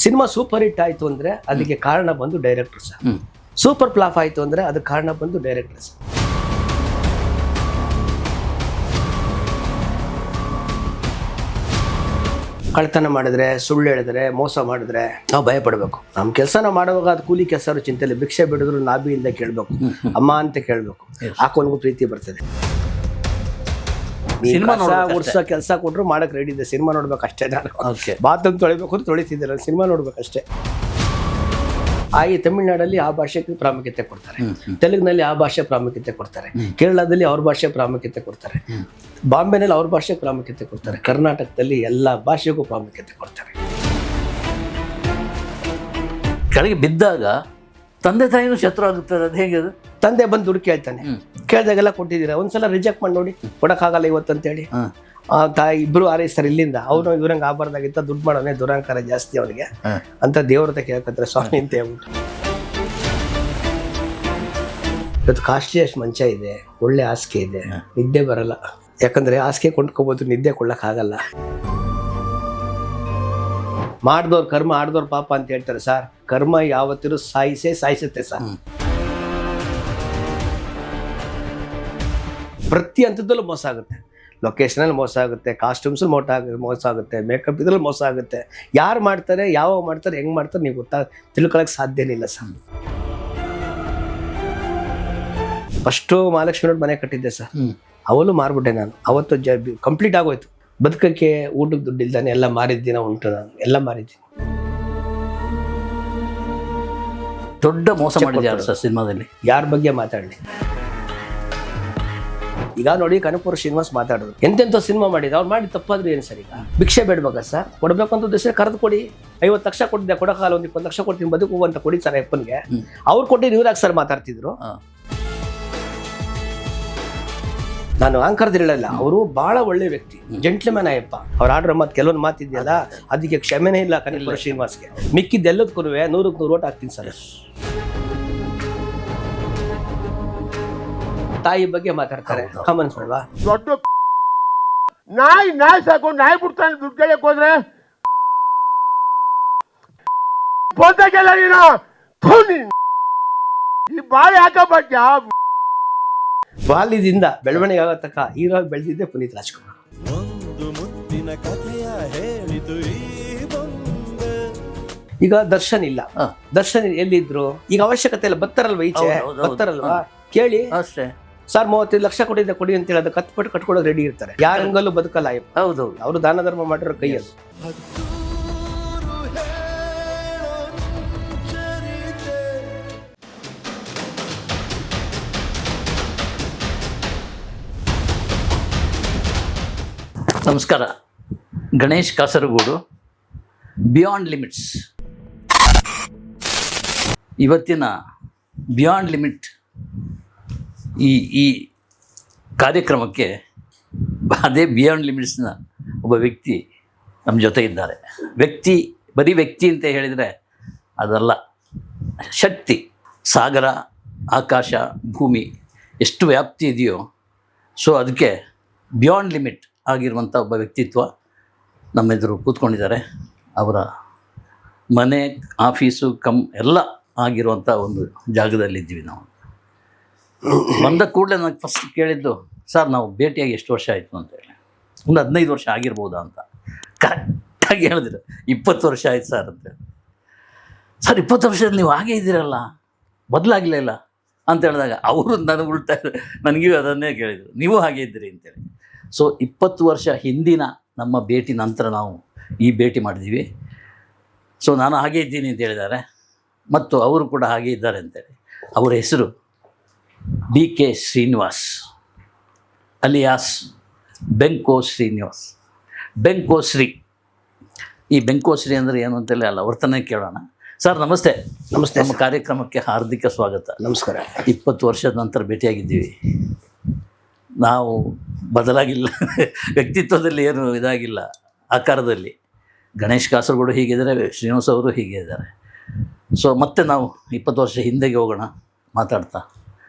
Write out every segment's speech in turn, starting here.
Cinema super hit ಆಯಿತು ಅಂದರೆ ಅದಕ್ಕೆ ಕಾರಣ ಬಂದು ಡೈರೆಕ್ಟರ್ ಸರ್. ಸೂಪರ್ ಫ್ಲಾಪ್ ಆಯಿತು ಅಂದರೆ ಅದಕ್ಕೆ ಕಾರಣ ಬಂದು ಡೈರೆಕ್ಟರ್ ಸರ್. ಕಳ್ತನ ಮಾಡಿದ್ರೆ, ಸುಳ್ಳು ಹೇಳಿದ್ರೆ, ಮೋಸ ಮಾಡಿದ್ರೆ ನಾವು ಭಯ ಪಡಬೇಕು. ನಮ್ಮ ಕೆಲಸ ನಾವು ಮಾಡುವಾಗ ಅದು ಕೂಲಿ ಕೆಲಸ ಚಿಂತೆಯಲ್ಲಿ ಭಿಕ್ಷೆ ಬಿಡಿದ್ರು ನಾಭಿಯಿಂದ ಕೇಳಬೇಕು, ಅಮ್ಮ ಅಂತ ಕೇಳಬೇಕು. ಹಾಕೋನ್ಗೂ ಪ್ರೀತಿ ಬರ್ತದೆ. ಉಡ್ಸೋ ಕೆಲಸ ಕೊಟ್ಟರು ಮಾಡಕ್ ರೆಡಿ ಇದೆ. ಸಿನಿಮಾ ನೋಡ್ಬೇಕು ಅಷ್ಟೇ. ನಾನು ಬಾತ್ರೂಮ್ ತೊಳಿಬೇಕು ಅಂತ ತೊಳಿತಿದ್ದೆ, ನಾನು ಸಿನಿಮಾ ನೋಡ್ಬೇಕಷ್ಟೇ. ಈ ತಮಿಳ್ನಾಡಲ್ಲಿ ಆ ಭಾಷೆಗೆ ಪ್ರಾಮುಖ್ಯತೆ ಕೊಡ್ತಾರೆ, ತೆಲುಗಿನಲ್ಲಿ ಆ ಭಾಷೆ ಪ್ರಾಮುಖ್ಯತೆ ಕೊಡ್ತಾರೆ, ಕೇರಳದಲ್ಲಿ ಅವ್ರ ಭಾಷೆ ಪ್ರಾಮುಖ್ಯತೆ ಕೊಡ್ತಾರೆ, ಬಾಂಬೆನಲ್ಲಿ ಅವ್ರ ಭಾಷೆ ಪ್ರಾಮುಖ್ಯತೆ ಕೊಡ್ತಾರೆ, ಕರ್ನಾಟಕದಲ್ಲಿ ಎಲ್ಲ ಭಾಷೆಗೂ ಪ್ರಾಮುಖ್ಯತೆ ಕೊಡ್ತಾರೆ. ಕೆಳಗೆ ಬಿದ್ದಾಗ ತಂದೆ ತಾಯಿನೂ ಶತ್ರು ಆಗುತ್ತದೆ. ಅದು ಹೇಗೆ? ಅದು ತಂದೆ ಬಂದು ದುಡ್ಡು ಕೇಳ್ತಾನೆ, ಕೇಳಿದಾಗೆಲ್ಲ ಕೊಟ್ಟಿದ್ದೀರಾ, ಒಂದ್ಸಲ ರಿಜೆಕ್ಟ್ ಮಾಡಿ ನೋಡಿ, ಕೊಡಕ್ಕಾಗಲ್ಲ ಇವತ್ತು ಅಂತೇಳಿ. ತಾಯಿ ಇಬ್ರು ಆರೈಸ್ತಾರೆ ಇಲ್ಲಿಂದ. ಅವನು ಇವ್ರಂಗೆ ಆಗಬಾರ್ದಾಗಿತ್ತ, ದುಡ್ಡು ಮಾಡೋನೆ, ದುರಂಕಾರ ಜಾಸ್ತಿ ಅವನಿಗೆ ಅಂತ ದೇವ್ರತೆ ಕೇಳ್ಕೊತಾರೆ ಸ್ವಾಮಿ ಅಂತ ಹೇಳ್ಬಿಟ್ಟು. ಇವತ್ತು ಕಾಸ್ಟ್ಲಿಯಸ್ಟ್ ಮಂಚ ಇದೆ, ಒಳ್ಳೆ ಹಾಸಿಗೆ ಇದೆ, ನಿದ್ದೆ ಬರಲ್ಲ. ಯಾಕಂದ್ರೆ ಹಾಸಿಗೆ ಕೊಂಡ್ಕೋಬೋದು, ನಿದ್ದೆ ಕೊಳ್ಳಕ್ಕಾಗಲ್ಲ. ಮಾಡ್ದವ್ರ ಕರ್ಮ ಆಡ್ದವ್ರ ಪಾಪ ಅಂತ ಹೇಳ್ತಾರೆ ಸರ್. ಕರ್ಮ ಯಾವತ್ತಿರೂ ಸಾಯಿಸುತ್ತೆ ಸರ್. ಪ್ರತಿ ಹಂತದಲ್ಲೂ ಮೋಸ ಆಗುತ್ತೆ. ಲೊಕೇಶನಲ್ಲಿ ಮೋಸ ಆಗುತ್ತೆ, ಕಾಸ್ಟ್ಯೂಮ್ಸ್ ಮೋಸ ಆಗುತ್ತೆ, ಮೇಕಪ್ ಇದ್ರಲ್ಲಿ ಮೋಸ ಆಗುತ್ತೆ. ಯಾರು ಮಾಡ್ತಾರೆ, ಯಾವಾಗ ಮಾಡ್ತಾರೆ, ಹೆಂಗೆ ಮಾಡ್ತಾರೆ ನೀವು ತಿಳ್ಕೊಳಕ್ಕೆ ಸಾಧ್ಯನೇ ಇಲ್ಲ ಸರ್. ಫಸ್ಟು ಮಹಾಲಕ್ಷ್ಮಿ ನೋಡ್ ಮನೆ ಕಟ್ಟಿದ್ದೆ ಸರ್, ಅವಳು ಮಾರ್ಬಿಟ್ಟೆ ನಾನು. ಅವತ್ತು ಕಂಪ್ಲೀಟ್ ಆಗೋಯ್ತು. ಬದುಕಕ್ಕೆ ಊಟಕ್ಕೆ ದುಡ್ಡು ಇಲ್ದಾನೆ ಎಲ್ಲ ಮಾರಿದ್ದಿನ ಉಂಟು, ನಾನು ಎಲ್ಲ ಮಾರಿದ್ದೀನಿ. ದೊಡ್ಡ ಮೋಸ ಮಾಡಿದ್ದಾರೆ ಸರ್ ಸಿನಿಮಾದಲ್ಲಿ. ಯಾರ ಬಗ್ಗೆ ಮಾತಾಡಲಿ? ಈಗ ನೋಡಿ, ಕನಕಪುರ ಶ್ರೀನಿವಾಸ್ ಮಾತಾಡೋದು ಎಂತೆಂಥ ಸಿನಿಮಾ ಮಾಡಿದ್ರು. ಅವ್ರು ಮಾಡಿ ತಪ್ಪಾದ್ರು ಏನು ಸರ್? ಈಗ ಭಿಕ್ಷೆ ಬೇಡ್ಬೇಕಾ ಸರ್? ಕೊಡ್ಬೇಕು ಅಂತ ಉದ್ದೇಶ ಕರೆದು ಕೊಡಿ. 50 ಲಕ್ಷ ಕೊಟ್ಟಿದ್ದೆ, ಕೊಡೋಕಾಲ ಒಂದು 20 ಲಕ್ಷ ಕೊಡ್ತೀನಿ, ಬದುಕು ಅಂತ ಕೊಡಿ ಸರ್ ಅಪ್ಪನಿಗೆ. ಅವ್ರು ಕೊಟ್ಟಿದ್ದು ಇವ್ರಾಗ ಸರ್ ಮಾತಾಡ್ತಿದ್ರು. ನಾನು ಆಂಕರ್ದು ಹೇಳಲ್ಲ, ಅವರು ಬಹಳ ಒಳ್ಳೆ ವ್ಯಕ್ತಿ, ಜೆಂಟ್ಲ್ಮ್ಯಾನ್ ಅಯ್ಯಪ್ಪ. ಅವ್ರು ಆಡ್ರ ಮಾತು ಕೆಲವೊಂದು ಮಾತಿದೆಯಲ್ಲ, ಅದಕ್ಕೆ ಕ್ಷಮೆನೇ ಇಲ್ಲ ಕನಕಪುರ ಶ್ರೀನಿವಾಸ್ಗೆ. ಮಿಕ್ಕಿದ್ದೆಲ್ಲದಕ್ಕೂ 100ಕ್ಕೆ 100 ಓಟ್ ಹಾಕ್ತೀನಿ ಸರ್. ತಾಯಿ ಬಗ್ಗೆ ಮಾತಾಡ್ತಾರೆ, ಗಮನಿಸಲ್ವಾ? ದೊಡ್ಡ ನಾಯಿ ಸಾಕೊಂಡು ನಾಯಿ ಬಿಡ್ತಾನೆ. ದುಡ್ಡು ಕೇಳಕ್ ಹೋದ್ರೆ ಬೋತಾಗೆಲ್ಲ ನೀನು ಈ ಬಾಳೆ ಹಾಕಬೇಕ. ಬಾಲ್ಯದಿಂದ ಬೆಳವಣಿಗೆ ಆಗೋ ತಕ್ಕ ಹೀರೋ ಬೆಳೆದಿದ್ದೆ ಪುನೀತ್ ರಾಜ್ಕುಮಾರ್. ಈಗ ದರ್ಶನ್ ಇಲ್ಲ. ದರ್ಶನ್ ಎಲ್ಲಿದ್ರು? ಈಗ ಅವಶ್ಯಕತೆ ಇಲ್ಲ, ಬರ್ತಾರಲ್ವಾ ಈಚೆ, ಬರ್ತಾರಲ್ವಾ ಕೇಳಿ ಅಷ್ಟೇ. ಸರ್ 35 ಲಕ್ಷ ಕೊಟ್ಟಿದ್ದೆ ಕೊಡಿ ಅಂತ ಹೇಳಿ ಕತ್ಪಟ್ಟು ಕಟ್ಕೊಳೋದು ರೆಡಿ ಇರ್ತಾರೆ. ಯಾರ ಹಂಗಲ್ಲೂ ಬದುಕಲ್ಲ. ಹೌದೌದು, ಅವರು ದಾನ ಧರ್ಮ ಮಾಡಿರೋ ಕೈಯಲ್ಲಿ. ನಮಸ್ಕಾರ. Ganesh Kasaragod, beyond limits. ಇವತ್ತಿನ ಬಿಯಾಂಡ್ ಲಿಮಿಟ್ ಈ ಕಾರ್ಯಕ್ರಮಕ್ಕೆ ಅದೇ ಬಿಯಾಂಡ್ ಲಿಮಿಟ್ಸ್ನ ಒಬ್ಬ ವ್ಯಕ್ತಿ ನಮ್ಮ ಜೊತೆ ಇದ್ದಾರೆ. ಬರೀ ವ್ಯಕ್ತಿ ಅಂತ ಹೇಳಿದರೆ ಅದಲ್ಲ, ಶಕ್ತಿ. ಸಾಗರ, ಆಕಾಶ, ಭೂಮಿ ಎಷ್ಟು ವ್ಯಾಪ್ತಿ ಇದೆಯೋ, ಸೊ ಅದಕ್ಕೆ ಬಿಯಾಂಡ್ ಲಿಮಿಟ್ ಆಗಿರುವಂಥ ಒಬ್ಬ ವ್ಯಕ್ತಿತ್ವ ನಮ್ಮೆದುರು ಕೂತ್ಕೊಂಡಿದ್ದಾರೆ. ಅವರ ಮನೆ, ಆಫೀಸು ಎಲ್ಲ ಆಗಿರುವಂಥ ಒಂದು ಜಾಗದಲ್ಲಿದ್ದೀವಿ ನಾವು. ಬಂದ ಕೂಡಲೇ ನನಗೆ ಫಸ್ಟ್ ಕೇಳಿದ್ದು, ಸರ್ ನಾವು ಭೇಟಿಯಾಗಿ ಎಷ್ಟು ವರ್ಷ ಆಯಿತು ಅಂತೇಳಿ. ಒಂದು 15 ವರ್ಷ ಆಗಿರ್ಬೋದಾ ಅಂತ. ಕರೆಕ್ಟಾಗಿ ಹೇಳಿದ್ರು, 20 ವರ್ಷ ಆಯ್ತು ಸರ್ ಅಂತೇಳಿ. ಸರ್ 20 ವರ್ಷದಲ್ಲಿ ನೀವು ಹಾಗೇ ಇದ್ದೀರಲ್ಲ, ಬದಲಾಗಲಿಲ್ಲ ಅಂತ ಹೇಳಿದಾಗ ಅವರು ನನಗೂ ಅದನ್ನೇ ಕೇಳಿದರು, ನೀವು ಹಾಗೆ ಇದ್ದೀರಿ ಅಂತೇಳಿ. ಸೊ 20 ವರ್ಷ ಹಿಂದಿನ ನಮ್ಮ ಭೇಟಿ ನಂತರ ನಾವು ಈ ಭೇಟಿ ಮಾಡಿದ್ದೀವಿ. ಸೊ ನಾನು ಹಾಗೇ ಇದ್ದೀನಿ ಅಂತ ಹೇಳಿದ್ದಾರೆ, ಮತ್ತು ಅವರು ಕೂಡ ಹಾಗೇ ಇದ್ದಾರೆ ಅಂತೇಳಿ. ಅವರ ಹೆಸರು DK ಶ್ರೀನಿವಾಸ್ ಅಲಿಯಾಸ್ ಬೆಂಕೋಶ್ರೀನಿವಾಸ್, ಬೆಂಕೋಶ್ರೀ. ಈ ಬೆಂಕೋಶ್ರೀ ಅಂದರೆ ಏನು ಅಂತೇಳಿ ಅಲ್ಲ, ವರ್ತನೆ ಕೇಳೋಣ. ಸರ್ ನಮಸ್ತೆ. ನಮಸ್ತೆ. ನಮ್ಮ ಕಾರ್ಯಕ್ರಮಕ್ಕೆ ಹಾರ್ದಿಕ ಸ್ವಾಗತ. ನಮಸ್ಕಾರ. 20 ವರ್ಷದ ನಂತರ ಭೇಟಿಯಾಗಿದ್ದೀವಿ. ನಾವು ಬದಲಾಗಿಲ್ಲ, ವ್ಯಕ್ತಿತ್ವದಲ್ಲಿ ಏನು ಇದಾಗಿಲ್ಲ, ಆಕಾರದಲ್ಲಿ. ಗಣೇಶ್ ಕಾಸರಗೋಡು ಹೀಗಿದ್ದಾರೆ, ಶ್ರೀನಿವಾಸ್ ಅವರು ಹೀಗೆ ಇದ್ದಾರೆ. ಸೊ ಮತ್ತೆ ನಾವು 20 ವರ್ಷ ಹಿಂದೆಗೆ ಹೋಗೋಣ ಮಾತಾಡ್ತಾ.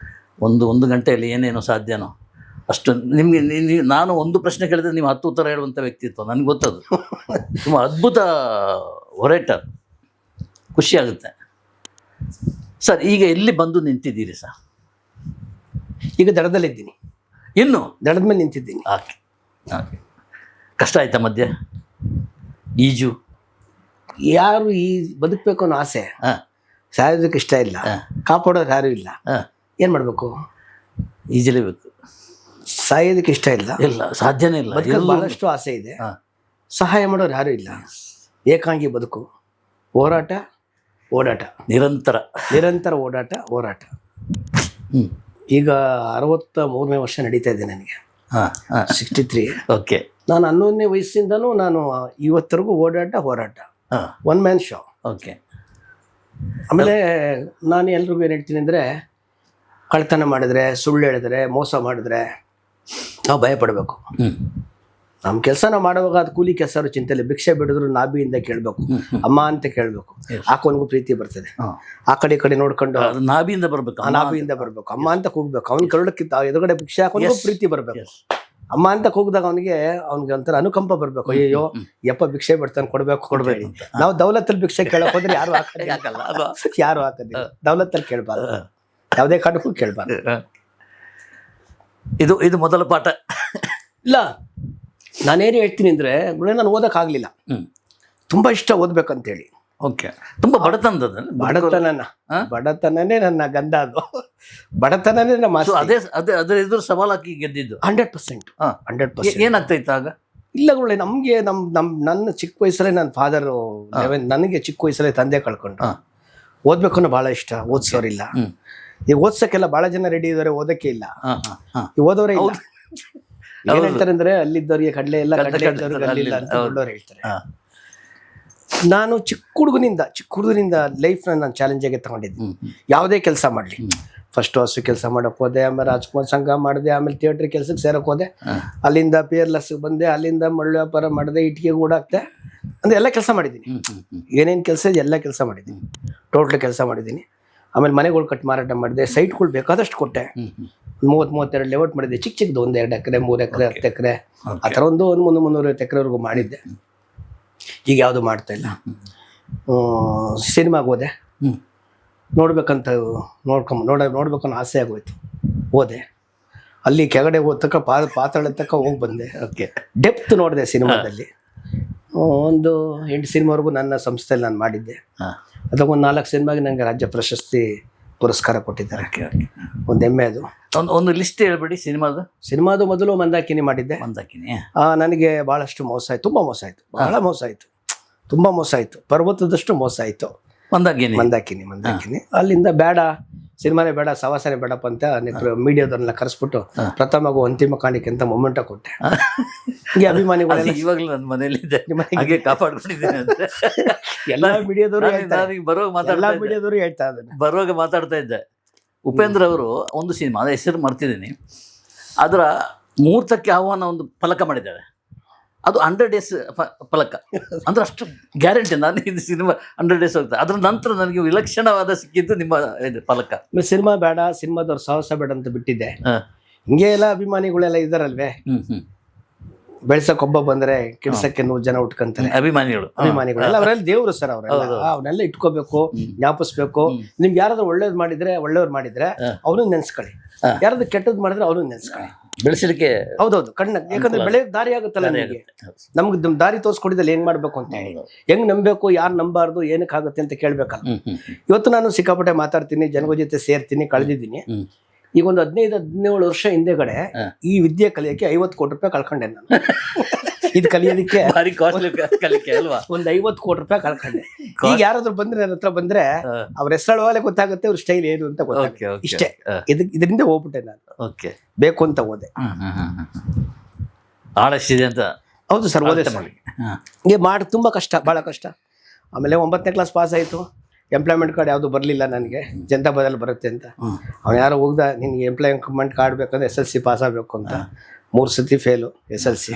ಒಂದು ಗಂಟೆಯಲ್ಲಿ ಏನೇನು ಸಾಧ್ಯನೋ ಅಷ್ಟು ನಿಮಗೆ. ನಾನು ಒಂದು ಪ್ರಶ್ನೆ ಕೇಳಿದ್ರೆ ನೀವು 10 ಉತ್ತರ ಹೇಳುವಂಥ ವ್ಯಕ್ತಿತ್ವ ನನಗೆ ಗೊತ್ತದು. ತುಂಬ ಅದ್ಭುತ ಒರೇಟರ್. ಖುಷಿ ಆಗುತ್ತೆ. ಸರ್ ಈಗ ಎಲ್ಲಿ ಬಂದು ನಿಂತಿದ್ದೀರಿ ಸರ್? ಈಗ ದಡದಲ್ಲಿದ್ದೀನಿ, ಇನ್ನು ದಡದ ಮೇಲೆ ನಿಂತಿದ್ದೀನಿ. Okay okay. ಕಷ್ಟ ಆಯ್ತಾ ಮಧ್ಯೆ ಈಜು? ಯಾರು ಈ ಬದುಕಬೇಕು ಅನ್ನೋ ಆಸೆ, ಹಾಂ ಸಾಯೋದಕ್ಕೆ ಇಷ್ಟ ಇಲ್ಲ, ಕಾಪಾಡೋರು ಯಾರು ಇಲ್ಲ, ಹಾಂ, ಏನು ಮಾಡಬೇಕು? ಈಜಲೇಬೇಕು. ಸಾಯೋದಕ್ಕೆ ಇಷ್ಟ ಇಲ್ಲ, ಇಲ್ಲ ಸಾಧ್ಯನೇ ಇಲ್ಲ. ಬದುಕಕ್ಕೆ ಬಹಳಷ್ಟು ಆಸೆ ಇದೆ, ಹಾಂ, ಸಹಾಯ ಮಾಡೋರು ಯಾರು ಇಲ್ಲ. ಏಕಾಂಗಿ ಬದುಕು, ಹೋರಾಟ, ಓಡಾಟ, ನಿರಂತರ ಓಡಾಟ, ಹೋರಾಟ. ಈಗ 63ನೇ ವರ್ಷ ನಡೀತಾ ಇದೆ ನನಗೆ, ಹಾಂ ಹಾಂ, 63. ಓಕೆ. ನಾನು 11ನೇ ವಯಸ್ಸಿಂದನೂ ನಾನು ಇವತ್ತರೆಗೂ ಓಡಾಟ, ಹೋರಾಟ, ಹಾಂ, ಒನ್ ಮ್ಯಾನ್ ಶೋ. ಓಕೆ. ಆಮೇಲೆ ನಾನು ಎಲ್ರಿಗೂ ಏನು ಹೇಳ್ತೀನಿ ಅಂದರೆ, ಕಳ್ತನ ಮಾಡಿದ್ರೆ, ಸುಳ್ಳು ಹೇಳಿದ್ರೆ, ಮೋಸ ಮಾಡಿದ್ರೆ ನಾವು ಭಯ ಪಡಬೇಕು. ನಮ್ಮ ಕೆಲಸ ನಾವು ಮಾಡುವಾಗ ಅದು ಕೂಲಿ ಕೆಲಸ ಚಿಂತೆ ಇಲ್ಲ. ಭಿಕ್ಷೆ ಬಿಡಿದ್ರು ನಾಭಿಯಿಂದ ಕೇಳಬೇಕು, ಅಮ್ಮ ಅಂತ ಕೇಳಬೇಕು, ಆಕೋನಿಗೂ ಪ್ರೀತಿ ಬರ್ತದೆ. ಆ ಕಡೆ ಈ ಕಡೆ ನೋಡ್ಕೊಂಡು ನಾಭಿಯಿಂದ ಬರ್ಬೇಕು, ನಾಭಿಯಿಂದ ಬರ್ಬೇಕು, ಅಮ್ಮ ಅಂತ ಕೂಗ್ಬೇಕು. ಅವ್ನ ಕರುಳಕ್ಕಿಂತ ಎದುರುಗಡೆ ಭಿಕ್ಷೆ ಹಾಕೊಂಡು ಪ್ರೀತಿ ಬರ್ಬೇಕು. ಅಮ್ಮ ಅಂತ ಕೂಗಿದಾಗ ಅವ್ನಿಗೆ ಒಂಥರ ಅನುಕಂಪ ಬರ್ಬೇಕು. ಅಯ್ಯೋ ಯಪ್ಪ ಭಿಕ್ಷೆ ಬಿಡ್ತಾನೆ, ಕೊಡ್ಬೇಕು. ನಾವು ದೌಲತ್ತಲ್ಲಿ ಭಿಕ್ಷೆ ಕೇಳಕ್ ಹೋದ್ರೆ ಯಾರು ಹಾಕೋದಿಲ್ಲ. ದೌಲತ್ತಲ್ಲಿ ಕೇಳಬಾರ್ದು, ಯಾವುದೇ ಕಾರಣಕ್ಕೂ ಕೇಳಬಾರ್ದು. ಇದು ಮೊದಲ ಪಾಠ. ಇಲ್ಲ, ನಾನೇನು ಹೇಳ್ತೀನಿ ಅಂದರೆ, ನಾನು ಓದೋಕ್ಕಾಗಲಿಲ್ಲ. ತುಂಬ ಇಷ್ಟ ಓದ್ಬೇಕಂತೇಳಿ. ಓಕೆ. ತುಂಬ ಬಡತನನೇ ನನ್ನ ಗಂಧ. ಅದು ಬಡತನನೇ ನಮ್ಮ ಆಸ್ತಿ. ಅದರ ಎದುರು ಸವಾಲಾಕಿ ಗೆದ್ದಿದ್ದು 100%. ಏನಾಗ್ತೈತೆ ಆಗ? ಇಲ್ಲ ಗುರುಳೆ, ನಮಗೆ ನನ್ನ ಚಿಕ್ಕ ವಯಸ್ಸಲ್ಲೇ ನನ್ನ ಫಾದರು, ನನಗೆ ಚಿಕ್ಕ ವಯಸ್ಸಲ್ಲೇ ತಂದೆ ಕಳ್ಕೊಂಡು. ಓದ್ಬೇಕು ಅನ್ನೋ ಭಾಳ ಇಷ್ಟ, ಓದಿಸೋರಿಲ್ಲ. ಈಗ ಓದ್ಸಕ್ಕೆಲ್ಲ ಭಾಳ ಜನ ರೆಡಿ ಇದ್ದಾರೆ, ಓದಕ್ಕೆ ಇಲ್ಲ. ಈಗ ಓದೋರೇ ಇಲ್ಲ. ಏನ್ ಹೇಳ್ತಾರೆ ಅಂದ್ರೆ, ಅಲ್ಲಿದ್ದವ್ರಿಗೆ ಕಡಲೆ ಎಲ್ಲ, ಅಲ್ಲಿಲ್ಲ ಅಂತ ದೊಡ್ಡವ್ರು ಹೇಳ್ತಾರೆ. ನಾನು ಚಿಕ್ಕ ಹುಡುಗನಿಂದ ಲೈಫ್ನ ನಾನು ಚಾಲೆಂಜಾಗೆ ತಗೊಂಡಿದ್ದೆ. ಯಾವುದೇ ಕೆಲಸ ಮಾಡಲಿ, ಫಸ್ಟ್ ಹಸು ಕೆಲಸ ಮಾಡಕ್ಕೆ ಹೋದೆ, ಆಮೇಲೆ ರಾಜ್ಕುಮಾರ್ ಸಂಘ ಮಾಡಿದೆ, ಆಮೇಲೆ ಥಿಯೇಟ್ರ್ ಕೆಲಸಕ್ಕೆ ಸೇರಕ್ಕೆ ಹೋದೆ, ಅಲ್ಲಿಂದ ಪಿಯರ್ಲೆಸ್ ಬಂದೆ, ಅಲ್ಲಿಂದ ಮಳ್ಳು ವ್ಯಾಪಾರ ಮಾಡಿದೆ, ಇಟ್ಟಿಗೆ ಗೂಡಾಕ್ತೆ, ಅಂದರೆ ಎಲ್ಲ ಕೆಲಸ ಮಾಡಿದ್ದೀನಿ. ಏನೇನು ಕೆಲಸ ಇದೆ ಎಲ್ಲ ಕೆಲಸ ಮಾಡಿದ್ದೀನಿ, ಟೋಟ್ಲ್ ಕೆಲಸ ಮಾಡಿದ್ದೀನಿ. ಆಮೇಲೆ ಮನೆಗಳು ಕಟ್ಟಿ ಮಾರಾಟ ಮಾಡಿದೆ, ಸೈಟ್ಗಳು ಬೇಕಾದಷ್ಟು ಕೊಟ್ಟೆ. 30-32 ಲೇಔಟ್ ಮಾಡಿದ್ದೆ, ಚಿಕ್ಕದು, 1-2 ಎಕರೆ, 3 ಎಕರೆ, 10 ಎಕರೆ, ಆ ಥರ ಒಂದು 300-350 ಎಕರೆವರೆಗೂ ಮಾಡಿದ್ದೆ. ಈಗ ಯಾವುದು ಮಾಡ್ತಾ ಇಲ್ಲ. ಸಿನಿಮಾಗೆ ಹೋದೆ, ನೋಡ್ಬೇಕನ್ನೋ ಆಸೆ ಆಗೋಯ್ತು. ಹೋದೆ, ಅಲ್ಲಿ ಕೆಳಗಡೆ ಹೋದ ಪಾತಾಳ ತಕ್ಕ ಹೋಗಿ ಬಂದೆ. ಓಕೆ. ಡೆಪ್ತ್ ನೋಡಿದೆ ಸಿನಿಮಾದಲ್ಲಿ. ಒಂದು 8 ಸಿನಿಮಾವರೆಗೂ ನನ್ನ ಸಂಸ್ಥೆಯಲ್ಲಿ ನಾನು ಮಾಡಿದ್ದೆ. ಅದಾಗ ಒಂದು 4 ಸಿನಿಮಾಗೆ ನನಗೆ ರಾಜ್ಯ ಪ್ರಶಸ್ತಿ ಪುರಸ್ಕಾರ ಕೊಟ್ಟಿದ್ದಾರೆ. ಒಂದು ಹೆಮ್ಮೆ ಅದು. ಒಂದು ಲಿಸ್ಟ್ ಹೇಳ್ಬೇಡಿ ಸಿನಿಮಾದು. ಮೊದಲು ಮಂದಾಕಿನಿ ಮಾಡಿದ್ದೆ. ನನಗೆ ಭಾಳಷ್ಟು ಮೋಸ ಆಯ್ತು, ತುಂಬ ಮೋಸ ಆಯಿತು, ಬಹಳ ಮೋಸ ಆಯಿತು, ತುಂಬ ಮೋಸ ಆಯಿತು, ಪರ್ವತದಷ್ಟು ಮೋಸ ಆಯಿತು. ಮಂದಾಕಿನಿ ಅಲ್ಲಿಂದ ಬೇಡ, ಸಿನಿಮಾನೇ ಬೇಡ, ಸವಾಸನೆ ಬೇಡಪ್ಪ ಅಂತ ಮೀಡಿಯಾದವ್ರನ್ನೆಲ್ಲ ಕರೆಸ್ಬಿಟ್ಟು ಪ್ರಥಮಗೂ ಅಂತಿಮ ಕಾಣಿಕೆ ಅಂತ ಮೊಮೆಂಟ ಕೊಟ್ಟೆ. ಈ ಅಭಿಮಾನಿಗಳು ಇವಾಗಲೂ ನನ್ನ ಮನೇಲಿದೆ, ಹಾಗೆ ಕಾಪಾಡ್ಕೊಂಡಿದ್ದೀನಿ ಅಂತ ಎಲ್ಲ ಮೀಡಿಯಾದವರು ಹೇಳ್ತಾ ಇದ್ದಾರೆ. ಬರುವಾಗ ಮಾತಾಡ್ತಾ ಇದ್ದೆ. ಉಪೇಂದ್ರ ಅವರು ಒಂದು ಸಿನಿಮಾ, ಅದ ಹೆಸರು ಮರ್ತಿದ್ದೀನಿ, ಅದರ ಮುಹೂರ್ತಕ್ಕೆ ಆಹ್ವಾನ ಒಂದು ಫಲಕ ಮಾಡಿದ್ದಾರೆ. ಅದು 100 ಡೇಸ್ ಫಲಕ ಅಂದ್ರೆ ಅಷ್ಟು ಗ್ಯಾರಂಟಿ. ನಾನು ಇದು ಸಿನಿಮಾ 100 ಡೇಸ್ ಹೋಗ್ತದೆ. ಅದ್ರ ನಂತರ ನನಗೆ ವಿಲಕ್ಷಣವಾದ ಸಿಕ್ಕಿದ್ದು ನಿಮ್ಮ ಇದು ಫಲಕ. ಸಿನಿಮಾ ಬೇಡ, ಸಿನಿಮಾದವ್ರು ಸಾಹಸ ಬೇಡ ಅಂತ ಬಿಟ್ಟಿದ್ದೆ. ಹಿಂಗೆ ಎಲ್ಲ ಅಭಿಮಾನಿಗಳೆಲ್ಲ ಇದ್ದಾರಲ್ವೇ, ಬೆಳ್ಸಕ್ ಒಬ್ಬ ಬಂದ್ರೆ ಕಿಡ್ಸಕ್ಕೆ 100 ಜನ ಉಟ್ಕೊಂತಾರೆ. ಅಭಿಮಾನಿಗಳು ಎಲ್ಲ ಅವರೆಲ್ಲ ದೇವ್ರು ಸರ್, ಅವನ್ನೆಲ್ಲ ಇಟ್ಕೋಬೇಕು, ಜ್ಞಾಪಿಸ್ಬೇಕು. ನಿಮ್ಗೆ ಯಾರಾದ್ರೂ ಒಳ್ಳೇವ್ರು ಮಾಡಿದ್ರೆ ಅವನು ನೆನ್ಸ್ಕೊಳ್ಳಿ, ಯಾರಾದ್ರೂ ಕೆಟ್ಟದ್ ಮಾಡಿದ್ರೆ ಅವನು ನೆನ್ಸ್ಕೊಳ್ಳಿ. ಬೆಳೆಸಲಿಕ್ಕೆ ಹೌದೌದು ಕಣ್ಣ, ಯಾಕಂದ್ರೆ ಬೆಳೆ ದಾರಿ ಆಗುತ್ತಲ್ಲ ನಮಗೆ. ನಮ್ಗೆ ದಾರಿ ತೋರಿಸ್ಕೊಡಿದಲ್ಲಿ ಹೆಂಗ್ ಮಾಡ್ಬೇಕು ಅಂತ ಹೇಳಿ, ಹೆಂಗ್ ನಂಬಬೇಕು, ಯಾರು ನಂಬಾರ್ದು, ಏನಕ್ಕೆ ಆಗುತ್ತೆ ಅಂತ ಕೇಳ್ಬೇಕಲ್ಲ. ಇವತ್ತು ನಾನು ಸಿಕ್ಕಾಪಟ್ಟೆ ಮಾತಾಡ್ತೀನಿ, ಜನಗಳ ಜೊತೆ ಸೇರ್ತೀನಿ, ಕಳೆದಿದ್ದೀನಿ. ಈಗ ಒಂದು 15-17 ವರ್ಷ ಹಿಂದೆಗಡೆ ಈ ವಿದ್ಯೆ ಕಲಿಯಕ್ಕೆ 50 ಕೋಟಿ ರೂಪಾಯಿ ಕಳ್ಕೊಂಡೆ ನಾನು. ಇದು ಕಲಿಯೋದಕ್ಕೆ ಒಂದು 50 ಕೋಟಿ ರೂಪಾಯಿ ಕಳ್ಕೊಂಡೆ. ಈಗ ಯಾರಾದ್ರೂ ಬಂದ್ರೆ ನನ್ನ ಹತ್ರ ಬಂದ್ರೆ ಅವ್ರ ಹೆಸರೊಳಗೆ ಗೊತ್ತಾಗುತ್ತೆ, ಅವ್ರ ಸ್ಟೈಲ್ ಏನು ಅಂತ ಗೊತ್ತಾಗುತ್ತೆ. ಇಷ್ಟೇ, ಇದರಿಂದ ಹೋಗ್ಬಿಟ್ಟೆ ನಾನು. ಬೇಕು ಅಂತ ಹೋದೆ. ಅಂತ. ಹೌದು ಸರ್, ಓದೇ ಹೀಗೆ ಮಾಡಿ ತುಂಬ ಕಷ್ಟ, ಭಾಳ ಕಷ್ಟ. ಆಮೇಲೆ 9ನೇ ಕ್ಲಾಸ್ ಪಾಸ್ ಆಯಿತು. ಎಂಪ್ಲಾಯ್ಮೆಂಟ್ ಕಾರ್ಡ್ ಯಾವುದು ಬರಲಿಲ್ಲ ನನಗೆ, ಜನತಾ ಬದಲು ಬರುತ್ತೆ ಅಂತ. ಅವ್ನು ಯಾರೋ ಹೋಗ್ದ, ನಿನ್ಗೆ ಎಂಪ್ಲಾಯ್ಮೆಂಟ್ ಕಾರ್ಡ್ ಬೇಕಂದ್ರೆ SSLC ಪಾಸ್ ಆಗಬೇಕು ಅಂತ. 3 ಸತಿ ಫೇಲು SSLC.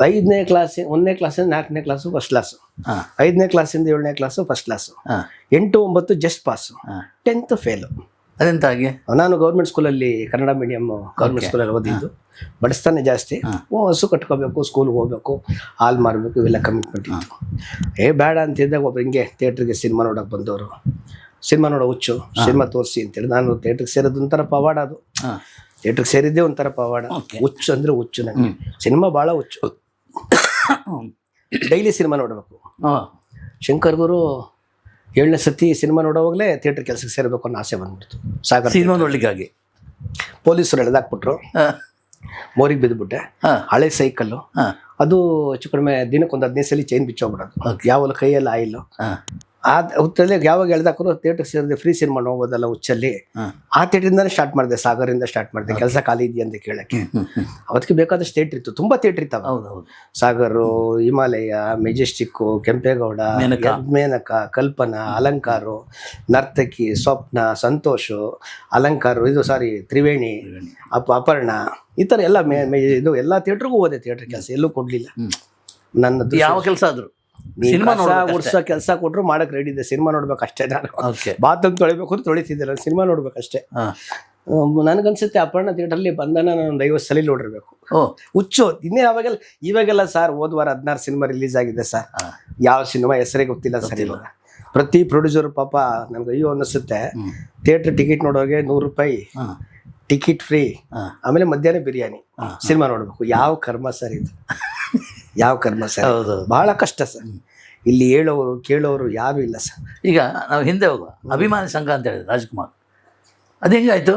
1ನೇ ಕ್ಲಾಸಿಂದ 4ನೇ ಕ್ಲಾಸು ಫಸ್ಟ್ ಕ್ಲಾಸು, 5ನೇ ಕ್ಲಾಸಿಂದ 7ನೇ class first class, 8, 9 just pass, 10th fail. ಅದೆಂತ ಹಾಗೆ? ನಾನು ಗೌರ್ಮೆಂಟ್ ಸ್ಕೂಲಲ್ಲಿ ಕನ್ನಡ ಮೀಡಿಯಮ್ ಗೌರ್ಮೆಂಟ್ ಸ್ಕೂಲಲ್ಲಿ ಓದಿದ್ದು. ಬಡಿಸ್ತಾನೆ ಜಾಸ್ತಿ. ಹಸು ಕಟ್ಕೋಬೇಕು, ಸ್ಕೂಲ್ಗೆ ಹೋಗ್ಬೇಕು, ಹಾಲು ಮಾರಬೇಕು, ಇವೆಲ್ಲ ಕಮಿಟ್ಮೆಂಟ್ ಇತ್ತು. ಬೇಡ ಅಂತಿದ್ದಾಗ ಒಬ್ಬ ಹಿಂಗೆ ಥಿಯೇಟ್ರಿಗೆ ಸಿನಿಮಾ ನೋಡೋಕೆ ಬಂದವರು, ಸಿನಿಮಾ ನೋಡೋ ಹುಚ್ಚು, ಸಿನಿಮಾ ತೋರಿಸಿ ಅಂತೇಳಿ ನಾನು ಥಿಯೇಟ್ರಿಗೆ ಸೇರೋದು ಒಂಥರ ಪವಾಡ. ಅದು ಥಿಯೇಟ್ರಿಗೆ ಸೇರಿದ್ದೇ ಒಂಥರ ಪವಾಡ. ಹುಚ್ಚು ಅಂದರೆ ಹುಚ್ಚು, ನನಗೆ ಸಿನಿಮಾ ಭಾಳ ಹುಚ್ಚು. ಡೈಲಿ ಸಿನಿಮಾ ನೋಡಬೇಕು. ಶಂಕರ್ ಗುರು 7ನೇ ಸತಿ ಸಿನಿಮಾ ನೋಡೋವಾಗಲೇ ಥಿಯೇಟ್ರ್ ಕೆಲಸಕ್ಕೆ ಸೇರಬೇಕು ಅನ್ನೋ ಆಸೆ ಬಂದ್ಬಿಡ್ತು. ಸಾಗರ್ ಸಿನಿಮಾ ನೋಡ್ಲಿಕ್ಕಾಗಿ ಪೊಲೀಸರು ಎಳೆದಾಕ್ಬಿಟ್ರು, ಮೋರಿಗೆ ಬಿದ್ದುಬಿಟ್ಟೆ. ಹಳೆ ಸೈಕಲ್ಲು ಅದು ಹೆಚ್ಚು ಕಡಿಮೆ ದಿನಕ್ಕೊಂದು 15 ಸಲ ಚೈನ್ ಬಿಚ್ಚೋಗ್ಬಿಡೋದು. ಯಾವಲ್ಲ ಕೈಯಲ್ಲಿ ಆಯಿಲು ಹುತ್ತಲ್ಲಿ ಯಾವಾಗ ಎಳ್ದಾಕರು ಥಿಯೇಟ್ರಿಗೆ ಸೇರಿದೆ, ಫ್ರೀ ಸಿನಿಮಾ ನೋಡ್ಬೋದಲ್ಲ ಹುಚ್ಚಲ್ಲಿ. ಆ ಥಿಯೇಟ್ರಿಂದಾನೇ ಸ್ಟಾರ್ಟ್ ಮಾಡಿದೆ, ಸಾಗರಿಂದ ಸ್ಟಾರ್ಟ್ ಮಾಡಿದೆ. ಕೆಲಸ ಖಾಲಿ ಇದೆಯಾ ಅಂತ ಕೇಳಕ್ಕೆ. ಅವತ್ತಿಗೆ ಬೇಕಾದಷ್ಟು ಥಿಯೇಟ್ರ್ ಇತ್ತು, ತುಂಬ ಥಿಯೇಟ್ರ್ ಇತ್ತು. ಹೌದೌದು. ಸಾಗರು, ಹಿಮಾಲಯ, ಮೆಜೆಸ್ಟಿಕ್ಕು, ಕೆಂಪೇಗೌಡ, ಮೇನಕ, ಕಲ್ಪನಾ, ಅಲಂಕಾರು, ನರ್ತಕಿ, ಸ್ವಪ್ನ, ಸಂತೋಷು, ಅಲಂಕಾರು, ತ್ರಿವೇಣಿ, ಅಪರ್ಣ, ಈ ಥರ ಎಲ್ಲ ಇದು ಎಲ್ಲ ಥಿಯೇಟ್ರಿಗೂ ಹೋದೆ. ಥಿಯೇಟ್ರ್ ಕೆಲಸ ಎಲ್ಲೂ ಕೊಡಲಿಲ್ಲ ನನ್ನದು. ಯಾವ ಕೆಲಸ ಆದರೂ ಉರ್ಸೋ ಕೆಲಸ ಕೊಟ್ಟರು ಮಾಡಕ್ ರೆಡಿ ಇದೆ. ಸಿನಿಮಾ ನೋಡ್ಬೇಕಷ್ಟೇ. ನಾನು ಬಾತ್ರೂಮ್ ತೊಳಿಬೇಕು ಅಂತ ತೊಳಿತಿದ್ದೆ, ಸಿನಿಮಾ ನೋಡ್ಬೇಕಷ್ಟೇ. ನನಗನ್ಸುತ್ತೆ ಅಪರ್ಣ ಥಿಯೇಟ್ರಲ್ಲಿ ಬಂದನ ನಾನು ಒಂದು 50 ಸಲ ನೋಡಿರ್ಬೇಕು. ಹುಚ್ಚು ಇನ್ನೇ ಇವಾಗೆಲ್ಲ ಸರ್ ಹೋದ್ವಾರ 16 ಸಿನಿಮಾ ರಿಲೀಸ್ ಆಗಿದೆ ಸರ್. ಯಾವ ಸಿನಿಮಾ ಹೆಸರೇ ಗೊತ್ತಿಲ್ಲ ಸರ್ ಇವಾಗ. ಪ್ರತಿ ಪ್ರೊಡ್ಯೂಸರ್ ಪಾಪ ನನ್ಗೆ ಅಯ್ಯೋ ಅನ್ನಿಸುತ್ತೆ. ಥಿಯೇಟ್ರ್ ಟಿಕೆಟ್ ನೋಡೋಗೆ 100 ರೂಪಾಯಿ ಟಿಕೆಟ್ ಫ್ರೀ, ಆಮೇಲೆ ಮಧ್ಯಾಹ್ನ ಬಿರಿಯಾನಿ. ಸಿನಿಮಾ ನೋಡ್ಬೇಕು. ಯಾವ ಕರ್ಮ ಸರ್ ಇದು, ಯಾವ ಕರ್ಮ ಸರ್. ಬಹಳ ಕಷ್ಟ ಸರ್. ಇಲ್ಲಿ ಹೇಳೋರು ಕೇಳೋರು ಯಾರು ಇಲ್ಲ ಸರ್. ಈಗ ನಾವು ಹಿಂದೆ ಹೋಗುವ ಅಭಿಮಾನಿ ಸಂಘ ಅಂತ ಹೇಳಿದ್ರು ರಾಜ್ಕುಮಾರ್, ಅದು ಹೆಂಗಾಯ್ತು?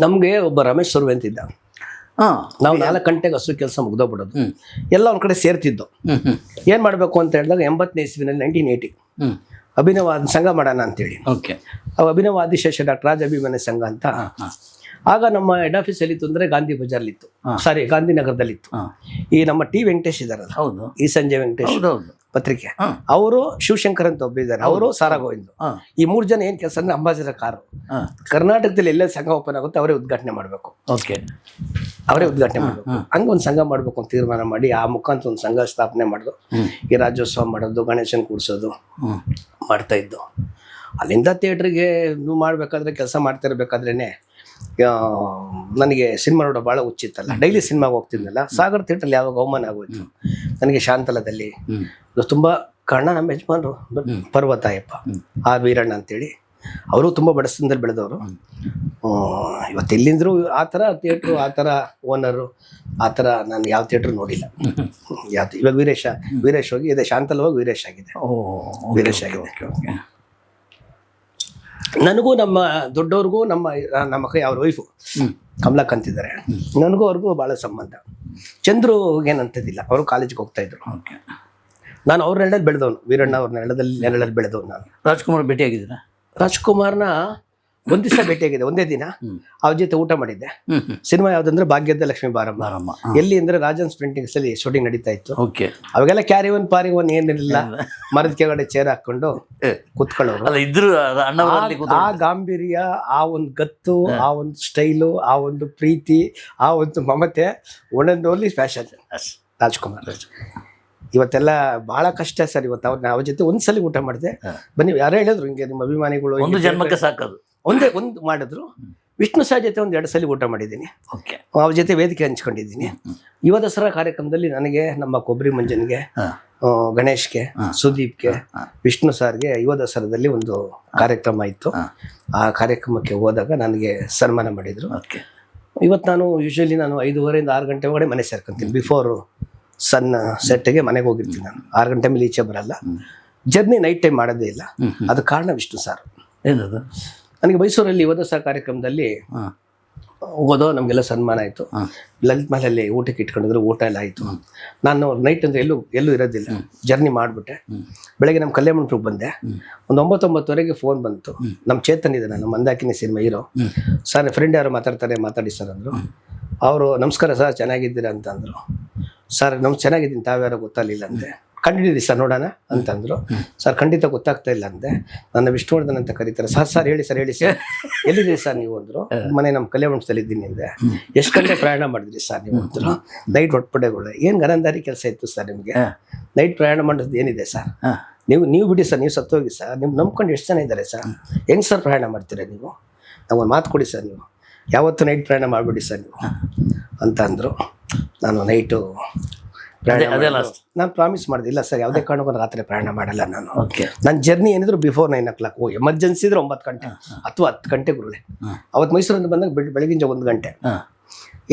ನಮಗೆ ಒಬ್ಬ ರಮೇಶ್ ಸುರ್ವೆ ಅಂತಿದ್ದ. ನಾವು 4 ಗಂಟೆಗೆ ಹಸು ಕೆಲಸ ಮುಗ್ದೋಗ್ಬಿಡೋದು, ಎಲ್ಲ ಒಂದ್ ಕಡೆ ಸೇರ್ತಿದ್ದು. ಏನ್ ಮಾಡ್ಬೇಕು ಅಂತ ಹೇಳಿದಾಗ 80ನೇ ಇಸ್ವಿನಲ್ಲಿ 1980 ಅಭಿನವ ಸಂಘ ಮಾಡೋಣ ಅಂತೇಳಿ. ಅಭಿನವ ಆದಿಶೇಷ ಡಾಕ್ಟರ್ ರಾಜ ಅಭಿಮಾನಿ ಸಂಘ ಅಂತ. ಆಗ ನಮ್ಮ ಹೆಡ್ ಆಫೀಸ್ ಎಲ್ಲಿತ್ತು ಅಂದ್ರೆ ಗಾಂಧಿ ಬಜಾರ್ಲಿತ್ತು, ಗಾಂಧಿನಗರದಲ್ಲಿತ್ತು. ಈ ನಮ್ಮ ಟಿ ವೆಂಕಟೇಶ್ ಇದಾರಲ್ಲ, ಈ ಸಂಜೆ ವೆಂಕಟೇಶ್ ಪತ್ರಿಕೆ, ಅವರು ಶಿವಶಂಕರ್ ಅಂತ ಒಬ್ಬ ಇದ್ದಾರೆ, ಅವರು ಸಾರಾ ಗೋವಿಂದ್. ಈ 3 ಜನ ಏನ್ ಕೆಲಸ ಅಂದ್ರೆ ಅಂಬಾಸಿಡರ್ ಕಾರು. ಕರ್ನಾಟಕದಲ್ಲಿ ಎಲ್ಲೇ ಸಂಘ ಓಪನ್ ಆಗುತ್ತೆ ಅವರೇ ಉದ್ಘಾಟನೆ ಮಾಡ್ಬೇಕು. ಅವರೇ ಉದ್ಘಾಟನೆ ಮಾಡ್ಬೇಕು. ಹಂಗೊಂದು ಸಂಘ ಮಾಡ್ಬೇಕು ಅಂತ ತೀರ್ಮಾನ ಮಾಡಿ ಆ ಮುಖಾಂತರ ಒಂದು ಸಂಘ ಸ್ಥಾಪನೆ ಮಾಡೋದು, ಈ ರಾಜ್ಯೋತ್ಸವ ಮಾಡೋದು, ಗಣೇಶನ್ ಕೂಡ್ಸೋದು ಮಾಡ್ತಾ ಇದ್ದು. ಅಲ್ಲಿಂದ ಥಿಯೇಟ್ರಿಗೆ ಮಾಡ್ಬೇಕಾದ್ರೆ ಕೆಲಸ ಮಾಡ್ತಿರ್ಬೇಕಾದ್ರೇನೆ ನನಗೆ ಸಿನಿಮಾ ನೋಡೋ ಭಾಳ ಹುಚ್ಚಿತ್ತಲ್ಲ. ಡೈಲಿ ಸಿನಿಮಾಗೆ ಹೋಗ್ತಿದ್ನಲ್ಲ. ಸಾಗರ್ ಥಿಯೇಟ್ರಲ್ಲಿ ಯಾವಾಗ ಅವಮಾನ ಆಗೋಯ್ತು ನನಗೆ. ಶಾಂತಲದಲ್ಲಿ ತುಂಬ ಕಣ್ಣ ನಮ್ಮ ಯಜಮಾನರು ಪರ್ವತಾಯಪ್ಪ ಆರ್ ವೀರಣ್ಣ ಅಂತೇಳಿ, ಅವರು ತುಂಬ ಬಡಸ್ತನದಲ್ಲಿ ಬೆಳೆದವರು. ಇವತ್ತು ಎಲ್ಲಿಂದ್ರು ಆ ಥರ ಥಿಯೇಟ್ರು, ಆ ಥರ ಓನರು, ಆ ಥರ ನಾನು ಯಾವ ಥಿಯೇಟ್ರು ನೋಡಿಲ್ಲ. ಇವಾಗ ವೀರೇಶ್ ಹೋಗಿ ಇದೆ, ಶಾಂತಲ್ ಹೋಗಿ ವೀರೇಶ್ ಆಗಿದೆ. ನನಗೂ ನಮ್ಮ ದೊಡ್ಡವ್ರಿಗೂ ನಮ್ಮ ಕೈ ಅವ್ರ ವೈಫು ಕಮಲಕ್ ಅಂತಿದ್ದಾರೆ, ನನಗೂ ಅವ್ರಿಗೂ ಭಾಳ ಸಂಬಂಧ. ಚಂದ್ರು ಏನಂತದಿಲ್ಲ, ಅವರು ಕಾಲೇಜಿಗೆ ಹೋಗ್ತಾ ಇದ್ರು. ನಾನು ಅವ್ರ ನೆರಳಲ್ಲಿ ಬೆಳೆದವನು, ವೀರಣ್ಣ ಅವ್ರ ನೆರಳಲ್ಲಿ ಬೆಳೆದವನು ನಾನು. ರಾಜ್ಕುಮಾರ್ ಭೇಟಿಯಾಗಿದ್ದೀರಾ? ರಾಜ್ಕುಮಾರ್ನ ಒಂದ್ ದಿವಸ ಭೇಟಿಯಾಗಿದೆ, ಒಂದೇ ದಿನ ಅವ್ರ ಜೊತೆ ಊಟ ಮಾಡಿದ್ದೆ. ಸಿನಿಮಾ ಯಾವ್ದಂದ್ರೆ ಭಾಗ್ಯದ ಲಕ್ಷ್ಮೀ ಬಾರಮ್ಮ. ಎಲ್ಲಿ ಅಂದ್ರೆ ರಾಜನ್ಸ್ ಪ್ರಿಂಟಿಂಗ್ಸ್ ಅಲ್ಲಿ ಶೂಟಿಂಗ್ ನಡೀತಾ ಇತ್ತು. ಅವಾಗೆಲ್ಲ ಕ್ಯಾರಿ ಒನ್ ಪಾರಿ ಒನ್ ಏನಿಲ್ಲ, ಮರದ ಕೆಳಗಡೆ ಚೇರ್ ಹಾಕೊಂಡು ಕುತ್ಕೊಳ್ಳೋರು. ಆ ಗಾಂಭೀರ್ಯ, ಆ ಒಂದು ಗತ್ತು, ಆ ಒಂದು ಸ್ಟೈಲು, ಆ ಒಂದು ಪ್ರೀತಿ, ಆ ಒಂದು ಮಮತೆ, ಒಂದೊಂದು ಓನ್ಲಿ ಫ್ಯಾಷನ್ ರಾಜ್ಕುಮಾರ್. ಇವತ್ತೆಲ್ಲ ಬಹಳ ಕಷ್ಟ ಸರ್. ಇವತ್ತು ಅವ್ರ ಜೊತೆ ಒಂದ್ಸಲಿ ಊಟ ಮಾಡಿದೆ. ಬನ್ನಿ, ಯಾರೋ ಹೇಳಿದ್ರು ಹಿಂಗೆ ನಿಮ್ಮ ಅಭಿಮಾನಿಗಳು ಒಂದು ಜನ್ಮಕ್ಕೆ ಸಾಕೋದು, ಒಂದು ಮಾಡಿದ್ರು. ವಿಷ್ಣು ಸಹ ಜೊತೆ 1-2 ಸಲ ಊಟ ಮಾಡಿದ್ದೀನಿ. ಅವ್ರ ಜೊತೆ ವೇದಿಕೆ ಹಂಚ್ಕೊಂಡಿದ್ದೀನಿ. ಯುವ ದಸರಾ ಕಾರ್ಯಕ್ರಮದಲ್ಲಿ ನನಗೆ, ನಮ್ಮ ಕೊಬ್ಬರಿ ಮಂಜನ್ಗೆ, ಗಣೇಶ್ಗೆ, ಸುದೀಪ್ಗೆ, ವಿಷ್ಣು ಸರ್ಗೆ ಯುವ ದಸರಾದಲ್ಲಿ ಒಂದು ಕಾರ್ಯಕ್ರಮ ಇತ್ತು. ಆ ಕಾರ್ಯಕ್ರಮಕ್ಕೆ ಹೋದಾಗ ನನಗೆ ಸನ್ಮಾನ ಮಾಡಿದ್ರು. ಇವತ್ತು ನಾನು ಯೂಶಲಿ 5:30 6 ಗಂಟೆ ಒಳಗಡೆ ಮನೆ ಸೇರ್ಕೊಂತೀನಿ. ಬಿಫೋರ್ ಸಣ್ಣ ಸೆಟ್ಗೆ ಮನೆಗೆ ಹೋಗಿರ್ತೀನಿ ನಾನು. 6 ಗಂಟೆ ಮೇಲೆ ಈಚೆ ಬರಲ್ಲ. ಜರ್ನಿ ನೈಟ್ ಟೈಮ್ ಮಾಡೋದೇ ಇಲ್ಲ. ಅದು ಕಾರಣ ವಿಷ್ಣು ಸರ್. ಏನದು? ನನಗೆ ಮೈಸೂರಲ್ಲಿ ಯುವ ದಸರಾ ಕಾರ್ಯಕ್ರಮದಲ್ಲಿ ಹೋದೋ, ನಮಗೆಲ್ಲ ಸನ್ಮಾನ ಆಯಿತು. ಲಲಿತ್ ಮಹಲಲ್ಲಿ ಊಟಕ್ಕೆ ಇಟ್ಕೊಂಡಿದ್ರು, ಊಟ ಎಲ್ಲ ಆಯಿತು. ನಾನು ನೈಟ್ ಅಂದರೆ ಎಲ್ಲೂ ಇರೋದಿಲ್ಲ, ಜರ್ನಿ ಮಾಡಿಬಿಟ್ಟೆ. ಬೆಳಗ್ಗೆ ನಮ್ಮ ಕಲ್ಯಾಣ ಮಂಟಪಕ್ಕೆ ಬಂದೆ. ಒಂದು 9-9:30 ಫೋನ್ ಬಂತು. ನಮ್ಮ ಚೇತನ್ ಇದೆ, ನಮ್ಮ Mandakini cinema hero. Sir friend ಯಾರು ಮಾತಾಡಿ ಸರ್ ಅಂದರು. ಅವರು ನಮಸ್ಕಾರ ಸರ್, ಚೆನ್ನಾಗಿದ್ದೀರಾ ಅಂತ ಅಂದರು. ಸರ್ ನಮ್ಗೆ ಚೆನ್ನಾಗಿದ್ದೀನಿ, ತಾವ್ಯಾರೋ ಗೊತ್ತಾಗಲಿಲ್ಲ ಅಂದೆ. ಕಂಡಿದ್ದೀರಿ ಸರ್ ನೋಡೋಣ ಅಂತಂದರು. ಸರ್ ಖಂಡಿತ ಗೊತ್ತಾಗ್ತಾ ಇಲ್ಲ ಅಂದೆ. ನನ್ನ ವಿಷ್ಣುವರ್ಧನ್ ಅಂತ ಕರೀತಾರೆ. ಸರ್ ಹೇಳಿ ಸರ್ ಎಲ್ಲಿದ್ದೀರಿ ಸರ್ ನೀವು ಅಂದರು. ಮನೆ ನಮ್ಮ ಕಲ್ಯಾಣದಲ್ಲಿ ಇದ್ದೀನಿ ಅಂದೆ. ಎಷ್ಟು ಗಂಟೆ ಪ್ರಯಾಣ ಮಾಡಿದ್ರಿ ಸರ್ ನೀವು ಅಂದರು. ನೈಟ್ ಹೊಟ್ಪಡೆಗಳು. ಏನು ಗನಂದಾರಿ ಕೆಲಸ ಇತ್ತು ಸರ್ ನಿಮಗೆ? ನೈಟ್ ಪ್ರಯಾಣ ಮಾಡೋದು ಏನಿದೆ ಸರ್? ನೀವು ಬಿಡಿ ಸರ್, ನೀವು ಸತ್ತೋಗಿ ಸರ್, ನೀವು ನಂಬ್ಕೊಂಡು ಎಷ್ಟು ಜನ ಇದ್ದಾರೆ ಸರ್, ಹೆಂಗೆ ಸರ್ ಪ್ರಯಾಣ ಮಾಡ್ತೀರಾ ನೀವು, ನಮಗೆ ಮಾತು ಕೊಡಿ ಸರ್, ನೀವು ಯಾವತ್ತು ನೈಟ್ ಪ್ರಯಾಣ ಮಾಡಿಬಿಡಿ ಸರ್ ನೀವು ಅಂತ ಅಂದರು. ನಾನು ನೈಟು ನಾನು ಪ್ರಾಮಿಸ್ ಮಾಡಿದೆ, ಇಲ್ಲ ಸರ್ ಯಾವುದೇ ಕಾರಣಕ್ಕೂ ರಾತ್ರಿ ಪ್ರಯಾಣ ಮಾಡಲ್ಲ ನಾನು. ನನ್ನ ಜರ್ನಿ ಏನಿದ್ರು ಬಿಫೋರ್ 9 o'clock, ಎಮರ್ಜೆನ್ಸಿ ಇದ್ರೆ 9 ಗಂಟೆ ಅಥವಾ 10 ಗಂಟೆ ಗುರುಳೆ. ಅವತ್ತು ಮೈಸೂರಿಂದ ಬಂದಾಗ ಬೆಳಗಿನ 1 ಗಂಟೆ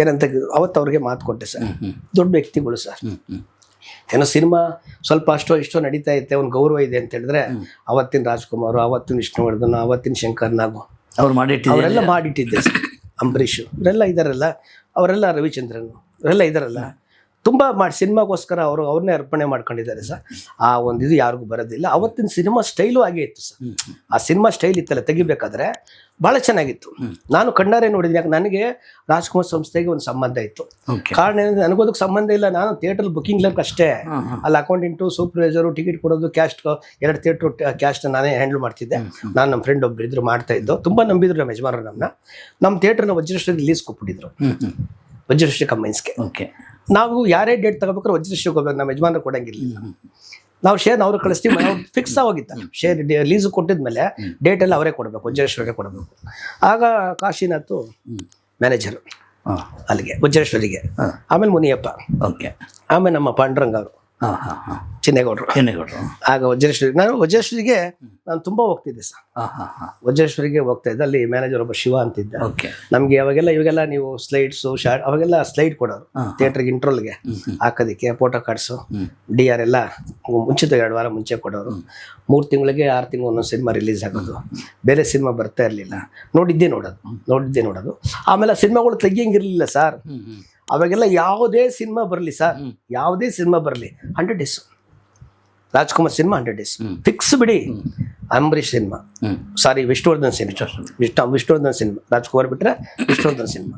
ಏನಂತ ಅವತ್ತು ಅವ್ರಿಗೆ ಮಾತು ಕೊಟ್ಟೆ ಸರ್. ದೊಡ್ಡ ವ್ಯಕ್ತಿಗಳು ಸರ್, ಏನೋ ಸಿನಿಮಾ ಸ್ವಲ್ಪ ಇಷ್ಟೋ ನಡೀತಾ ಇತ್ತೆ, ಒಂದು ಗೌರವ ಇದೆ ಅಂತ ಹೇಳಿದ್ರೆ ಅವತ್ತಿನ ರಾಜ್ಕುಮಾರ್, ಅವತ್ತಿನ ವಿಷ್ಣುವರ್ಧನ್, ಅವತ್ತಿನ ಶಂಕರ್ ನಾಗು ಅವರೆಲ್ಲ ಮಾಡಿಟ್ಟಿದ್ದೆ ಸರ್. ಅಂಬರೀಷ್ ಇವರೆಲ್ಲ ಇದ್ದಾರಲ್ಲ, ಅವರೆಲ್ಲ ರವಿಚಂದ್ರನ್ ಇವರೆಲ್ಲ ಇದ್ದಾರಲ್ಲ, ತುಂಬ ಸಿನಿಮಾಗೋಸ್ಕರ ಅವ್ರನ್ನೇ ಅರ್ಪಣೆ ಮಾಡ್ಕೊಂಡಿದ್ದಾರೆ ಸರ್. ಆ ಒಂದು ಇದು ಯಾರಿಗೂ ಬರೋದಿಲ್ಲ. ಅವತ್ತಿನ ಸಿನಿಮಾ ಸ್ಟೈಲು ಆಗೇ ಇತ್ತು ಸರ್. ಆ ಸಿನಿಮಾ ಸ್ಟೈಲ್ ಇತ್ತಲ್ಲ ತೆಗಿಬೇಕಾದ್ರೆ ಭಾಳ ಚೆನ್ನಾಗಿತ್ತು. ನಾನು ಕಣ್ಣಾರೆ ನೋಡಿದ್ದೀನಿ. ಯಾಕೆ ನನಗೆ ರಾಜ್ಕುಮಾರ್ ಸಂಸ್ಥೆಗೆ ಒಂದು ಸಂಬಂಧ ಇತ್ತು. ಕಾರಣ ಏನಂದ್ರೆ ನನಗೋದಕ್ಕೆ ಸಂಬಂಧ ಇಲ್ಲ, ನಾನು ಥಿಯೇಟರ್ ಬುಕಿಂಗ್ ಕ್ಲರ್ಕ್ ಅಷ್ಟೇ. ಅಲ್ಲಿ ಅಕೌಂಟೆಂಟು, ಸೂಪರ್ವೈಸರು, ಟಿಕೆಟ್ ಕೊಡೋದು, ಕ್ಯಾಸ್ಟ್ 2 ಥಿಯೇಟ್ರು ಕ್ಯಾಸ್ಟ್ ನಾನೇ ಹ್ಯಾಂಡಲ್ ಮಾಡ್ತಿದ್ದೆ. ನಾನು ನಮ್ಮ ಫ್ರೆಂಡ್ ಒಬ್ರು ಇದ್ರು ಮಾಡ್ತಾ ಇದ್ದು, ತುಂಬ ನಂಬಿದ್ರು ನಮ್ಮ ಯಜಮಾನರು ನಮ್ಮನ್ನ. ನಮ್ಮ ಥಿಯೇಟ್ರನ್ನ ವಜ್ರಶ್ರೀ ರಿಲೀಸ್ ಕೊಟ್ಬಿಟ್ಟಿದ್ರು, ವಜ್ರಶ್ರೀ ಕಂಬೈನ್ಸ್ಗೆ. ನಾವು ಯಾರೇ ಡೇಟ್ ತಗೋಬೇಕಾದ್ರೆ ವಜ್ರಶ್ರೀಗೆ ಹೋಗ್ಬೇಕು, ನಮ್ಮ ಯಜಮಾನರು ಕೊಡಂಗಿಲ್ಲ. ನಾವು ಶೇರ್ ಅವ್ರು ಕಳಿಸ್ತೀವಿ, ನಾವು ಫಿಕ್ಸ್ ಆಗೋಗಿತ್ತ. ಶೇರ್ ಲೀಸ್ ಕೊಟ್ಟಿದ್ಮೇಲೆ ಡೇಟ್ ಎಲ್ಲ ಅವರೇ ಕೊಡಬೇಕು, ವಜ್ರೇಶ್ವರಿಗೆ ಕೊಡಬೇಕು. ಆಗ ಕಾಶಿನಾಥ್ ಮ್ಯಾನೇಜರು ಅಲ್ಲಿಗೆ ವಜ್ರೇಶ್ವರಿಗೆ, ಆಮೇಲೆ ಮುನಿಯಪ್ಪ, ಆಮೇಲೆ ನಮ್ಮ ಪಾಂಡುರಂಗ ಅವರು, ಚಿನ್ನೇಗೌಡರು. ಆಗ ವಜ್ರೇಶ್ವರಿಗೆ ನಾನು ತುಂಬ ಹೋಗ್ತಿದ್ದೆ ಸರ್. ವಜ್ರೇಶ್ವರಿಗೆ ಹೋಗ್ತಾ ಇದ್ದೆ. ಅಲ್ಲಿ ಮ್ಯಾನೇಜರ್ ಒಬ್ಬ ಶಿವ ಅಂತಿದ್ದ. ನಮ್ಗೆ ಇವಾಗೆಲ್ಲ ನೀವು ಸ್ಲೈಡ್ಸು ಶಾರ್ಟ್ ಅವಾಗೆಲ್ಲ ಸ್ಲೈಡ್ ಕೊಡೋರು ಥಿಯೇಟ್ರಿಗೆ ಇಂಟ್ರೋಲ್ಗೆ ಹಾಕೋದಕ್ಕೆ, ಫೋಟೋ ಕಾರ್ಡ್ಸು DR ಎಲ್ಲ ಮುಂಚಿತ 2 ವಾರ ಮುಂಚೆ ಕೊಡೋರು. 3 ತಿಂಗಳಿಗೆ 6 ತಿಂಗಳು ಒಂದೊಂದು ಸಿನಿಮಾ ರಿಲೀಸ್ ಆಗೋದು. ಬೇರೆ ಸಿನಿಮಾ ಬರ್ತಾ ಇರಲಿಲ್ಲ, ನೋಡಿದ್ದೇ ನೋಡೋದು. ಆಮೇಲೆ ಸಿನಿಮಾಗಳು ತೆಗಿಯಂಗಿರಲಿಲ್ಲ ಸರ್. ಅವಾಗೆಲ್ಲ ಯಾವುದೇ ಸಿನಿಮಾ ಬರಲಿ ಸರ್, ಯಾವುದೇ ಸಿನಿಮಾ ಬರಲಿ 100 days. Rajkumar cinema 100 days fix ಬಿಡಿ. ಅಂಬರೀಷ್ ಸಿನಿಮಾ, ಸಾರಿ ವಿಷ್ಣುವರ್ಧನ್ ಸಿನಿಮಾ, ರಾಜ್ಕುಮಾರ್ ಬಿಟ್ಟರೆ ವಿಷ್ಣುವರ್ಧನ್ ಸಿನಿಮಾ.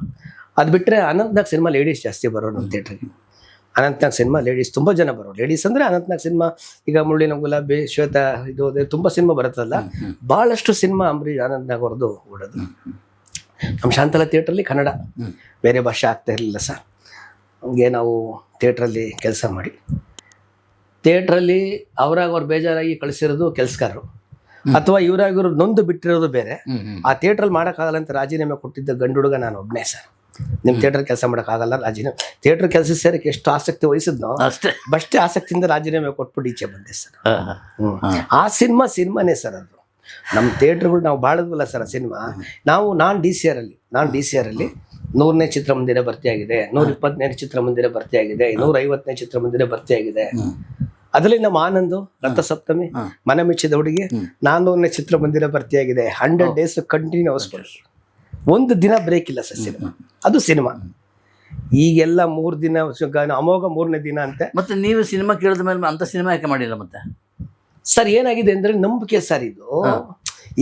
ಅದು ಬಿಟ್ಟರೆ ಅನಂತ್ನಾಗ್ ಸಿನಿಮಾ ಲೇಡೀಸ್ ಜಾಸ್ತಿ ಬರೋರು ನಮ್ಮ ಥಿಯೇಟ್ರಿಗೆ. ಅನಂತ್ನಾಗ್ ಸಿನಿಮಾ ಲೇಡೀಸ್ ತುಂಬ ಜನ ಬರೋರು. ಲೇಡೀಸ್ ಅಂದರೆ ಅನಂತ್ನಾಗ್ ಸಿನಿಮಾ, ಈಗ ಮುಳ್ಳಿನ ಗುಲಾಬಿ, ಶ್ವೇತಾ, ಇದು ತುಂಬ ಸಿನಿಮಾ ಬರುತ್ತಲ್ಲ, ಭಾಳಷ್ಟು ಸಿನಿಮಾ ಅನಂತ್ನಾಗ್ ಅವ್ರದ್ದು ಓಡೋದು. ನಮ್ಮ ಶಾಂತಲಾ ಥಿಯೇಟ್ರಲ್ಲಿ ಕನ್ನಡ, ಬೇರೆ ಭಾಷೆ ಆಗ್ತಾ ಇರಲಿಲ್ಲ ಸರ್. ಹಂಗೆ ನಾವು ಥಿಯೇಟ್ರಲ್ಲಿ ಕೆಲಸ ಮಾಡಿ, ಥಿಯೇಟ್ರಲ್ಲಿ ಅವ್ರು ಬೇಜಾರಾಗಿ ಕಳಿಸಿರೋದು ಕೆಲಸಗಾರರು, ಅಥವಾ ಇವ್ರು ನೊಂದು ಬಿಟ್ಟಿರೋದು ಬೇರೆ. ಆ ಥಿಯೇಟ್ರಲ್ಲಿ ಮಾಡೋಕ್ಕಾಗಲ್ಲ ಅಂತ ರಾಜೀನಾಮೆ ಕೊಟ್ಟಿದ್ದ ಗಂಡು ಹುಡುಗ ನಾನು ಒಬ್ಬನೇ ಸರ್. ನಿಮ್ಮ ಥಿಯೇಟ್ರ್ ಕೆಲಸ ಮಾಡೋಕ್ಕಾಗಲ್ಲ, ರಾಜೀನಾಮೆ. ಥಿಯೇಟ್ರ್ ಕೆಲಸ ಸೇರಕ್ಕೆ ಎಷ್ಟು ಆಸಕ್ತಿ ವಹಿಸಿದ್ನೋ ಅಷ್ಟೇ ಆಸಕ್ತಿಯಿಂದ ರಾಜೀನಾಮೆ ಕೊಟ್ಬಿಟ್ಟು ಈಚೆ ಬಂದೆ ಸರ್. ಆ ಸಿನಿಮಾನೇ ಸರ್ ಅದು. ನಮ್ಮ ಥಿಯೇಟ್ರ್ಗಳು ನಾವು ಬಾಳದ್ವಲ್ಲ ಸರ್ ಆ ಸಿನಿಮಾ. ನಾನು ಡಿ ಸಿ ಆರ್ ಅಲ್ಲಿ 100ನೇ ಚಿತ್ರಮಂದಿರ ಭರ್ತಿಯಾಗಿದೆ, 120ನೇ ಚಿತ್ರಮಂದಿರ ಭರ್ತಿಯಾಗಿದೆ, 150ನೇ ಚಿತ್ರಮಂದಿರ ಭರ್ತಿಯಾಗಿದೆ. ಅದರಲ್ಲಿ ನಮ್ಮ ಆನಂದ್, ರಥಸಪ್ತಮಿ, ಮನ ಮೆಚ್ಚಿದ ಹುಡುಗಿ, 400ನೇ ಚಿತ್ರಮಂದಿರ ಭರ್ತಿಯಾಗಿದೆ. 100 days ಕಂಟಿನ್ಯೂಸ್, ಒಂದು ದಿನ ಬ್ರೇಕ್ ಇಲ್ಲ ಸರ್ ಸಿನಿಮಾ. ಅದು ಸಿನಿಮಾ. ಈಗೆಲ್ಲ 3 ದಿನ ಅಮೋಘ 3ನೇ ದಿನ ಅಂತೆ. ಮತ್ತೆ ನೀವು ಸಿನಿಮಾ ಕೇಳಿದ ಮೇಲೆ ಅಂತ ಸಿನಿಮಾ ಯಾಕೆ ಮಾಡಿಲ್ಲ ಮತ್ತೆ ಸರ್? ಏನಾಗಿದೆ ಅಂದರೆ ನಂಬಿಕೆ ಸರ್ ಇದು.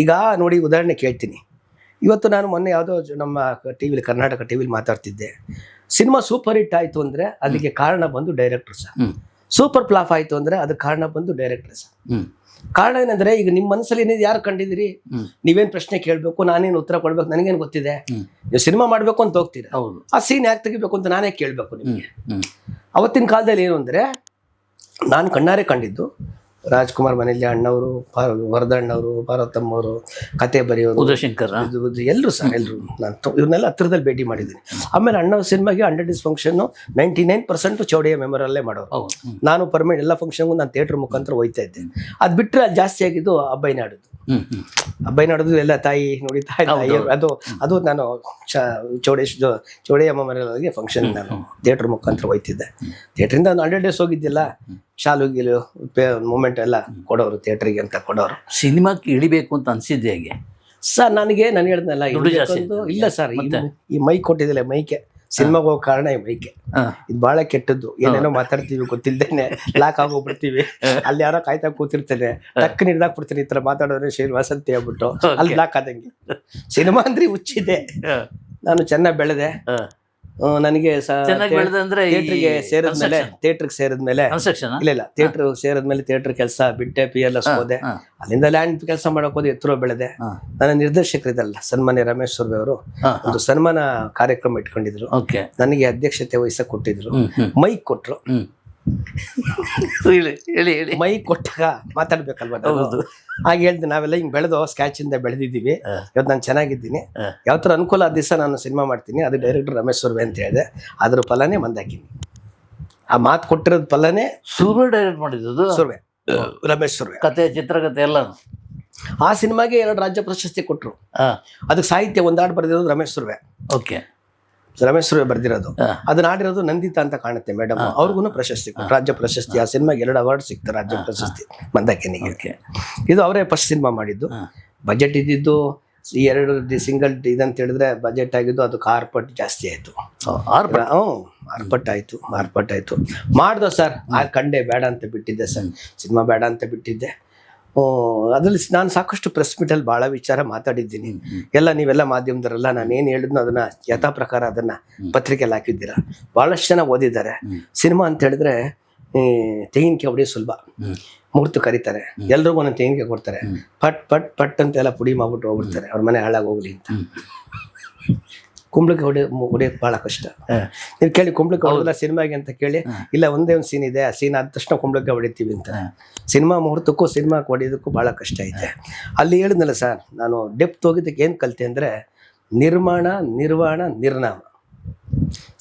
ಈಗ ನೋಡಿ, ಉದಾಹರಣೆ ಕೇಳ್ತೀನಿ. ಇವತ್ತು ನಾನು ಮೊನ್ನೆ ಯಾವುದೋ ನಮ್ಮ ಟಿವಿಲಿ, ಕರ್ನಾಟಕ ಟಿವಿಲಿ ಮಾತಾಡ್ತಿದ್ದೆ. ಸಿನಿಮಾ ಸೂಪರ್ ಹಿಟ್ ಆಯಿತು ಅಂದರೆ ಅದಕ್ಕೆ ಕಾರಣ ಬಂದು ಡೈರೆಕ್ಟರ್ ಸರ್. ಸೂಪರ್ ಫ್ಲಾಪ್ ಆಯಿತು ಅಂದರೆ ಅದಕ್ಕೆ ಕಾರಣ ಬಂದು ಡೈರೆಕ್ಟರ್ ಸರ್. ಕಾರಣ ಏನಂದರೆ, ಈಗ ನಿಮ್ಮ ಮನಸ್ಸಲ್ಲಿ ಏನಿದೆ, ಯಾರು ಕಂಡಿದ್ದೀರಿ, ನೀವೇನು ಪ್ರಶ್ನೆ ಕೇಳಬೇಕು, ನಾನೇನು ಉತ್ತರ ಕೊಡ್ಬೇಕು, ನನಗೇನು ಗೊತ್ತಿದೆ. ನೀವು ಸಿನಿಮಾ ಮಾಡಬೇಕು ಅಂತ ಹೋಗ್ತೀರಾ, ಆ ಸೀನ್ ಯಾಕೆ ತೆಗಿಬೇಕು ಅಂತ ನಾನೇ ಕೇಳಬೇಕು ನಿಮಗೆ. ಅವತ್ತಿನ ಕಾಲದಲ್ಲಿ ಏನು ಅಂದರೆ, ನಾನು ಕಣ್ಣಾರೆ ಕಂಡಿದ್ದು ರಾಜ್ಕುಮಾರ್ ಮನೆಯಲ್ಲಿ ಅಣ್ಣವರು, ವರದಣ್ಣವರು, ಪಾರ್ವತಮ್ಮವರು, ಕತೆ ಬರೆಯೋರು, ಉದಯಶಂಕರ್, ಎಲ್ಲರೂ ಸರ್, ಎಲ್ಲರೂ. ನಾನು ಇವ್ರನ್ನೆಲ್ಲ ಹತ್ರದಲ್ಲಿ ಭೇಟಿ ಮಾಡಿದ್ದೀನಿ. ಆಮೇಲೆ ಅಣ್ಣವ್ರ ಸಿನಿಮಾಗೆ 100 days ಫಂಕ್ಷನ್ನು 99% ಚೌಡಿಯ ಮೆಮೊರಲ್ಲೇ ಮಾಡೋರು. ನಾನು ಪರ್ಮನೆಂಟ್ ಎಲ್ಲ ಫಂಕ್ಷನ್ಗೂ ನಾನು ಥಿಯೇಟ್ರ್ ಮುಖಾಂತರ ಹೋಯ್ತಾ ಇದ್ದೆ. ಅದು ಬಿಟ್ಟರೆ ಅದು ಜಾಸ್ತಿ ಆಗಿದ್ದು ಅಬ್ಬಯ್ಯನಾಡೋದು. ಎಲ್ಲ ತಾಯಿ ನೋಡಿ, ತಾಯಿ ಅದು ನಾನು ಚೌಡಯ್ಯ ಮೆಮೊರಿಯಲ್ಗೆ ಫಂಕ್ಷನ್ ನಾನು ಥಿಯೇಟ್ರ್ ಮುಖಾಂತರ ಹೋಯ್ತಿದ್ದೆ. ಥಿಯೇಟ್ರಿಂದ ಒಂದು 100 days ಹೋಗಿದ್ದಿಲ್ಲ. ಶಾಲು ಗೀಲು ಮೂಮೆಂಟ್ ಎಲ್ಲ ಕೊಡೋರು ಥಿಯೇಟ್ರಿಗೆ ಅಂತ ಕೊಡೋರು. ಸಿನಿಮಾಕ್ಕೆ ಇಳಿಬೇಕು ಅಂತ ಅನ್ಸಿದ್ದೆ ಹೇಗೆ ಸರ್? ನಾನು ಹೇಳಿದ್ನಲ್ಲ, ಇಲ್ಲ ಸರ್, ಈ ಮೈಕ್ ಕೊಟ್ಟಿದ್ದಿಲ್ಲ, ಮೈಕೆ ಸಿನಿಮಾಗೆ ಹೋಗೋ ಕಾರಣ ಈ ಮೈಕೆ. ಇದು ಬಹಳ ಕೆಟ್ಟದ್ದು. ಏನೇನೋ ಮಾತಾಡ್ತೀವಿ ಗೊತ್ತಿಲ್ದೇನೆ ಲಾಕ್ ಆಗೋಗ್ಬಿಡ್ತೀವಿ. ಅಲ್ಲಿ ಯಾರೋ ಕಾಯ್ತಾ ಕೂತಿರ್ತೇನೆ, ಟಕ್ ಹಿಡ್ದಾಕ್ಬಿಡ್ತೀನಿ, ಈ ಥರ ಮಾತಾಡೋದ್ರೆ ಶ್ರೀನಿವಾಸ್ ಅಂತ ಹೇಳ್ಬಿಟ್ಟು ಅಲ್ಲಿ ಲಾಕ್ ಆದಂಗೆ. ಸಿನಿಮಾ ಅಂದ್ರೆ ಹುಚ್ಚಿದೆ. ನಾನು ಚೆನ್ನಾಗಿ ಬೆಳೆದೆ. ನನಗೆ ಥಿಯೇಟ್ರಿಗೆ ಸೇರಿದ್ಮೇಲೆ ಇಲ್ಲ ಥಿಯೇಟ್ರ್ ಸೇರಿದ್ಮೇಲೆ ಥಿಯೇಟ್ರ್ ಕೆಲಸ ಬಿಟ್ಟೆ, PLS ಹೋದೆ. ಅಲ್ಲಿಂದ ಲ್ಯಾಂಡ್ ಕೆಲಸ ಮಾಡಕ್ ಹೋದೆ, ಎತ್ತರೋ ಬೆಳೆದೆ. ನನ್ನ ನಿರ್ದೇಶಕರಿದಲ್ಲ, ಸನ್ಮಾನ್ಯ ರಮೇಶ್ ಸುರ್ವೆ ಅವರು ಒಂದು ಸನ್ಮಾನ ಕಾರ್ಯಕ್ರಮ ಇಟ್ಕೊಂಡಿದ್ರು. ನನಗೆ ಅಧ್ಯಕ್ಷತೆ ವಹಿಸಕ್ ಕೊಟ್ಟಿದ್ರು, ಮೈಕ್ ಕೊಟ್ರು. ಹೇಳಿ ಹೇಳಿ ಹೇಳಿ. ಮೈ ಕೊಟ್ಟಾಗ ಮಾತಾಡ್ಬೇಕಲ್ವಾ ನಾನು? ಹೌದು. ಹಾಗೆ ಹೇಳ್ದೆ, ನಾವೆಲ್ಲ ಹಿಂಗೆ ಬೆಳೆದು ಸ್ಕ್ಯಾಚ್ ಇಂದ ಬೆಳೆದಿದ್ದೀವಿ, ಇವತ್ತು ನಾನು ಚೆನ್ನಾಗಿದ್ದೀನಿ, ಯಾವ ಥರ ಅನುಕೂಲ ಆದ ದಿವಸ ನಾನು ಸಿನಿಮಾ ಮಾಡ್ತೀನಿ, ಅದು ಡೈರೆಕ್ಟರ್ ರಮೇಶ್ ಸುರ್ವೆ ಅಂತ ಹೇಳಿದೆ. ಅದ್ರ ಫಲನೇ ಮಂದಾಕಿನಿ. ಆ ಮಾತು ಕೊಟ್ಟಿರೋದ್ ಫಲನೇ ಸುರ್ವೆ ಡೈರೆಕ್ಟ್ ಮಾಡಿದ್ದು ಸುರ್ವೆ, ರಮೇಶ್ ಸುರ್ವೆ. ಕತೆ, ಚಿತ್ರಕಥೆ ಎಲ್ಲ. ಆ ಸಿನಿಮಾಗೆ 2 ರಾಜ್ಯ ಪ್ರಶಸ್ತಿ ಕೊಟ್ಟರು. ಅದಕ್ಕೆ ಸಾಹಿತ್ಯ ಒಂದಾಡು ಬರೆದಿರೋದು ರಮೇಶ್ ಸುರ್ವೆ. ಓಕೆ, ರಮೇಶ್ ಸುರ್ವೆ ಬರ್ದಿರೋದು. ಅದನ್ನ ಆಡಿರೋದು ನಂದಿತಾ ಅಂತ ಕಾಣುತ್ತೆ ಮೇಡಮ್, ಅವ್ರಿಗೂ ಪ್ರಶಸ್ತಿ ಕೊಟ್ಟರು, ರಾಜ್ಯ ಪ್ರಶಸ್ತಿ. ಆ ಸಿನಿಮಾಗೆ 2 ಅವಾರ್ಡ್ ಸಿಕ್ತು, ರಾಜ್ಯ ಪ್ರಶಸ್ತಿ ಮಂದಾಕಿನಿಗೆ. ಇದು ಅವರೇ ಫಸ್ಟ್ ಸಿನಿಮಾ ಮಾಡಿದ್ದು. ಬಜೆಟ್ ಇದ್ದಿದ್ದು 2 ಸಿಂಗಲ್ ಇದಂತ ಹೇಳಿದ್ರೆ ಬಜೆಟ್ ಆಗಿದ್ದು ಅದಕ್ಕೆ 6 ಪಟ್ಟು ಜಾಸ್ತಿ ಆಯ್ತು. 6 ಪಟ್ಟು ಆಯ್ತು. ಮಾಡ್ದೋ ಸರ್, ಆ ಕಂಡೆ ಬೇಡ ಅಂತ ಬಿಟ್ಟಿದ್ದೆ ಸರ್, ಸಿನಿಮಾ ಬೇಡ ಅಂತ ಬಿಟ್ಟಿದ್ದೆ. ಅದ್ರಲ್ಲಿ ನಾನು ಸಾಕಷ್ಟು ಪ್ರೆಸ್ ಮೀಟಲ್ಲಿ ಭಾಳ ವಿಚಾರ ಮಾತಾಡಿದ್ದೀನಿ. ಎಲ್ಲ ನೀವೆಲ್ಲ ಮಾಧ್ಯಮದವರೆಲ್ಲ ನಾನು ಏನು ಹೇಳಿದ್ನೋ ಅದನ್ನ ಯಥಾ ಪ್ರಕಾರ ಅದನ್ನ ಪತ್ರಿಕೆಯಲ್ಲಿ ಹಾಕಿದ್ದೀರಾ. ಭಾಳಷ್ಟು ಜನ ಓದಿದ್ದಾರೆ. ಸಿನಿಮಾ ಅಂತ ಹೇಳಿದ್ರೆ ತೆಂಗಿನಕಾಯಿ ಹೊಡೆಯೋದು ಸುಲಭ, ಮುಹೂರ್ತ ಕರೀತಾರೆ, ಎಲ್ರಿಗೂ ಒಂದೊಂದು ತೆಂಗಿನಕಾಯಿ ಕೊಡ್ತಾರೆ, ಪಟ್ ಪಟ್ ಪಟ್ ಅಂತೆಲ್ಲ ಪುಡಿ ಮಾಡ್ಬಿಟ್ಟು ಹೋಗ್ಬಿಡ್ತಾರೆ, ಅವ್ರ ಮನೆ ಹಾಳಾಗಿ ಹೋಗ್ಲಿ ಅಂತ. ಕುಂಬಳಕಾಯಿ ಹೊಡೆಯೋಕೆ ಭಾಳ ಕಷ್ಟ. ನೀವು ಕೇಳಿ ಕುಂಬಳಕಾಯಿ ಹೊಡೆದಿಲ್ಲ ಸಿನಿಮಾಗೆ ಅಂತ ಕೇಳಿ, ಇಲ್ಲ ಒಂದೇ ಒಂದು ಸೀನ್ ಇದೆ, ಆ ಸೀನ್ ಆದ ತಕ್ಷಣ ಕುಂಬಳಕಾಯಿ ಹೊಡಿತೀವಿ ಅಂತ. ಸಿನಿಮಾ ಮುಹೂರ್ತಕ್ಕೂ ಸಿನಿಮಾಕ್ಕೆ ಹೊಡೆಯೋದಕ್ಕೂ ಭಾಳ ಕಷ್ಟ ಐತೆ. ಅಲ್ಲಿ ಹೇಳಿದ್ನಲ್ಲ ಸರ್, ನಾನು ಡೆಪ್ತ್ ಹೋಗಿದ್ದಕ್ಕೆ ಏನು ಕಲಿತೆ ಅಂದರೆ ನಿರ್ಮಾಣ, ನಿರ್ವಾಣ, ನಿರ್ನಾಮ.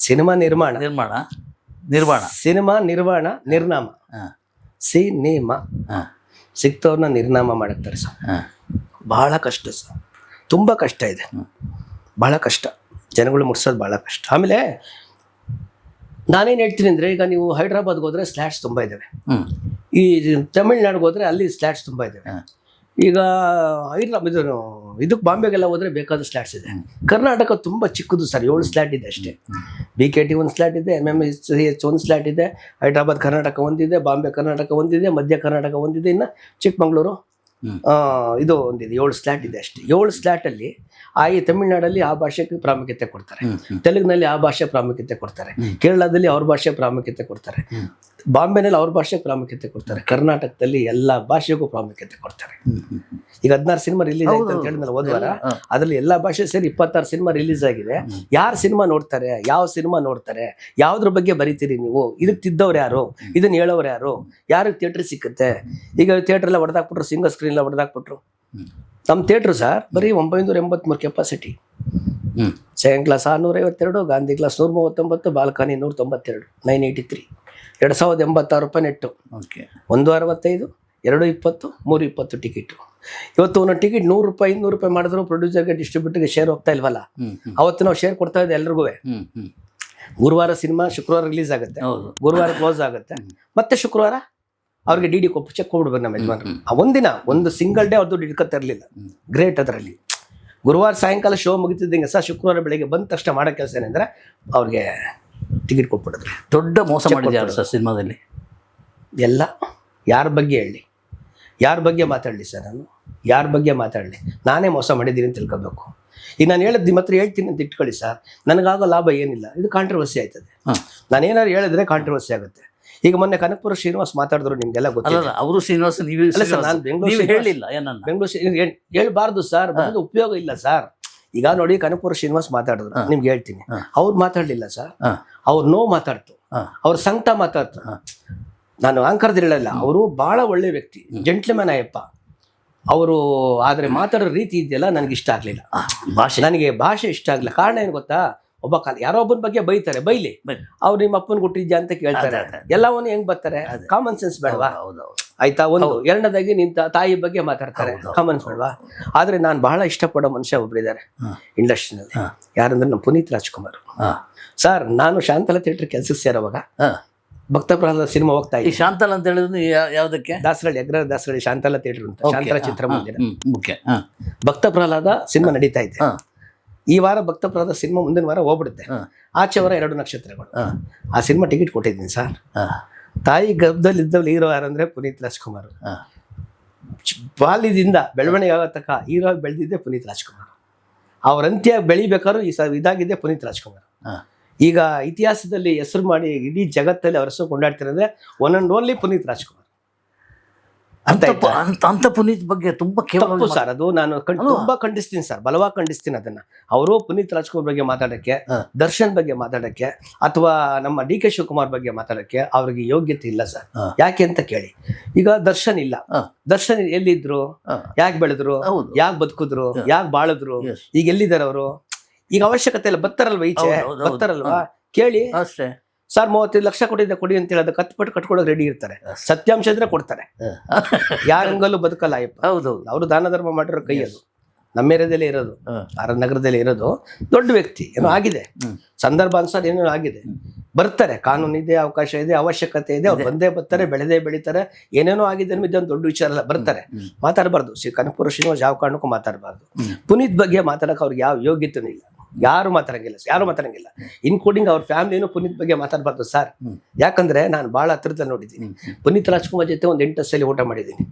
ಸಿನಿಮಾ ನಿರ್ಮಾಣ, ಸಿನಿಮಾ ನಿರ್ವಾಣ, ನಿರ್ನಾಮ. ಸಿನಿಮಾ ಸಿಕ್ತವ್ರನ್ನ ನಿರ್ನಾಮ ಮಾಡಕ್ತಾರೆ ಸರ್. ಭಾಳ ಕಷ್ಟ ಸರ್, ತುಂಬ ಕಷ್ಟ ಇದೆ, ಭಾಳ ಕಷ್ಟ. ಜನಗಳು ಮುಟ್ಸೋದು ಭಾಳ ಕಷ್ಟ. ಆಮೇಲೆ ನಾನೇನು ಹೇಳ್ತೀನಿ ಅಂದರೆ, ಈಗ ನೀವು ಹೈದ್ರಾಬಾದ್ಗೆ ಹೋದರೆ ಸ್ಲ್ಯಾಟ್ಸ್ ತುಂಬ ಇದ್ದಾವೆ, ಈ ತಮಿಳ್ನಾಡಿಗೆ ಹೋದರೆ ಅಲ್ಲಿ ಸ್ಲ್ಯಾಟ್ಸ್ ತುಂಬ ಇದ್ದಾವೆ. ಈಗ ಇದಕ್ಕೆ ಬಾಂಬೆಗೆಲ್ಲ ಹೋದರೆ ಬೇಕಾದ ಸ್ಲ್ಯಾಟ್ಸ್ ಇದೆ. ಕರ್ನಾಟಕ ತುಂಬ ಚಿಕ್ಕದು ಸರ್, 7 ಸ್ಲ್ಯಾಟ್ ಇದೆ ಅಷ್ಟೇ. BKT 1 ಸ್ಲ್ಯಾಟ್ ಇದೆ, MMHH 1 ಸ್ಲ್ಯಾಟ್ ಇದೆ, ಹೈದ್ರಾಬಾದ್ ಕರ್ನಾಟಕ ಒಂದಿದೆ, ಬಾಂಬೆ ಕರ್ನಾಟಕ ಒಂದಿದೆ, ಮಧ್ಯ ಕರ್ನಾಟಕ ಒಂದಿದೆ, ಇನ್ನು ಚಿಕ್ಕಮಂಗ್ಳೂರು ಇದು ಒಂದಿದೆ. 7 ಸ್ಲ್ಯಾಟ್ ಇದೆ ಅಷ್ಟೇ. 7 ಸ್ಲ್ಯಾಟಲ್ಲಿ ಈ ತಮಿಳ್ನಾಡಲ್ಲಿ ಆ ಭಾಷೆಗೆ ಪ್ರಾಮುಖ್ಯತೆ ಕೊಡ್ತಾರೆ, ತೆಲುಗಿನಲ್ಲಿ ಆ ಭಾಷೆ ಪ್ರಾಮುಖ್ಯತೆ ಕೊಡ್ತಾರೆ, ಕೇರಳದಲ್ಲಿ ಅವ್ರ ಭಾಷೆ ಪ್ರಾಮುಖ್ಯತೆ ಕೊಡ್ತಾರೆ, ಬಾಂಬೆನಲ್ಲಿ ಅವ್ರ ಭಾಷೆಗೆ ಪ್ರಾಮುಖ್ಯತೆ ಕೊಡ್ತಾರೆ, ಕರ್ನಾಟಕದಲ್ಲಿ ಎಲ್ಲ ಭಾಷೆಗೂ ಪ್ರಾಮುಖ್ಯತೆ ಕೊಡ್ತಾರೆ. ಈಗ 16 ಸಿನಿಮಾ ರಿಲೀಸ್ ಆಯ್ತು ಅಂತ ಹೇಳಿದ್ಮೇಲೆ ಹೋದ್ವಾರ, ಅದರಲ್ಲಿ ಎಲ್ಲ ಭಾಷೆ ಸೇರಿ 26 ಸಿನಿಮಾ ರಿಲೀಸ್ ಆಗಿದೆ. ಯಾರು ಸಿನಿಮಾ ನೋಡ್ತಾರೆ, ಯಾವ ಸಿನಿಮಾ ನೋಡ್ತಾರೆ, ಯಾವ್ದ್ರ ಬಗ್ಗೆ ಬರೀತೀರಿ ನೀವು, ಇದಕ್ಕೆ ತಿದ್ದವ್ರು ಯಾರು, ಇದನ್ನ ಹೇಳೋರು ಯಾರು, ಯಾರಿಗೆ ಥಿಯೇಟ್ರ್ ಸಿಕ್ಕುತ್ತೆ? ಈಗ ಥಿಯೇಟ್ರ್ ಎಲ್ಲ ಹೊಡೆದಾಕ್ಬಿಟ್ರು, ಸಿಂಗಲ್ ಸ್ಕ್ರೀನ್ ಎಲ್ಲ ಹೊಡೆದಾಕ್ಬಿಟ್ರು. ನಮ್ಮ ಥಿಯೇಟ್ರು ಸರ್ ಬರೀ 983 capacity, second class 652, Gandhi class 139, balcony 192, 983, 2086 ರೂಪಾಯಿ ನೆಟ್ಟು. 165, 220, 320 ಟಿಕೆಟು. ಇವತ್ತು ಒಂದೊಂದು ಟಿಕೆಟ್ 100 ರೂಪಾಯಿ 200 ರೂಪಾಯಿ ಮಾಡಿದ್ರು ಪ್ರೊಡ್ಯೂಸರ್ಗೆ, ಡಿಸ್ಟ್ರಿಬ್ಯೂಟರ್ಗೆ ಶೇರ್ ಹೋಗ್ತಾ ಇಲ್ವಲ್ಲ. ಅವತ್ತು ನಾವು ಶೇರ್ ಕೊಡ್ತಾ ಇದ್ದೆ ಎಲ್ರಿಗೂ. ಗುರುವಾರ ಸಿನಿಮಾ, ಶುಕ್ರವಾರ ರಿಲೀಸ್ ಆಗುತ್ತೆ, ಗುರುವಾರ ಕ್ಲೋಸ್ ಆಗುತ್ತೆ, ಮತ್ತೆ ಶುಕ್ರವಾರ ಅವ್ರಿಗೆ DD ಕೊಟ್ಟು ಚೆಕ್ ಕೊಡ್ಬೇಕು ನಮ್ಮ ಯಜಮಾನ್ರು. ಒಂದಿನ ಒಂದು ಸಿಂಗಲ್ ಡೇ ಅವ್ರದ್ದು ಹಿಡ್ಕೊತಾ ಇರಲಿಲ್ಲ. ಗ್ರೇಟ್. ಅದರಲ್ಲಿ ಗುರುವಾರ ಸಾಯಂಕಾಲ ಶೋ ಮುಗಿತಿದ್ದಂಗೆ ಸರ್, ಶುಕ್ರವಾರ ಬೆಳಗ್ಗೆ ಬಂದ ತಕ್ಷಣ ಮಾಡೋ ಕೆಲಸ ಏನಂದರೆ ಅವ್ರಿಗೆ ಟಿಕೆಟ್ ಕೊಟ್ಬಿಡಿದ್ರು. ದೊಡ್ಡ ಮೋಸ ಮಾಡಿದ್ದಾರೆ ಸರ್ ಸಿನಿಮಾದಲ್ಲಿ. ಎಲ್ಲ ಯಾರ ಬಗ್ಗೆ ಹೇಳಿ, ಯಾರ ಬಗ್ಗೆ ಮಾತಾಡಲಿ ಸರ್, ನಾನು ಯಾರ ಬಗ್ಗೆ ಮಾತಾಡಲಿ, ನಾನೇ ಮೋಸ ಮಾಡಿದ್ದೀನಿ ಅಂತ ತಿಳ್ಕೊಬೇಕು. ಈಗ ನಾನು ಹೇಳಿದ್ದು ನಿಮ್ಮ ಹತ್ರ ಹೇಳ್ತೀನಿ ಅಂತ ಇಟ್ಕೊಳ್ಳಿ ಸರ್, ನನಗಾಗೋ ಲಾಭ ಏನಿಲ್ಲ, ಇದು ಕಾಂಟ್ರವರ್ಸಿ ಆಯ್ತದೆ. ನಾನೇನಾದ್ರು ಹೇಳಿದ್ರೆ ಕಾಂಟ್ರವರ್ಸಿ ಆಗುತ್ತೆ. ಈಗ ಮೊನ್ನೆ ಕನಕಪುರ ಶ್ರೀನಿವಾಸ್ ಮಾತಾಡಿದ್ರು, ನಿಮ್ಗೆಲ್ಲ ಗೊತ್ತಿಲ್ಲ. ಅವರು ಶ್ರೀನಿವಾಸ್ ನಾನು ಬೆಂಗಳೂರು ಹೇಳಿಲ್ಲ, ಹೇಳ್ಬಾರ್ದು ಸರ್, ಬಂದು ಉಪಯೋಗ ಇಲ್ಲ ಸರ್. ಈಗ ನೋಡಿ, ಕನಕಪುರ ಶ್ರೀನಿವಾಸ್ ಮಾತಾಡಿದ್ರು, ನಿಮ್ಗೆ ಹೇಳ್ತೀನಿ. ಅವ್ರು ಮಾತಾಡ್ಲಿಲ್ಲ ಸರ್, ಅವ್ರು ನೋವು ಮಾತಾಡ್ತು, ಅವ್ರ ಸಂಕಟ ಮಾತಾಡ್ತು. ನಾನು ಆಂಕರ್ದು ಹೇಳಲ್ಲ, ಅವರು ಬಹಳ ಒಳ್ಳೆ ವ್ಯಕ್ತಿ, ಜೆಂಟ್ಲ್ಮ್ಯಾನ್ ಅಯ್ಯಪ್ಪ ಅವರು. ಆದರೆ ಮಾತಾಡೋ ರೀತಿ ಇದೆಯಲ್ಲ ನನಗೆ ಇಷ್ಟ ಆಗಲಿಲ್ಲ. ನನಗೆ ಭಾಷೆ ಇಷ್ಟ ಆಗಲಿಲ್ಲ. ಕಾರಣ ಏನು ಗೊತ್ತಾ? ಯಾರೋ ಒಬ್ಬನ ಬಗ್ಗೆ ಬೈತಾರೆ, ಬೈಲಿ, ಅವ್ರು ನಿಮ್ಮ ಅಪ್ಪನ ಕೊಟ್ಟಿದ್ಯಾ ಅಂತ ಕೇಳ್ತಾರೆ, ಎಲ್ಲವನ್ನೂ ಹೆಂಗ್ ಬರ್ತಾರೆ? ಕಾಮನ್ ಸೆನ್ಸ್ ಬೇಡವಾ? ಆಯ್ತಾ? ಒಂದು. ಎರಡನೇದಾಗಿ ನಿಂತ ತಾಯಿ ಬಗ್ಗೆ ಮಾತಾಡ್ತಾರೆ, ಕಾಮನ್ ಬೇಡವಾ? ಆದ್ರೆ ನಾನು ಬಹಳ ಇಷ್ಟಪಡೋ ಮನುಷ್ಯ ಒಬ್ಬರಿದ್ದಾರೆ ಇಂಡಸ್ಟ್ರಿನಲ್ಲಿ, ಯಾರಂದ್ರೆ ನಮ್ಮ ಪುನೀತ್ ರಾಜ್ಕುಮಾರ್ ಸರ್. ನಾನು ಶಾಂತಲಾ ಥಿಯೇಟರ್ ಕೆಲ್ಸಕ್ಕೆ ಸೇರೋವಾಗ ಭಕ್ತ ಪ್ರಹ್ಲಾದ ಸಿನಿಮಾ ಹೋಗ್ತಾ ಇದ್ದೆ. ಶಾಂತಲಾ ಅಂತ ಹೇಳಿದ್ರೆ ಯಾವುದಕ್ಕೆ? ದಾಸರಳ್ಳಿ, ಅಗ್ರ ದಾಸರಳ್ಳಿ ಶಾಂತಲಾ ಥಿಯೇಟರ್ ಅಂತ, ಶಾಂತಲಾ ಚಿತ್ರಮಂದಿರ. ಭಕ್ತ ಪ್ರಹ್ಲಾದ ಸಿನಿಮಾ ನಡೀತಾ ಇದೆ. ಈ ವಾರ ಭಕ್ತ ಪ್ರಹ್ಲಾದ ಸಿನಿಮಾ ಮುಂದಿನ ವಾರ ಹೋಗ್ಬಿಡುತ್ತೆ. ಆಚೆ ವಾರ 2 ನಕ್ಷತ್ರಗಳು. ಆ ಸಿನಿಮಾ ಟಿಕೆಟ್ ಕೊಟ್ಟಿದ್ದೀನಿ ಸರ್. ತಾಯಿ ಗರ್ಭದಲ್ಲಿ ಇದ್ದವ್ರು ಹೀರೋ ಯಾರಂದ್ರೆ ಪುನೀತ್ ರಾಜ್ಕುಮಾರ್. ಬಾಲ್ಯದಿಂದ ಬೆಳವಣಿಗೆ ಆಗೋ ತನಕ ಹೀರೋ ಆಗಿ ಬೆಳೆದಿದ್ದೆ ಪುನೀತ್ ರಾಜ್ಕುಮಾರ್. ಅವ್ರ ಅಂತ್ಯ ಬೆಳಿಬೇಕಾದ್ರೂ ಇದಾಗಿದೆ ಪುನೀತ್ ರಾಜ್ಕುಮಾರ್. ಈಗ ಇತಿಹಾಸದಲ್ಲಿ ಹೆಸರು ಮಾಡಿ ಇಡೀ ಜಗತ್ತಲ್ಲಿ ಅವ್ರ ಹೆಸರು ಕೊಂಡಾಡ್ತಿರೋದ್ರೆ one and only Puneeth Rajkumar. ಅರ್ಥ ಆಯ್ತಾ? ಅಂತ ಪುನೀತ್ ಬಗ್ಗೆ ತುಂಬಾ ಕೇವಲ ತಪ್ಪು ಸರ್ ಅದು. ನಾನು ತುಂಬಾ ಖಂಡಿಸ್ತೀನಿ ಸರ್, ಬಲವಾಗಿ ಖಂಡಿಸ್ತೀನಿ ಅದನ್ನ. ಅವರು ಪುನೀತ್ ರಾಜ್ಕುಮಾರ್ ಬಗ್ಗೆ ಮಾತಾಡಕ್ಕೆ, ದರ್ಶನ್ ಬಗ್ಗೆ ಮಾತಾಡಕ್ಕೆ, ಅಥವಾ ನಮ್ಮ ಡಿ ಕೆ ಶಿವಕುಮಾರ್ ಬಗ್ಗೆ ಮಾತಾಡಕ್ಕೆ ಅವ್ರಿಗೆ ಯೋಗ್ಯತೆ ಇಲ್ಲ ಸರ್. ಯಾಕೆ ಅಂತ ಕೇಳಿ, ಈಗ ದರ್ಶನ್ ಇಲ್ಲ, ದರ್ಶನ್ ಎಲ್ಲಿದ್ರು, ಯಾಕೆ ಬೆಳೆದ್ರು, ಯಾಕೆ ಬದುಕಿದ್ರು, ಯಾಕೆ ಬಾಳಿದ್ರು, ಈಗ ಎಲ್ಲಿದ್ದಾರೆ ಅವರು? ಈಗ ಅವಶ್ಯಕತೆ ಇಲ್ಲ, ಬರ್ತಾರಲ್ವಾ ಈಚೆ, ಬರ್ತಾರಲ್ವಾ, ಕೇಳಿ ಅಷ್ಟೇ. ಸರ್ 35 ಲಕ್ಷ ಕೊಟ್ಟಿದ್ದೆ ಕೊಡಿ ಅಂತ ಹೇಳಿ, ಅದು ಕತ್ಪಟ್ಟು ಕಟ್ಕೊಡೋಕೆ ರೆಡಿ ಇರ್ತಾರೆ. ಸತ್ಯಾಂಶ ಇದ್ರೆ ಕೊಡ್ತಾರೆ, ಯಾರಂಗಲ್ಲೂ ಬದುಕಲ್ಲ ಅಯ್ಯಪ್ಪ. ಹೌದೌದು, ಅವರು ದಾನ ಧರ್ಮ ಮಾಡಿರೋ ಕೈ ಅದು. ನಮ್ಮ ಏರಿಯಾದಲ್ಲೇ ಇರೋದು, ನಗರದಲ್ಲಿ ಇರೋದು, ದೊಡ್ಡ ವ್ಯಕ್ತಿ, ಏನೋ ಆಗಿದೆ, ಸಂದರ್ಭ ಅನ್ಸರ್ ಏನೋ ಆಗಿದೆ, ಬರ್ತಾರೆ, ಕಾನೂನು ಇದೆ, ಅವಕಾಶ ಇದೆ, ಅವಶ್ಯಕತೆ ಇದೆ, ಅವ್ರು ಬಂದೇ ಬರ್ತಾರೆ, ಬೆಳೆದೇ ಬೆಳಿತಾರೆ. ಏನೇನೋ ಆಗಿದೆ ಅನ್ನೋ ಇದೊಂದು ದೊಡ್ಡ ವಿಚಾರ ಅಲ್ಲ, ಬರ್ತಾರೆ. ಮಾತಾಡಬಾರ್ದು, ಕನಕಪುರ ಶ್ರೀನಿವಾಸ್ ಯಾವ ಕಾರಣಕ್ಕೂ ಮಾತಾಡಬಾರ್ದು. ಪುನೀತ್ ಬಗ್ಗೆ ಮಾತಾಡಕ್ಕೆ ಅವ್ರಿಗೆ ಯಾವ ಯೋಗ್ಯತೆನೂ ಇಲ್ಲ, ಯಾರು ಮಾತಾಡಂಗಿಲ್ಲ, ಇನ್ಕ್ಲೂಡಿಂಗ್ ಅವ್ರ ಫ್ಯಾಮಿಲಿನೂ ಪುನೀತ್ ಬಗ್ಗೆ ಮಾತಾಡಬಾರ್ದು ಸರ್. ಯಾಕಂದ್ರೆ ನಾನು ಬಹಳ ಹತ್ರದಲ್ಲಿ ನೋಡಿದ್ದೀನಿ. ಪುನೀತ್ ರಾಜ್ಕುಮಾರ್ ಜೊತೆ ಒಂದು 8 ಸಲ ಊಟ ಮಾಡಿದ್ದೀನಿ.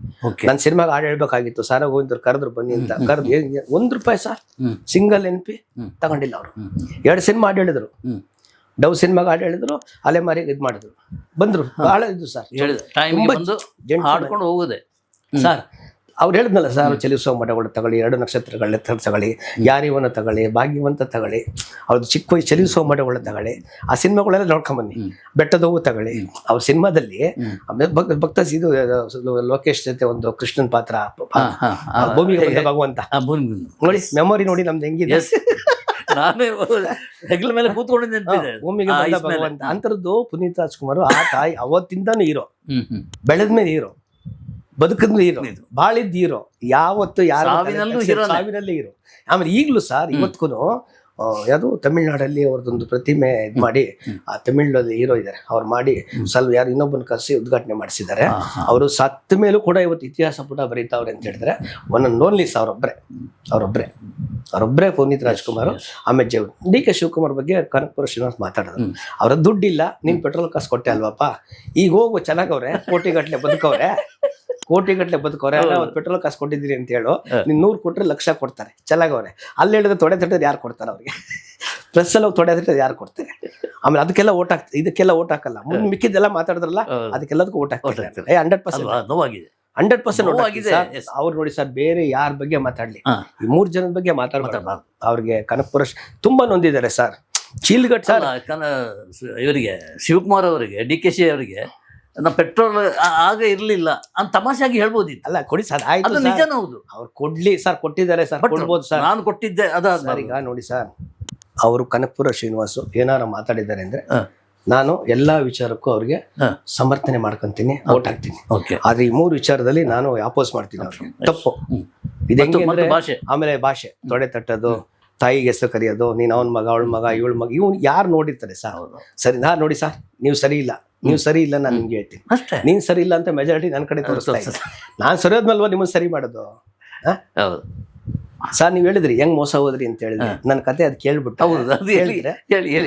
ನನ್ನ ಸಿನಿಮಾಗೆ ಹಾಡು ಹೇಳ್ಬೇಕಾಗಿತ್ತು, ಸಾರ ಗೋವಿಂದ್ರು ಕರೆದ್ರು ಬನ್ನಿ ಅಂತ, ಕರೆದು ₹1 ಸರ್ ಸಿಂಗಲ್ NP ತಗೊಂಡಿಲ್ಲ ಅವರು. 2 ಸಿನಿಮಾ ಹಾಡು ಹೇಳಿದ್ರು, ಡವ್ ಸಿನಿಮಾಗೆ ಹಾಡು ಹೇಳಿದ್ರು, ಅಲೆಮಾರಿಗೆ ಇದು ಮಾಡಿದ್ರು, ಬಂದ್ರು, ಬಹಳ ಇದು ಸರ್, ಹಾಡ್ಕೊಂಡು ಹೋಗುದೇ ಸರ್. ಅವ್ರು ಹೇಳಿದ್ನಲ್ಲ ಸರ್, ಚಲಿಸುವ ಮಠಗಳು ತಗೊಳ್ಳಿ, 2 ನಕ್ಷತ್ರಗಳ ತಗೊಳ್ಳಿ, ಯಾರಿವನ ತಗೊಳ್ಳಿ, ಭಾಗ್ಯವಂತ ತಗೊಳ್ಳಿ, ಅವ್ರದ್ದು ಚಿಕ್ಕ ವಯಸ್ಸು ಚಲಿಸುವ ಮಠಗಳು ತಗೊಳ್ಳಿ, ಆ ಸಿನಿಮಾಗಳೆಲ್ಲ ನೋಡ್ಕೊಂಬನ್ನಿ, ಬೆಟ್ಟದ ಹೂವು ತಗೊಳ್ಳಿ. ಅವ್ರ ಸಿನಿಮಾದಲ್ಲಿ ಭಕ್ತ ಇದು ಲೋಕೇಶ್ ಜೊತೆ ಒಂದು ಕೃಷ್ಣನ್ ಪಾತ್ರ, ಭೂಮಿಗೆ ಬಂದ ಭಗವಂತ ನೋಡಿ, ಮೆಮೊರಿ ನೋಡಿ ನಮ್ದು ಹೆಂಗಿದೆ. ನಾನೇ ಹೆಗ್ಲ ಮೇಲೆ ಕೂತ್ಕೊಂಡಿದ್ದೆ, ಭೂಮಿಗೆ ಬಂದ ಭಗವಂತ ಅಂತರದ್ದು ಪುನೀತ್ ರಾಜ್ಕುಮಾರ್. ಆ ತಾಯಿ ಅವತ್ತಿಂದಾನು ಹೀರೋ, ಬೆಳೆದ್ಮೇಲೆ ಹೀರೋ, ಬದುಕಿದ್ಮೇಲೆ ಹೀರೋ, ಬಾಳಿದ್ ಹೀರೋ, ಯಾವತ್ತು ಯಾರು ಸಾವಿನಲ್ಲಿ ಹೀರೋ. ಆಮೇಲೆ ಈಗಲೂ ಸರ್, ಇವತ್ತಿಗೂ ಯಾವುದು ತಮಿಳ್ನಾಡಲ್ಲಿ ಅವ್ರದ್ದೊಂದು ಪ್ರತಿಮೆ ಇದು ಮಾಡಿ, ಆ ತಮಿಳ್ನಲ್ಲಿ ಹೀರೋ ಇದ್ದಾರೆ, ಅವ್ರು ಮಾಡಿ ಸ್ವಲ್ಪ ಯಾರು ಇನ್ನೊಬ್ಬನ ಕರೆಸಿ ಉದ್ಘಾಟನೆ ಮಾಡಿಸಿದ್ದಾರೆ. ಅವರು ಸತ್ತ ಮೇಲೂ ಕೂಡ ಇವತ್ತು ಇತಿಹಾಸ ಪುಟ ಬರೀತಾವ್ರೆ ಅಂತ ಹೇಳಿದ್ರೆ ಒಂದೊಂದು ಓನ್ಲಿ ಅವರೊಬ್ಬರೇ ಪುನೀತ್ ರಾಜ್ಕುಮಾರ್. ಆಮೇಲೆ ಡಿ ಕೆ ಶಿವಕುಮಾರ್ ಬಗ್ಗೆ ಕನಕಪುರ ಶ್ರೀನಿವಾಸ್ ಮಾತಾಡೋದು, ಅವ್ರ ದುಡ್ಡಿಲ್ಲ, ನೀನ್ ಪೆಟ್ರೋಲ್ ಕಾಸು ಕೊಟ್ಟೆ ಅಲ್ವಪ್ಪ, ಈಗ ಹೋಗು ಚೆನ್ನಾಗವ್ರೆ, ಕೋಟಿಗಟ್ಟಲೆ ಬದುಕವ್ರೆ, ಪೆಟ್ರೋಲ್ ಕಾಸು ಕೊಟ್ಟಿದ್ದೀರಿ ಅಂತ ಹೇಳು, ನೀನ್ 100 ಕೊಟ್ರೆ ಲಕ್ಷ ಕೊಡ್ತಾರೆ, ಚೆನ್ನಾಗವ್ರೆ. ಅಲ್ಲಿ ಹೇಳಿದ್ರೆ ತೊಡೆ ತಟ್ಟೋದು ಯಾರು ಕೊಡ್ತಾರೆ ಅವ್ರಿಗೆ? ಪ್ರೆಸ್ ಅಲ್ಲಿ ತೊಡೆ ತಟ್ಟೋದು ಯಾರು ಕೊಡ್ತಾರೆ? ಆಮೇಲೆ ಅದಕ್ಕೆಲ್ಲ ಓಟ್ ಹಾಕ್ತಾರೆ, ಇದಕ್ಕೆಲ್ಲ ಓಟ್ ಹಾಕಲ್ಲ. ಮುಂದೆ ಮಿಕ್ಕಿದ್ದೆಲ್ಲ ಮಾತಾಡಿದ್ರಲ್ಲ, ಅದಕ್ಕೆಲ್ಲದಕ್ಕೂ ಓಟ್ ಹಾಕ್ತಾರೆ. 100% ನೋವಾಗಿದೆ. ಅವ್ರು ನೋಡಿ ಸರ್, ಬೇರೆ ಯಾರ ಬಗ್ಗೆ ಮಾತಾಡ್ಲಿ, ಈ 3 ಜನದ ಬಗ್ಗೆ ಮಾತಾಡ್ಬಾರ್ದು. ಅವ್ರಿಗೆ ಕನಕಪುರ ತುಂಬಾ ನೊಂದಿದ್ದಾರೆ ಸರ್. ಚೀಲ್ಗಟ್ ಸರ್, ಇವರಿಗೆ ಶಿವಕುಮಾರ್ ಅವರಿಗೆ, DKC ಅವರಿಗೆ ನಮ್ಮ ಪೆಟ್ರೋಲ್ ಆಗ ಇರ್ಲಿಲ್ಲ ಅಂತ ತಮಾಷೆಯಾಗಿ ಹೇಳ್ಬೋದಿತ್ತು. ಅಲ್ಲ ಕೊಡಿ ಸರ್, ಆಯ್ತು, ನಿಜನ ಹೌದು, ಅವ್ರು ಕೊಡ್ಲಿ ಸರ್, ಕೊಟ್ಟಿದ್ದಾರೆ ಸರ್, ಕೊಡ್ಬೋದು ಸರ್, ನಾನು ಕೊಟ್ಟಿದ್ದೆ. ಅದಾದ ಈಗ ನೋಡಿ ಸರ್, ಅವರು ಕನಕಪುರ ಶ್ರೀನಿವಾಸು ಏನಾರ ಮಾತಾಡಿದ್ದಾರೆ ಅಂದ್ರೆ ನಾನು ಎಲ್ಲಾ ವಿಚಾರಕ್ಕೂ ಅವ್ರಿಗೆ ಸಮರ್ಥನೆ ಮಾಡ್ಕೊಂತೀನಿ, ಓಟ್ ಹಾಕ್ತೀನಿ. ಆದ್ರೆ ಈ 3 ವಿಚಾರದಲ್ಲಿ ನಾನು ಅಪೋಸ್ ಮಾಡ್ತೀನಿ ಅವ್ರಿಗೆ. ತಪ್ಪು ಇದು ಹೆಂಗೆ ಅಂದ್ರೆ, ಆಮೇಲೆ ಭಾಷೆ, ತೊಡೆ ತಟ್ಟೋದು, ತಾಯಿಗೆ ಹೆಸರು ಕರೆಯೋದು, ನೀನ್ ಅವನ ಮಗ, ಅವಳ ಮಗ, ಇವಳ ಮಗ, ಇವ್ನು ಯಾರು ನೋಡಿರ್ತಾರೆ ಸರ್? ಸರಿ, ನಾನ್ ನೋಡಿ ಸರ್, ನೀವು ಸರಿ ಇಲ್ಲ, ನಾನು ನಿಮ್ಗೆ ಹೇಳ್ತೀನಿ, ನೀನ್ ಸರಿ ಇಲ್ಲ ಅಂತ ಮೆಜಾರಿಟಿ ನನ್ನ ಕಡೆ ತೋರಿಸ್ತಾ ಇದೆ. ನಾನ್ ಸರಿ ಹೋದ್ಮೇಲ್ವಾ ನಿಮ್ಮನ್ನ ಸರಿ ಮಾಡೋದು? ಸರ್, ನೀವ್ ಹೇಳಿದ್ರಿ ಹೆಂಗ್ ಮೋಸ ಹೋದ್ರಿ ಅಂತ ಹೇಳಿದ್ರಿ, ನನ್ನ ಕತೆ ಅದ್ ಕೇಳ್ಬಿಟ್ಟು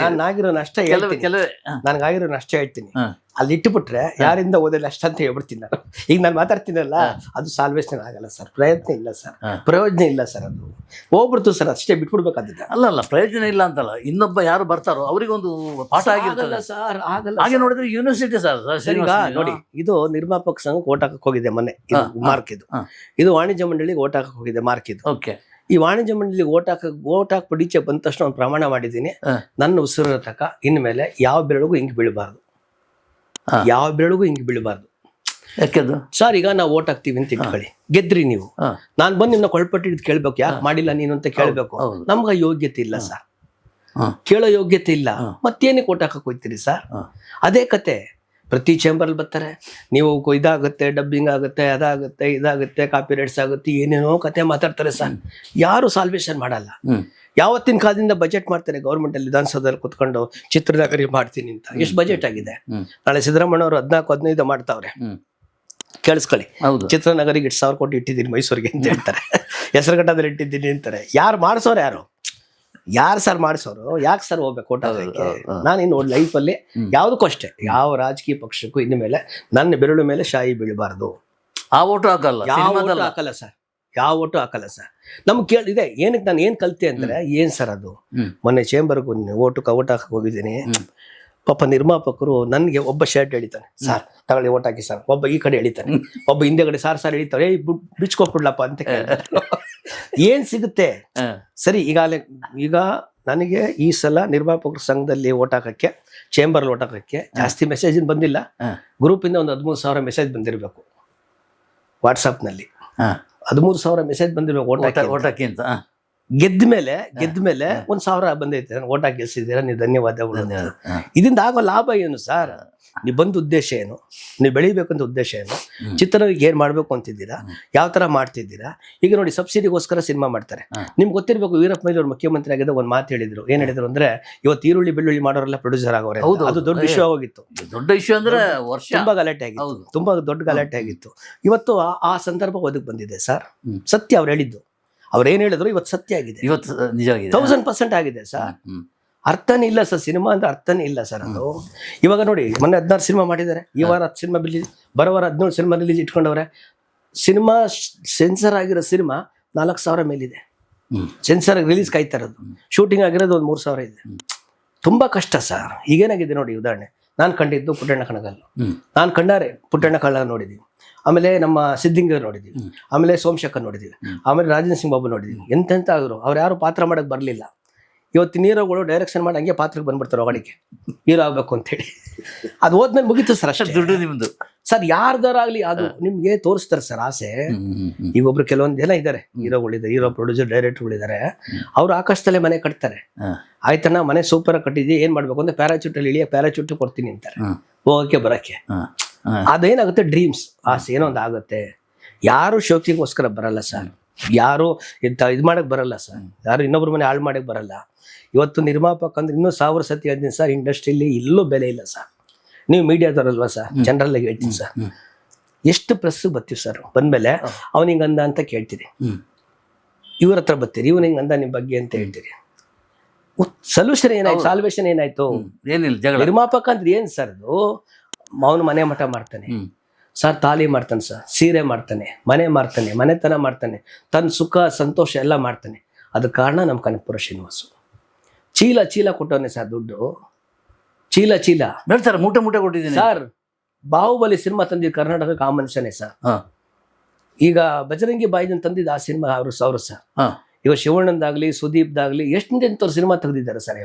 ನಾನಾಗಿರೋ ನಷ್ಟ ನನ್ಗಾಗಿರೋ ನಷ್ಟ ಹೇಳ್ತೀನಿ. ಅಲ್ಲಿ ಇಟ್ಟುಬಿಟ್ರೆ ಯಾರಿಂದ ಓದಿಲ್ಲ ಅಷ್ಟಂತ ಹೇಳ್ಬಿಡ್ತೀನಿ ನಾನು. ಈಗ ನಾನು ಮಾತಾಡ್ತೀನಲ್ಲ, ಅದು ಸಾಲ್ವೇಷನ್ ಆಗಲ್ಲ ಸರ್, ಪ್ರಯತ್ನ ಇಲ್ಲ ಸರ್, ಪ್ರಯೋಜನ ಇಲ್ಲ ಸರ್, ಅದು ಹೋಗ್ಬಿಡ್ತು ಸರ್, ಅಷ್ಟೇ ಬಿಟ್ಬಿಡ್ಬೇಕಾದಿಲ್ಲ. ಅಲ್ಲ ಪ್ರಯೋಜನ ಇಲ್ಲ ಅಂತಲ್ಲ, ಇನ್ನೊಬ್ಬ ಯಾರು ಬರ್ತಾರೋ ಅವರಿಗೊಂದು ಪಾಠ ಆಗಿರ್ತಲ್ಲ ಸರ್. ಆಗಲ್ಲ. ಹಾಗೆ ನೋಡಿದ್ರೆ ಯೂನಿವರ್ಸಿಟಿ ಸರ್. ಈಗ ನೋಡಿ, ಇದು ನಿರ್ಮಾಪಕ ಸಂಘಕ್ಕೆ ಓಟ್ ಹಾಕಕ್ ಹೋಗಿದೆ ಮೊನ್ನೆ, ಮಾರ್ಕ್ ಇದು ವಾಣಿಜ್ಯ ಮಂಡಳಿಗೆ ಓಟ್ ಹಾಕಕ್ ಹೋಗಿದೆ ಮಾರ್ಕ್ ಇದು. ಈ ವಾಣಿಜ್ಯ ಮಂಡಳಿಗೆ ಓಟ್ ಹಾಕ್ಬಿಟ್ಟು ಈಚೆ ಬಂದ ತಕ್ಷಣ ಒಂದು ಪ್ರಮಾಣ ಮಾಡಿದ್ದೀನಿ, ನನ್ನ ಉಸಿರ ತಕ ಇನ್ಮೇಲೆ ಯಾವ ಬೆರಳಿಗೂ ಹಿಂಗ್ ಬೀಳಬಾರ್ದು, ಯಾಕೆದು ಸರ್? ಈಗ ನಾವು ಓಟ್ ಹಾಕ್ತಿವಿ ಅಂತ ಇಟ್ಕೊಳ್ಳಿ, ಗೆದ್ರಿ ನೀವು, ನಾನ್ ಬಂದು ನಿನ್ನ ಕೊಳ್ಪಟ್ಟಿದ್ ಕೇಳ್ಬೇಕು, ಯಾಕೆ ಮಾಡಿಲ್ಲ ನೀನು ಅಂತ ಕೇಳ್ಬೇಕು. ನಮ್ಗ ಯೋಗ್ಯತೆ ಇಲ್ಲ ಸರ್, ಕೇಳೋ ಯೋಗ್ಯತೆ ಇಲ್ಲ, ಮತ್ತೇನಕ್ಕೆ ಓಟ್ ಹಾಕಕ್ ಹೋಗ್ತೀರಿ ಸರ್? ಅದೇ ಕತೆ. ಪ್ರತಿ ಚೇಂಬರ್ ಬರ್ತಾರೆ, ನೀವು ಇದಾಗುತ್ತೆ, ಡಬ್ಬಿಂಗ್ ಆಗುತ್ತೆ, ಅದಾಗುತ್ತೆ, ಇದಾಗುತ್ತೆ, ಕಾಪಿ ರೈಟ್ಸ್ ಆಗುತ್ತೆ, ಏನೇನೋ ಕತೆ ಮಾತಾಡ್ತಾರೆ ಸರ್. ಯಾರು ಸಾಲ್ವೇಷನ್ ಮಾಡಲ್ಲ. ಯಾವತ್ತಿನ ಕಾಲದಿಂದ ಬಜೆಟ್ ಮಾಡ್ತಾರೆ ಗೌರ್ಮೆಂಟ್ ಅಲ್ಲಿ, ವಿಧಾನಸೌಧದಲ್ಲಿ ಕುತ್ಕೊಂಡು ಚಿತ್ರನಗರಿ ಮಾಡ್ತೀನಿ ಅಂತ. ಎಷ್ಟು ಬಜೆಟ್ ಆಗಿದೆ? ನಾಳೆ ಸಿದ್ದರಾಮಯ್ಯ ಅವರು 14-15 ಮಾಡ್ತಾವ್ರೆ, ಕೇಳಿಸ್ಕೊಳ್ಳಿ. ಚಿತ್ರನಗರಿಗೆ 8,000 ಕೋಟಿ ಇಟ್ಟಿದ್ದೀನಿ ಮೈಸೂರಿಗೆ ಅಂತ ಹೇಳ್ತಾರೆ, ಹೆಸರುಘಟ್ಟದಲ್ಲಿ ಇಟ್ಟಿದ್ದೀನಿ ಅಂತಾರೆ. ಯಾರು ಮಾಡಿಸೋರು? ಯಾರು ಸರ್ ಮಾಡಿಸೋರು? ಯಾಕೆ ಸರ್ ಹೋಗ್ಬೇಕು ಓಟ್ ಹಾಕಕ್ಕೆ? ನಾನಿನ್ನು ಲೈಫಲ್ಲಿ ಯಾವುದಕ್ಕೂ ಅಷ್ಟೇ, ಯಾವ ರಾಜಕೀಯ ಪಕ್ಷಕ್ಕೂ ಇನ್ನು ಮೇಲೆ ನನ್ನ ಬೆರಳು ಮೇಲೆ ಶಾಯಿ ಬೀಳಬಾರ್ದು. ಆ ಓಟು ಹಾಕಲ್ಲ, ಹಾಕಲ್ಲ ಸರ್, ಯಾವ ಓಟು ಹಾಕಲ್ಲ ಸರ್. ನಮ್ಗೆ ಕೇಳಿದೆ, ಏನಕ್ಕೆ ನಾನು ಏನ್ ಕಲ್ತೆ ಅಂದ್ರೆ, ಏನ್ ಸರ್ ಅದು, ಮೊನ್ನೆ ಚೇಂಬರ್ಗೂ ಓಟ್ ಹಾಕಕ್ ಹೋಗಿದ್ದೀನಿ, ಪಾಪ ನಿರ್ಮಾಪಕರು ನನಗೆ ಒಬ್ಬ ಶರ್ಟ್ ಎಳಿತಾನೆ, ಸರ್ ತಗೊಳ್ಳಿ ಓಟ್ ಹಾಕಿ ಸರ್, ಒಬ್ಬ ಈ ಕಡೆ ಎಳಿತಾನೆ, ಒಬ್ಬ ಹಿಂದೆಗಡೆ ಸಾರ್ ಎಳಿತಾರೆ, ಬಿಚ್ಕೊಟ್ಬಿಡ್ಲಪ್ಪ ಅಂತ ಕೇಳ್ತಾರೆ. ಏನ್ ಸಿಗುತ್ತೆ ಸರಿ. ಈಗ ನನಗೆ ಈ ಸಲ ನಿರ್ಮಾಪಕರ ಸಂಘದಲ್ಲಿ ಓಟ್ ಹಾಕಕ್ಕೆ, ಚೇಂಬರ್ ಓಟ್ ಹಾಕಕ್ಕೆ ಜಾಸ್ತಿ ಮೆಸೇಜ್ ಬಂದಿಲ್ಲ. ಗ್ರೂಪ್ ಇಂದ ಒಂದು 13,000 ಮೆಸೇಜ್ ಬಂದಿರಬೇಕು. ವಾಟ್ಸಾಪ್ನಲ್ಲಿ 13,000 ಮೆಸೇಜ್ ಬಂದಿರ್ಬೇಕು ಓಟ್ ಹಾಕಿ ಅಂತ. ಗೆದ್ದ ಮೇಲೆ 1,000 ಬಂದೈತೆ, ಓಟ್ ಹಾಕಿ ಗೆಲ್ಸಿದ್ದೀರಾ, ನೀವು ಧನ್ಯವಾದಗಳು. ಇದರಿಂದ ಆಗೋ ಲಾಭ ಏನು ಸರ್? ನೀವು ಬಂದ ಉದ್ದೇಶ ಏನು? ನೀವು ಬೆಳಿಬೇಕಂತ ಉದ್ದೇಶ ಏನು? ಚಿತ್ರರಿಗೆ ಏನ್ ಮಾಡ್ಬೇಕು ಅಂತಿದ್ದೀರಾ? ಯಾವ ತರ ಮಾಡ್ತಿದ್ದೀರಾ? ಈಗ ನೋಡಿ, ಸಬ್ಸಿಡಿಗೋಸ್ಕರ ಸಿನಿಮಾ ಮಾಡ್ತಾರೆ. ನಿಮ್ಗೆ ಗೊತ್ತಿರ್ಬೇಕು, ವೀರಪ್ಪ ಮೊಯ್ಲಿ ಅವರು ಮುಖ್ಯಮಂತ್ರಿ ಆಗಿದ್ದಾಗ ಒಂದು ಮಾತು ಹೇಳಿದ್ರು. ಏನ್ ಹೇಳಿದ್ರು ಅಂದ್ರೆ, ಇವತ್ತು ಈರುಳ್ಳಿ ಬೆಳ್ಳುಳ್ಳಿ ಮಾಡೋರೆಲ್ಲ ಪ್ರೊಡ್ಯೂಸರ್ ಆಗೋರೆ. ಅದು ದೊಡ್ಡ ವಿಷಯ ಹೋಗಿತ್ತು. ದೊಡ್ಡ ವಿಷಯ ಅಂದ್ರೆ ತುಂಬಾ ಗಲಾಟೆ ಆಗಿತ್ತು, ತುಂಬಾ ದೊಡ್ಡ ಗಲಾಟೆ ಆಗಿತ್ತು. ಇವತ್ತು ಆ ಸಂದರ್ಭ ಒದಗಿ ಬಂದಿದೆ ಸರ್. ಸತ್ಯ ಅವ್ರು ಹೇಳಿದ್ದು, ಅವ್ರು ಏನ್ ಹೇಳಿದ್ರು ಇವತ್ತು ಸತ್ಯ ಆಗಿದೆ, ಇವತ್ತು ನಿಜ ಆಗಿದೆ, 1000% ಆಗಿದೆ ಸರ್. ಅರ್ಥನೇ ಇಲ್ಲ ಸರ್, ಸಿನಿಮಾ ಅಂದ್ರೆ ಅರ್ಥನೇ ಇಲ್ಲ ಸರ್ ಅದು. ಇವಾಗ ನೋಡಿ, ಮೊನ್ನೆ 16 ಸಿನಿಮಾ ಮಾಡಿದ್ದಾರೆ, ಈ ವಾರ 10 ಸಿನಿಮಾ ರಿಲೀಸ್, ಬರೋ ವಾರ 17 ಸಿನಿಮಾ ರಿಲೀಸ್ ಇಟ್ಕೊಂಡವ್ರೆ. ಸಿನಿಮಾ ಸೆನ್ಸರ್ ಆಗಿರೋ ಸಿನಿಮಾ 4,000 ಮೇಲಿದೆ. ಸೆನ್ಸರ್ ರಿಲೀಸ್ ಕಾಯ್ತಾ ಇರೋದು, ಶೂಟಿಂಗ್ ಆಗಿರೋದು ಒಂದು 3,000 ಇದೆ. ತುಂಬಾ ಕಷ್ಟ ಸರ್. ಈಗೇನಾಗಿದೆ ನೋಡಿ, ಉದಾಹರಣೆ ನಾನು ಕಂಡಿದ್ದು ಪುಟ್ಟಣ್ಣ ಕಣಗಲ್ಲು, ನಾನು ಕಣ್ಣಾರೆ ಪುಟ್ಟಣ್ಣ ಕಣಗಲ್ ನೋಡಿದೀವಿ. ಆಮೇಲೆ ನಮ್ಮ ಸಿದ್ದಿಂಗ ನೋಡಿದೀವಿ, ಆಮೇಲೆ ಸೋಮಶೇಖರ್ ನೋಡಿದೀವಿ, ಆಮೇಲೆ ರಾಜೇಂದ್ರ ಸಿಂಗ್ ಬಾಬು ನೋಡಿದೀವಿ. ಎಂತೆಂತ ಆದ್ರು, ಅವ್ರು ಯಾರು ಪಾತ್ರ ಮಾಡಕ್ ಬರ್ಲಿಲ್ಲ. ಇವತ್ತಿನ ಹೀರೋಗಳು ಡೈರೆಕ್ಷನ್ ಮಾಡಿ ಹಂಗೆ ಪಾತ್ರಕ್ಕೆ ಬಂದ್ಬಿಡ್ತಾರೆ, ಹೊಗಡಿಗೆ ಹೀರೋ ಆಗ್ಬೇಕು ಅಂತೇಳಿ. ಅದು ಹೋದ್ಮೇಲೆ ಮುಗೀತು ಸರ್, ಅಷ್ಟೇ. ದುಡ್ಡು ನಿಮ್ದು ಸರ್, ಯಾರ್ದಾರಾಗ್ಲಿ ಅದು ನಿಮ್ಗೆ ತೋರಿಸ್ತಾರೆ ಸರ್ ಆಸೆ. ಈಗ ಒಬ್ರು ಕೆಲವೊಂದು ಜನ ಇದ್ದಾರೆ, ಹೀರೋಗಳಿದ್ದಾರೆ, ಹೀರೋ ಪ್ರೊಡ್ಯೂಸರ್ ಡೈರೆಕ್ಟರ್ಗಳಿದ್ದಾರೆ. ಅವ್ರು ಆಕಾಶದಲ್ಲೇ ಮನೆ ಕಟ್ತಾರೆ. ಆಯ್ತಣ್ಣ, ಮನೆ ಸೂಪರ್ ಕಟ್ಟಿದ್ವಿ, ಏನ್ ಮಾಡ್ಬೇಕು ಅಂದ್ರೆ ಪ್ಯಾರಾಚೂಟ್ ಅಲ್ಲಿ ಇಳಿಯ, ಪ್ಯಾರಾಚೂಟ್ ಕೊಡ್ತೀನಿ ಅಂತಾರೆ ಹೋಗಕ್ಕೆ ಬರಕ್ಕೆ. ಅದೇನಾಗುತ್ತೆ, ಡ್ರೀಮ್ಸ್, ಆಸೆ ಏನೋ ಒಂದು ಆಗುತ್ತೆ. ಯಾರು ಶೋಕಿಗೋಸ್ಕರ ಬರಲ್ಲ ಸರ್, ಯಾರು ಇದು ಮಾಡಕ್ ಬರಲ್ಲ ಸರ್, ಯಾರು ಇನ್ನೊಬ್ರ ಮನೆ ಹಾಳು ಮಾಡಕ್ ಬರಲ್ಲ. ಇವತ್ತು ನಿರ್ಮಾಪಕ ಅಂದ್ರೆ ಇನ್ನೂ 1000 ಸತಿ ಹೇಳ್ತೀನಿ ಸರ್, ಇಂಡಸ್ಟ್ರಿಲಿ ಎಲ್ಲೂ ಬೆಲೆ ಇಲ್ಲ ಸರ್. ನೀವು ಮೀಡಿಯಾದವರಲ್ವಾ ಸರ್, ಜನರಲ್ ಆಗಿ ಹೇಳ್ತೀನಿ ಸರ್. ಎಷ್ಟು ಪ್ರೆಸ್ ಬರ್ತೀವಿ ಸರ್, ಬಂದ್ಮೇಲೆ ಅವ್ನು ಹಿಂಗಂದ ಅಂತ ಕೇಳ್ತೀರಿ, ಇವ್ರ ಹತ್ರ ಬರ್ತೀರಿ, ಇವನು ಹಿಂಗಂದ ನಿಮ್ ಬಗ್ಗೆ ಅಂತ ಹೇಳ್ತೀರಿ. ಸೊಲ್ಯೂಷನ್ ಏನಾಯ್ತು? ಸಾಲ್ವೇಷನ್ ಏನಾಯ್ತು? ಏನಿಲ್ಲ. ನಿರ್ಮಾಪಕ ಅಂದ್ರೆ ಏನ್ ಸರ್ ಅದು? ಅವನು ಮನೆ ಮಠ ಮಾಡ್ತಾನೆ ಸರ್, ತಾಲಿ ಮಾಡ್ತಾನೆ ಸರ್, ಸೀರೆ ಮಾಡ್ತಾನೆ, ಮನೆ ಮಾಡ್ತಾನೆ, ಮನೆತನ ಮಾಡ್ತಾನೆ, ತನ್ನ ಸುಖ ಸಂತೋಷ ಎಲ್ಲ ಮಾಡ್ತಾನೆ. ಅದಕ್ಕೆ ಕಾರಣ ನಮ್ಮ ಕನಕಪುರ ಶ್ರೀನಿವಾಸು. ಚೀಲ ಕೊಟ್ಟವನೆ ಸರ್, ದುಡ್ಡು ಚೀಲ ಹೇಳ್ತಾರೆ, ಮೂಟೆ ಕೊಟ್ಟಿದ್ದೀನಿ ಸರ್. ಬಾಹುಬಲಿ ಸಿನಿಮಾ ತಂದಿದ್ದು ಕರ್ನಾಟಕಕ್ಕೆ ಆ ಮನುಷ್ಯನೇ ಸರ್. ಈಗ ಬಜರಂಗಿ ಬಾಯ್ದನ್ ತಂದಿದ್ದು ಆ ಸಿನಿಮಾ ಅವರು ಸರ್. ಈಗ ಶಿವಣ್ಣಂದಾಗ್ಲಿ ಸುದೀಪ್ದಾಗ್ಲಿ ಎಂತೆಂಥವ್ರು ಸಿನಿಮಾ ತೆಗೆದಿದ್ದಾರೆ ಸರ್.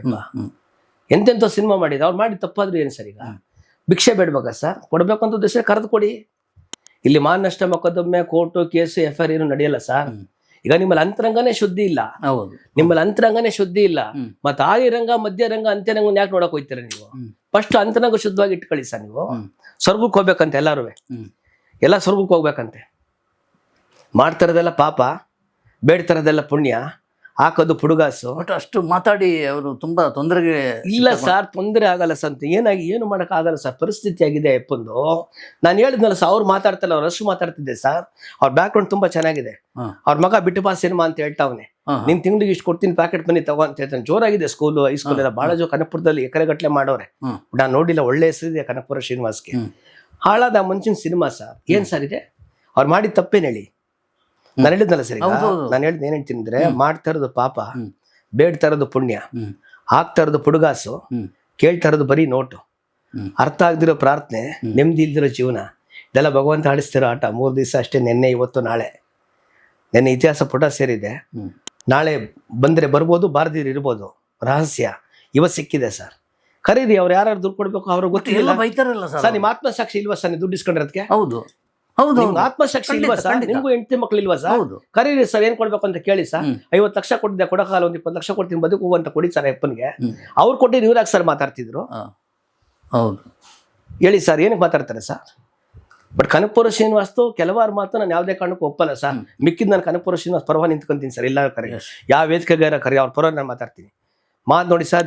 ಎಂತೆಂಥವ್ರು ಸಿನಿಮಾ ಮಾಡಿದ್ರು. ಅವ್ರು ಮಾಡಿ ತಪ್ಪಾದ್ರು ಏನು ಸರ್? ಈಗ ಭಿಕ್ಷೆ ಬೇಡ್ಬೇಕಾ ಸರ್? ಕೊಡ್ಬೇಕಂತ ಉದ್ದೇಶ ಕರೆದು ಕೊಡಿ. ಇಲ್ಲಿ ಮಾನನಷ್ಟ ಮೊಕದ್ದಮೆ, ಕೋರ್ಟು, ಕೇಸು, FIR ಏನು ನಡೆಯಲ್ಲ ಸರ್. ಈಗ ನಿಮ್ಮಲ್ಲಿ ಅಂತರಂಗನೇ ಶುದ್ಧಿ ಇಲ್ಲ. ನಿಮ್ಮಲ್ಲಿ ಅಂತರಂಗನೇ ಶುದ್ಧಿ ಇಲ್ಲ. ಮತ್ತೆ ಆದಿ ರಂಗ, ಮಧ್ಯ ರಂಗ, ಅಂತ್ಯರಂಗ ಯಾಕೆ ನೋಡಕ್ ಹೋಗ್ತೀರ ನೀವು? ಫಸ್ಟ್ ಅಂತರಂಗ ಶುದ್ಧವಾಗಿ ಇಟ್ಕೊಳ್ಳಿ ಸರ್. ನೀವು ಸ್ವರ್ಗಕ್ಕೆ ಹೋಗ್ಬೇಕಂತೆ, ಎಲ್ಲ ಸ್ವರ್ಗಕ್ಕೆ ಹೋಗ್ಬೇಕಂತೆ. ಮಾಡ್ತಾರದೆಲ್ಲ ಪಾಪ, ಬೇಡ್ತಾರದೆಲ್ಲ ಪುಣ್ಯ, ಹಾಕೋದು ಪುಡುಗಾಸು. ಬಟ್ ಅಷ್ಟು ಮಾತಾಡಿ ಅವರು ತುಂಬಾ ತೊಂದರೆಗೆ ಇಲ್ಲ ಸರ್, ತೊಂದರೆ ಆಗಲ್ಲ ಸರ್. ಏನು ಮಾಡಕ್ ಆಗಲ್ಲ ಸರ್, ಪರಿಸ್ಥಿತಿ ಆಗಿದೆ ಅಪ್ಪಂದು. ನಾನು ಹೇಳಿದ್ನಲ್ಲ ಸರ್, ಅವ್ರು ಮಾತಾಡ್ತಲ್ಲ, ಅವ್ರು ಅಷ್ಟು ಮಾತಾಡ್ತಿದ್ದೆ ಸರ್. ಅವ್ರ ಬ್ಯಾಕ್ ಗ್ರೌಂಡ್ ತುಂಬಾ ಚೆನ್ನಾಗಿದೆ. ಅವ್ರ ಮಗ ಬಿಟ್ಟು ಬಾ ಸಿನಿಮಾ ಅಂತ ಹೇಳ್ತಾವನೆ. ನಿನ್ ತಿಂಗಳಿಗೆ ಇಷ್ಟು ಕೊಡ್ತೀನಿ, ಪ್ಯಾಕೆಟ್ ಬನ್ನಿ ತಗೋ ಅಂತ ಹೇಳ್ತಾನೆ. ಜೋರಾಗಿದೆ ಸ್ಕೂಲು, ಹೈಸ್ಕೂಲ್ ಎಲ್ಲ ಬಹಳ ಕನಕಪುರದಲ್ಲಿ ಎಕರೆಗಟ್ಲೆ ಮಾಡೋರೆ. ನಾನು ನೋಡಿಲ್ಲ, ಒಳ್ಳೆ ಹೆಸರಿದೆ ಕನಕಪುರ ಶ್ರೀನಿವಾಸ್ಗೆ. ಹಾಳಾದ ಮನುಷ್ಯನ ಸಿನಿಮಾ ಸರ್. ಏನ್ ಸರ್ ಇದೆ? ಅವ್ರು ಮಾಡಿದ ತಪ್ಪೇನು ಹೇಳಿ? ನಾನು ಹೇಳಿದ್ನಲ್ಲ ಸರಿ, ನಾನು ಹೇಳಿದ್ ಏನ್ ಹೇಳ್ತೀನಿ ಅಂದ್ರೆ, ಮಾಡ್ತಾ ಇರೋದು ಪಾಪ, ಬೇಡ್ತಾ ಇರೋದು ಪುಣ್ಯ, ಆಗ್ತಾ ಇರೋದು ಪುಡುಗಾಸು, ಕೇಳ್ತಾ ಇರೋದು ಬರೀ ನೋಟು, ಅರ್ಥ ಆಗದಿರೋ ಪ್ರಾರ್ಥನೆ, ನೆಮ್ಮದಿ ಇಲ್ದಿರೋ ಜೀವನ, ಇದೆಲ್ಲ ಭಗವಂತ ಆಡಿಸ್ತಿರೋ ಆಟ. 3 ದಿವಸ ಅಷ್ಟೇ, ನೆನ್ನೆ ಇವತ್ತು ನಾಳೆ. ನೆನ್ನೆ ಇತಿಹಾಸ ಪುಟ ಸೇರಿದೆ, ನಾಳೆ ಬಂದ್ರೆ ಬರ್ಬೋದು, ಬಾರದಿರು ಇರ್ಬೋದು. ರಹಸ್ಯ ಇವತ್ತು ಸಿಕ್ಕಿದೆ ಸರ್. ಕರೀರಿ, ಅವ್ರು ಯಾರು ದುಡ್ಡು ಕೊಡ್ಬೇಕು ಅವ್ರಿಗೆ ಗೊತ್ತಿಲ್ಲ. ಬೈತಾರಲ್ಲ ಸರ್, ನಿಮ್ಮ ಆತ್ಮಸಾಕ್ಷಿ ಇಲ್ವಾ ಸರ್? ನೀವು ದುಡ್ಡು ಇಸ್ಕೊಂಡಿರೋದಕ್ಕೆ ಹೌದು ಆತ್ಮಸಾಕ್ಷಿ ಇಲ್ವಾ ಸರ್? ನಿಮ್ಗೂ ಹೆಂಡತಿ ಮಕ್ಳು ಇಲ್ವಾ ಸರ್? ಕರೀರಿ ಸರ್, ಏನ್ ಕೊಡ್ಬೇಕು ಅಂತ ಕೇಳಿ ಸರ್. 50 ಲಕ್ಷ ಕೊಟ್ಟಿದ್ದೆ, ಕೊಡಕಾಲ ಒಂದು 20 ಲಕ್ಷ ಕೊಡ್ತೀನಿ, ಬದುಕು ಅಂತ ಕೊಡಿ ಸರ್ ಅಪ್ಪನಿಗೆ. ಅವ್ರು ಕೊಟ್ಟಿದ್ದು ಇವ್ರಾಗ ಸರ್ ಮಾತಾಡ್ತಿದ್ರು. ಹೌದು, ಹೇಳಿ ಸರ್, ಏನಕ್ಕೆ ಮಾತಾಡ್ತಾರೆ ಸರ್? ಬಟ್ ಕನಕಪುರ ಶ್ರೀನಿವಾಸ್ತು ಕೆಲವಾರು ಮಾತು ನಾನು ಯಾವುದೇ ಕಾರಣಕ್ಕೂ ಒಪ್ಪಲ್ಲ ಸರ್. ಮಿಕ್ಕಿದ್ ನಾನು ಕನಕಪುರ ಶ್ರೀನಿವಾಸ್ ಪರವಾಗಿ ನಿಂತ್ಕೊಂತೀನಿ ಸರ್. ಎಲ್ಲ ಕರೆ, ಯಾವ ವೇದಿಕೆಗಾರ ಕರೆ, ಅವ್ರ ಪರವಾಗಿ ನಾನು ಮಾತಾಡ್ತೀನಿ. ಮಾತು ನೋಡಿ ಸರ್,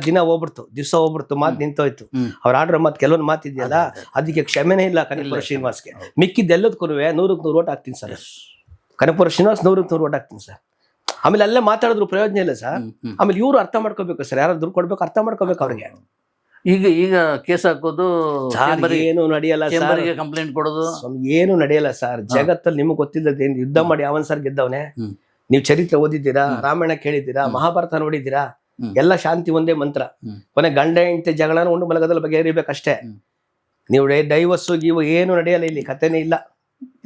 ದಿವಸ ಹೋಗ್ಬಿಡ್ತು, ಮಾತು ನಿಂತೋಯ್ತು. ಅವ್ರು ಆಡ್ರೋ ಮಾತು ಕೆಲವೊಂದು ಮಾತಿದೆಯಲ್ಲ, ಅದಕ್ಕೆ ಕ್ಷಮೆನೇ ಇಲ್ಲ ಕನಕಪುರ ಶ್ರೀನಿವಾಸ್ಗೆ. ಮಿಕ್ಕಿದ್ದೆಲ್ಲದಕ್ಕೂ 100ಕ್ಕೆ 100 ಓಟ್ ಹಾಕ್ತೀನಿ ಸರ್. ಕನಕಪುರ ಶ್ರೀನಿವಾಸ್ 100ಕ್ಕೆ 100 ಓಟ್ ಹಾಕ್ತೀನಿ ಸರ್. ಆಮೇಲೆ ಅಲ್ಲೇ ಮಾತಾಡಿದ್ರು ಪ್ರಯೋಜನ ಇಲ್ಲ ಸರ್. ಆಮೇಲೆ ಇವರು ಅರ್ಥ ಮಾಡ್ಕೋಬೇಕು ಸರ್, ಯಾರು ದುಡ್ಡು ಕೊಡ್ಬೇಕು, ಅರ್ಥ ಮಾಡ್ಕೋಬೇಕು ಅವ್ರಿಗೆ. ಈಗ ಕೇಸ್ ಹಾಕೋದು ಏನು ನಡೆಯಲ್ಲ ಸರ್, ಕಂಪ್ಲೇಂಟ್ ಕೊಡೋದು ಏನು ನಡೆಯಲ್ಲ ಸರ್. ಜಗತ್ತಲ್ಲಿ ನಿಮ್ಗೆ ಗೊತ್ತಿಲ್ಲದೇನು ಯುದ್ಧ ಮಾಡಿ ಅವನ್ ಸರ್ ಗೆದ್ದವನೇ. ನೀವು ಚರಿತ್ರೆ ಓದಿದ್ದೀರಾ, ರಾಮಾಯಣ ಕೇಳಿದ್ದೀರಾ, ಮಹಾಭಾರತ ನೋಡಿದ್ದೀರಾ? ಎಲ್ಲ ಶಾಂತಿ ಒಂದೇ ಮಂತ್ರ. ಕೊನೆ ಗಂಡ ಹೆಂಡತಿ ಜಗಳನ ಉಂಡು ಮಲಗದಲ್ಲಿ ಬಗೆಹರಿಬೇಕಷ್ಟೇ. ನೀವು ಡೈವರ್ಸು ಗೀವು ಏನು ನಡೆಯಲ್ಲ ಇಲ್ಲಿ, ಕಥೆನೇ ಇಲ್ಲ.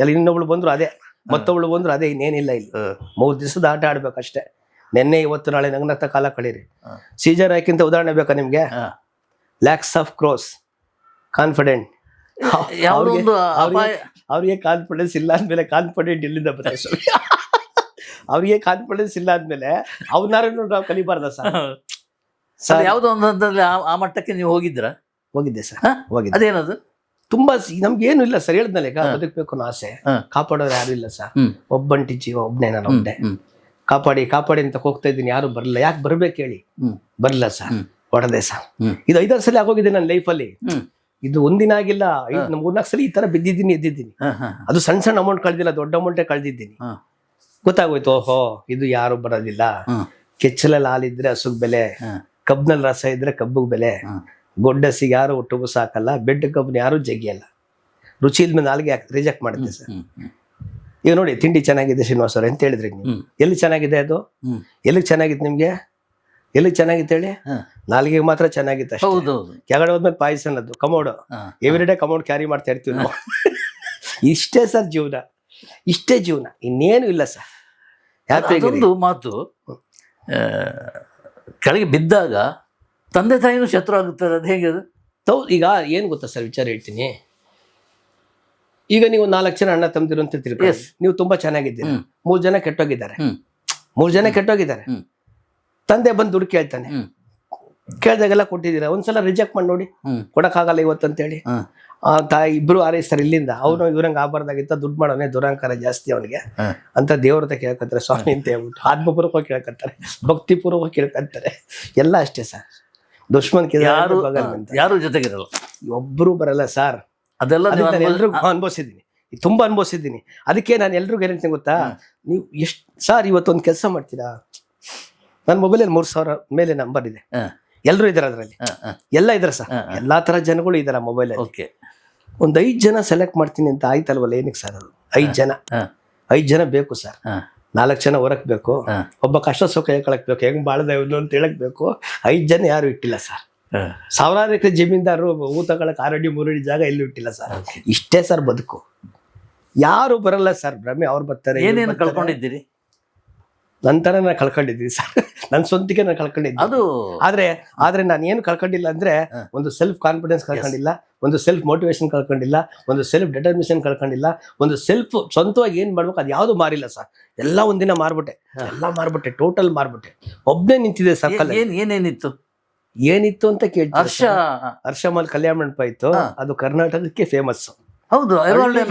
ಎಲ್ಲ ಇನ್ನೊಬ್ಳು ಬಂದ್ರು ಅದೇ, ಮತ್ತೊಬ್ಳು ಬಂದ್ರು ಅದೇ, ಇನ್ನೇನಿಲ್ಲ ಇಲ್ಲಿ. 3 ದಿವಸದ ಆಟ ಆಡ್ಬೇಕಷ್ಟೇ. ನೆನ್ನೆ ಇವತ್ತು ನಾಳೆ ನಗ್ನತ್ತ ಕಾಲ ಕಳೀರಿ. ಸೀಜರ್ ಹಾಕಿಂತ ಉದಾಹರಣೆ ಬೇಕಾ ನಿಮ್ಗೆ? Lakhs of crores confident. ಅವ್ರಿಗೆ ಕಾನ್ಫಿಡೆನ್ಸ್ ಇಲ್ಲ ಅಂದ್ಮೇಲೆ ಕಾನ್ಫಿಡೆಂಟ್ ಇಲ್ಲಿಂದ ಬರ್ತದೆ ಸ್ವಾಮಿ. ಅವ್ರಿಗೆ ಕಾನ್ಫಿಡೆನ್ಸ್ ಇಲ್ಲ ಅಂದ್ಮೇಲೆ ಅವನಾರನ್ನು ನಾವು ಕಲಿಬಾರ್ದ ಸರ್? ಯಾವುದೋ ಒಂದೊಂದಲ್ಲಿ ಆ ಮಟ್ಟಕ್ಕೆ ನೀವು ಹೋಗಿದ್ರ? ಹೋಗಿದ್ದೆ ಸರ್, ಹೋಗಿದ್ದೆ. ಅದೇನದು? ತುಂಬಾ ನಮ್ಗೆ ಏನು ಇಲ್ಲ ಸರ್, ಹೇಳಿದ್ನಲ್ಲ ಈಗ ಬದುಕಬೇಕು ಅನ್ನೋ ಆಸೆ. ಕಾಪಾಡೋರು ಯಾರು ಇಲ್ಲ ಸರ್, ಒಬ್ಬಂಟಿ ಜೀವ, ಒಬ್ಬನೇ ನಾನು ಒಬ್ಬನೇ. ಕಾಪಾಡಿ ಕಾಪಾಡಿ ಅಂತ ಹೋಗ್ತಾ ಇದ್ದೀನಿ, ಯಾರು ಬರಲ್ಲ. ಯಾಕೆ ಬರ್ಬೇಕು ಹೇಳಿ? ಬರಲ್ಲ ಸರ್, ಹೊಡೆದೆ ಸರ್. ಇದು 5-6 ಸಲ ಆಗೋಗಿದೆ ನನ್ನ ಲೈಫಲ್ಲಿ. ಇದು ಒಂದಿನ ಆಗಿಲ್ಲ, 3-4 ಸಲ ಈ ತರ ಬಿದ್ದಿದ್ದೀನಿ, ಎದ್ದಿದ್ದೀನಿ. ಅದು ಸಣ್ಣ ಸಣ್ಣ ಅಮೌಂಟ್ ಕಳ್ದಿಲ್ಲ, ದೊಡ್ಡ ಅಮೌಂಟೇ ಕಳ್ದಿದ್ದೀನಿ. ಗೊತ್ತಾಗೋಯ್ತು, ಓಹೋ ಇದು ಯಾರು ಬರೋದಿಲ್ಲ. ಕೆಚ್ಚಲಲ್ಲಿ ಹಾಲಿದ್ರೆ ಹಸುಗ್ ಬೆಲೆ, ಕಬ್ನಲ್ಲಿ ರಸ ಇದ್ರೆ ಕಬ್ಬಗ್ ಬೆಲೆ. ಗೊಡ್ಡಸಿಗೆ ಯಾರು ಒಟ್ಟು ಸಾಕಲ್ಲ, ಬೆಡ್ ಕಬ್ಬನ ಯಾರು ಜಗ್ಗಿಯಲ್ಲ. ರುಚಿ ಇಲ್ಮೇಲೆ ನಾಲ್ಗೆ ರಿಜೆಕ್ಟ್ ಮಾಡುತ್ತೆ ಸರ್. ಈಗ ನೋಡಿ, ತಿಂಡಿ ಚೆನ್ನಾಗಿದೆ ಶ್ರೀನಿವಾಸ್ ಅವ್ರೆ ಅಂತ ಹೇಳಿದ್ರಿ ನೀವು. ಎಲ್ಲಿ ಚೆನ್ನಾಗಿದೆ ಅದು? ಎಲ್ಲಿಗೆ ಚೆನ್ನಾಗಿತ್ತು ನಿಮ್ಗೆ? ಎಲ್ಲಿಗೆ ಚೆನ್ನಾಗಿತ್ತು ಹೇಳಿ? ನಾಲ್ಗೆಗೆ ಮಾತ್ರ ಚೆನ್ನಾಗಿತ್ತು ಅಷ್ಟೇ. ಕೆಳಗಡೆ ಹೋದ್ಮೇಲೆ ಪಾಯ್ಸನ್ ಅದು commode. Every day commode carry ಮಾಡ್ತಾ ಇರ್ತೀವಿ ನಾವು. ಇಷ್ಟೇ ಸರ್ ಜೀವನ, ಇಷ್ಟೇ ಜೀವನ, ಇನ್ನೇನು ಇಲ್ಲ ಸರ್. ಅದೊಂದು ಮಾತು, ಕೆಳಗೆ ಬಿದ್ದಾಗ ತಂದೆ ತಾಯಿನೂ ಶತ್ರು ಆಗುತ್ತದೆ, ಅದು ಹೇಗೆ ಅದು? ಈಗ ಏನು ಗೊತ್ತಾ ಸರ್, ವಿಚಾರ ಹೇಳ್ತೀನಿ. ಈಗ ನೀವು 4 ಜನ ಅಣ್ಣ ತಮ್ಮದಿರು ಅಂತ ತಿಳ್ಕೊಳ್ಳಿ. ನೀವು ತುಂಬಾ ಚೆನ್ನಾಗಿದ್ದೀರಿ, 3 ಜನ ಕೆಟ್ಟೋಗಿದ್ದಾರೆ. 3 ಜನ ಕೆಟ್ಟೋಗಿದ್ದಾರೆ. ತಂದೆ ಬಂದು ದುಡ್ಡು ಕೇಳ್ತಾನೆ, ಕೇಳ್ದಾಗೆಲ್ಲ ಕೊಟ್ಟಿದ್ದೀರಾ. ಒಂದ್ಸಲ ರಿಜೆಕ್ಟ್ ಮಾಡಿ ನೋಡಿ, ಕೊಡಕ್ಕಾಗಲ್ಲ ಇವತ್ತಂತೇಳಿ. ತಾಯಿ ಇಬ್ರು ಆರೈಸ್ತಾರೆ ಇಲ್ಲಿಂದ. ಅವನು ಇವ್ರಂಗೆ ಆಗಬಾರ್ದಾಗಿತ್ತ, ದುಡ್ಡು ಮಾಡೋನೆ, ದುರಹಂಕಾರ ಜಾಸ್ತಿ ಅವನಿಗೆ ಅಂತ ದೇವ್ರತೆ ಕೇಳ್ಕೊತಾರೆ, ಸ್ವಾಮಿ ಅಂತ ಹೇಳ್ಬಿಟ್ಟು. ಆತ್ಮಪೂರ್ವಕವಾಗಿ ಕೇಳ್ಕೊತಾರೆ, ಭಕ್ತಿಪೂರ್ವಕವಾಗಿ ಕೇಳ್ಕೊಂತಾರೆ. ಎಲ್ಲ ಅಷ್ಟೇ ಸರ್. ದುಶ್ಮನ್ ಯಾರು ಜೊತೆಗಿರಲ್ಲ, ಒಬ್ರು ಬರಲ್ಲ ಸರ್. ಅದೆಲ್ಲ ಎಲ್ರಿಗೂ ಅನುಭವಿಸಿದ್ದೀನಿ, ತುಂಬಾ ಅನುಭವಿಸಿದ್ದೀನಿ. ಅದಕ್ಕೆ ನಾನು ಎಲ್ರಿಗೂ ಏನಂತ ಗೊತ್ತಾ, ನೀವು ಎಷ್ಟು ಸರ್ ಇವತ್ತೊಂದು ಕೆಲಸ ಮಾಡ್ತೀರಾ? ನನ್ನ ಮೊಬೈಲಲ್ಲಿ 3000 ಮೇಲೆ ನಂಬರ್ ಇದೆ, ಎಲ್ಲರೂ ಇದಾರೆ ಅದರಲ್ಲಿ, ಎಲ್ಲ ಇದಾರೆ ಸರ್, ಎಲ್ಲಾ ತರ ಜನಗಳು ಇದಾರೆ ಮೊಬೈಲ್. ಒಂದು 5 ಜನ ಸೆಲೆಕ್ಟ್ ಮಾಡ್ತೀನಿ ಅಂತ ಆಯ್ತಲ್ವಲ್ಲ, ಏನಕ್ಕೆ ಸರ್ ಅದು? 5 ಜನ ಬೇಕು ಸರ್. 4 ಜನ ಹೊರಕ್ ಬೇಕು, ಒಬ್ಬ ಕಷ್ಟ ಸುಖ ಹೇಳ್ಕೊಳಕ್ ಹೆಂಗ್ ಬಾಳ್ದ ಅಂತ ಹೇಳಕ್ ಬೇಕು. 5 ಜನ ಯಾರು ಇಟ್ಟಿಲ್ಲ ಸರ್. 1000 ಎಕರೆ ಜಮೀನ್ದಾರರು ಊ ತಗೊಳಕ್ 6 ಅಡಿ 3 ಅಡಿ ಜಾಗ ಎಲ್ಲೂ ಇಟ್ಟಿಲ್ಲ ಸರ್. ಇಷ್ಟೇ ಸರ್ ಬದುಕು. ಯಾರು ಬರಲ್ಲ ಸರ್, ಭ್ರಮೆ ಅವ್ರು ಬರ್ತಾರೆ. ಏನೇನು ಕಳ್ಕೊಂಡಿದ್ದೀರಿ? ನಂತರ ನಾನು ಕಳ್ಕೊಂಡಿದ್ದೀನಿ ಸರ್, ನನ್ನ ಸ್ವಂತಿಗೆ ನಾನು ಕಳ್ಕೊಂಡಿದ್ದೆ. ಅದು ಆದ್ರೆ ನಾನು ಏನು ಕಳ್ಕೊಂಡಿಲ್ಲ ಅಂದ್ರೆ, ಒಂದು ಸೆಲ್ಫ್ ಕಾನ್ಫಿಡೆನ್ಸ್ ಕಳ್ಕೊಂಡಿಲ್ಲ, ಒಂದು ಸೆಲ್ಫ್ ಮೋಟಿವೇಶನ್ ಕಳ್ಕೊಂಡಿಲ್ಲ, ಒಂದು ಸೆಲ್ಫ್ ಡೆಟರ್ಮಿನೇಷನ್ ಕಳ್ಕೊಂಡಿಲ್ಲ, ಒಂದು ಸೆಲ್ಫ್ ಸ್ವಂತವಾಗಿ ಏನ್ ಮಾಡ್ಬೇಕು ಅದು ಯಾವ್ದು ಮಾರಿಲ್ಲ ಸರ್. ಎಲ್ಲ ಒಂದಿನ ಮಾರ್ಬಿಟ್ಟೆ, ಎಲ್ಲ ಮಾರ್ಬಿಟ್ಟೆ, ಟೋಟಲ್ ಮಾರ್ಬಿಟ್ಟೆ. ಒಬ್ಬನೇ ನಿಂತಿದೆ ಸರ್ಕಲ್. ಏನಿತ್ತು ಅಂತ ಕೇಳ್ತೀನಿ. ಹರ್ಷಮಲ್ ಕಲ್ಯಾಣ ಮಂಟಪ ಇತ್ತು, ಅದು ಕರ್ನಾಟಕಕ್ಕೆ ಫೇಮಸ್. ಹೌದು,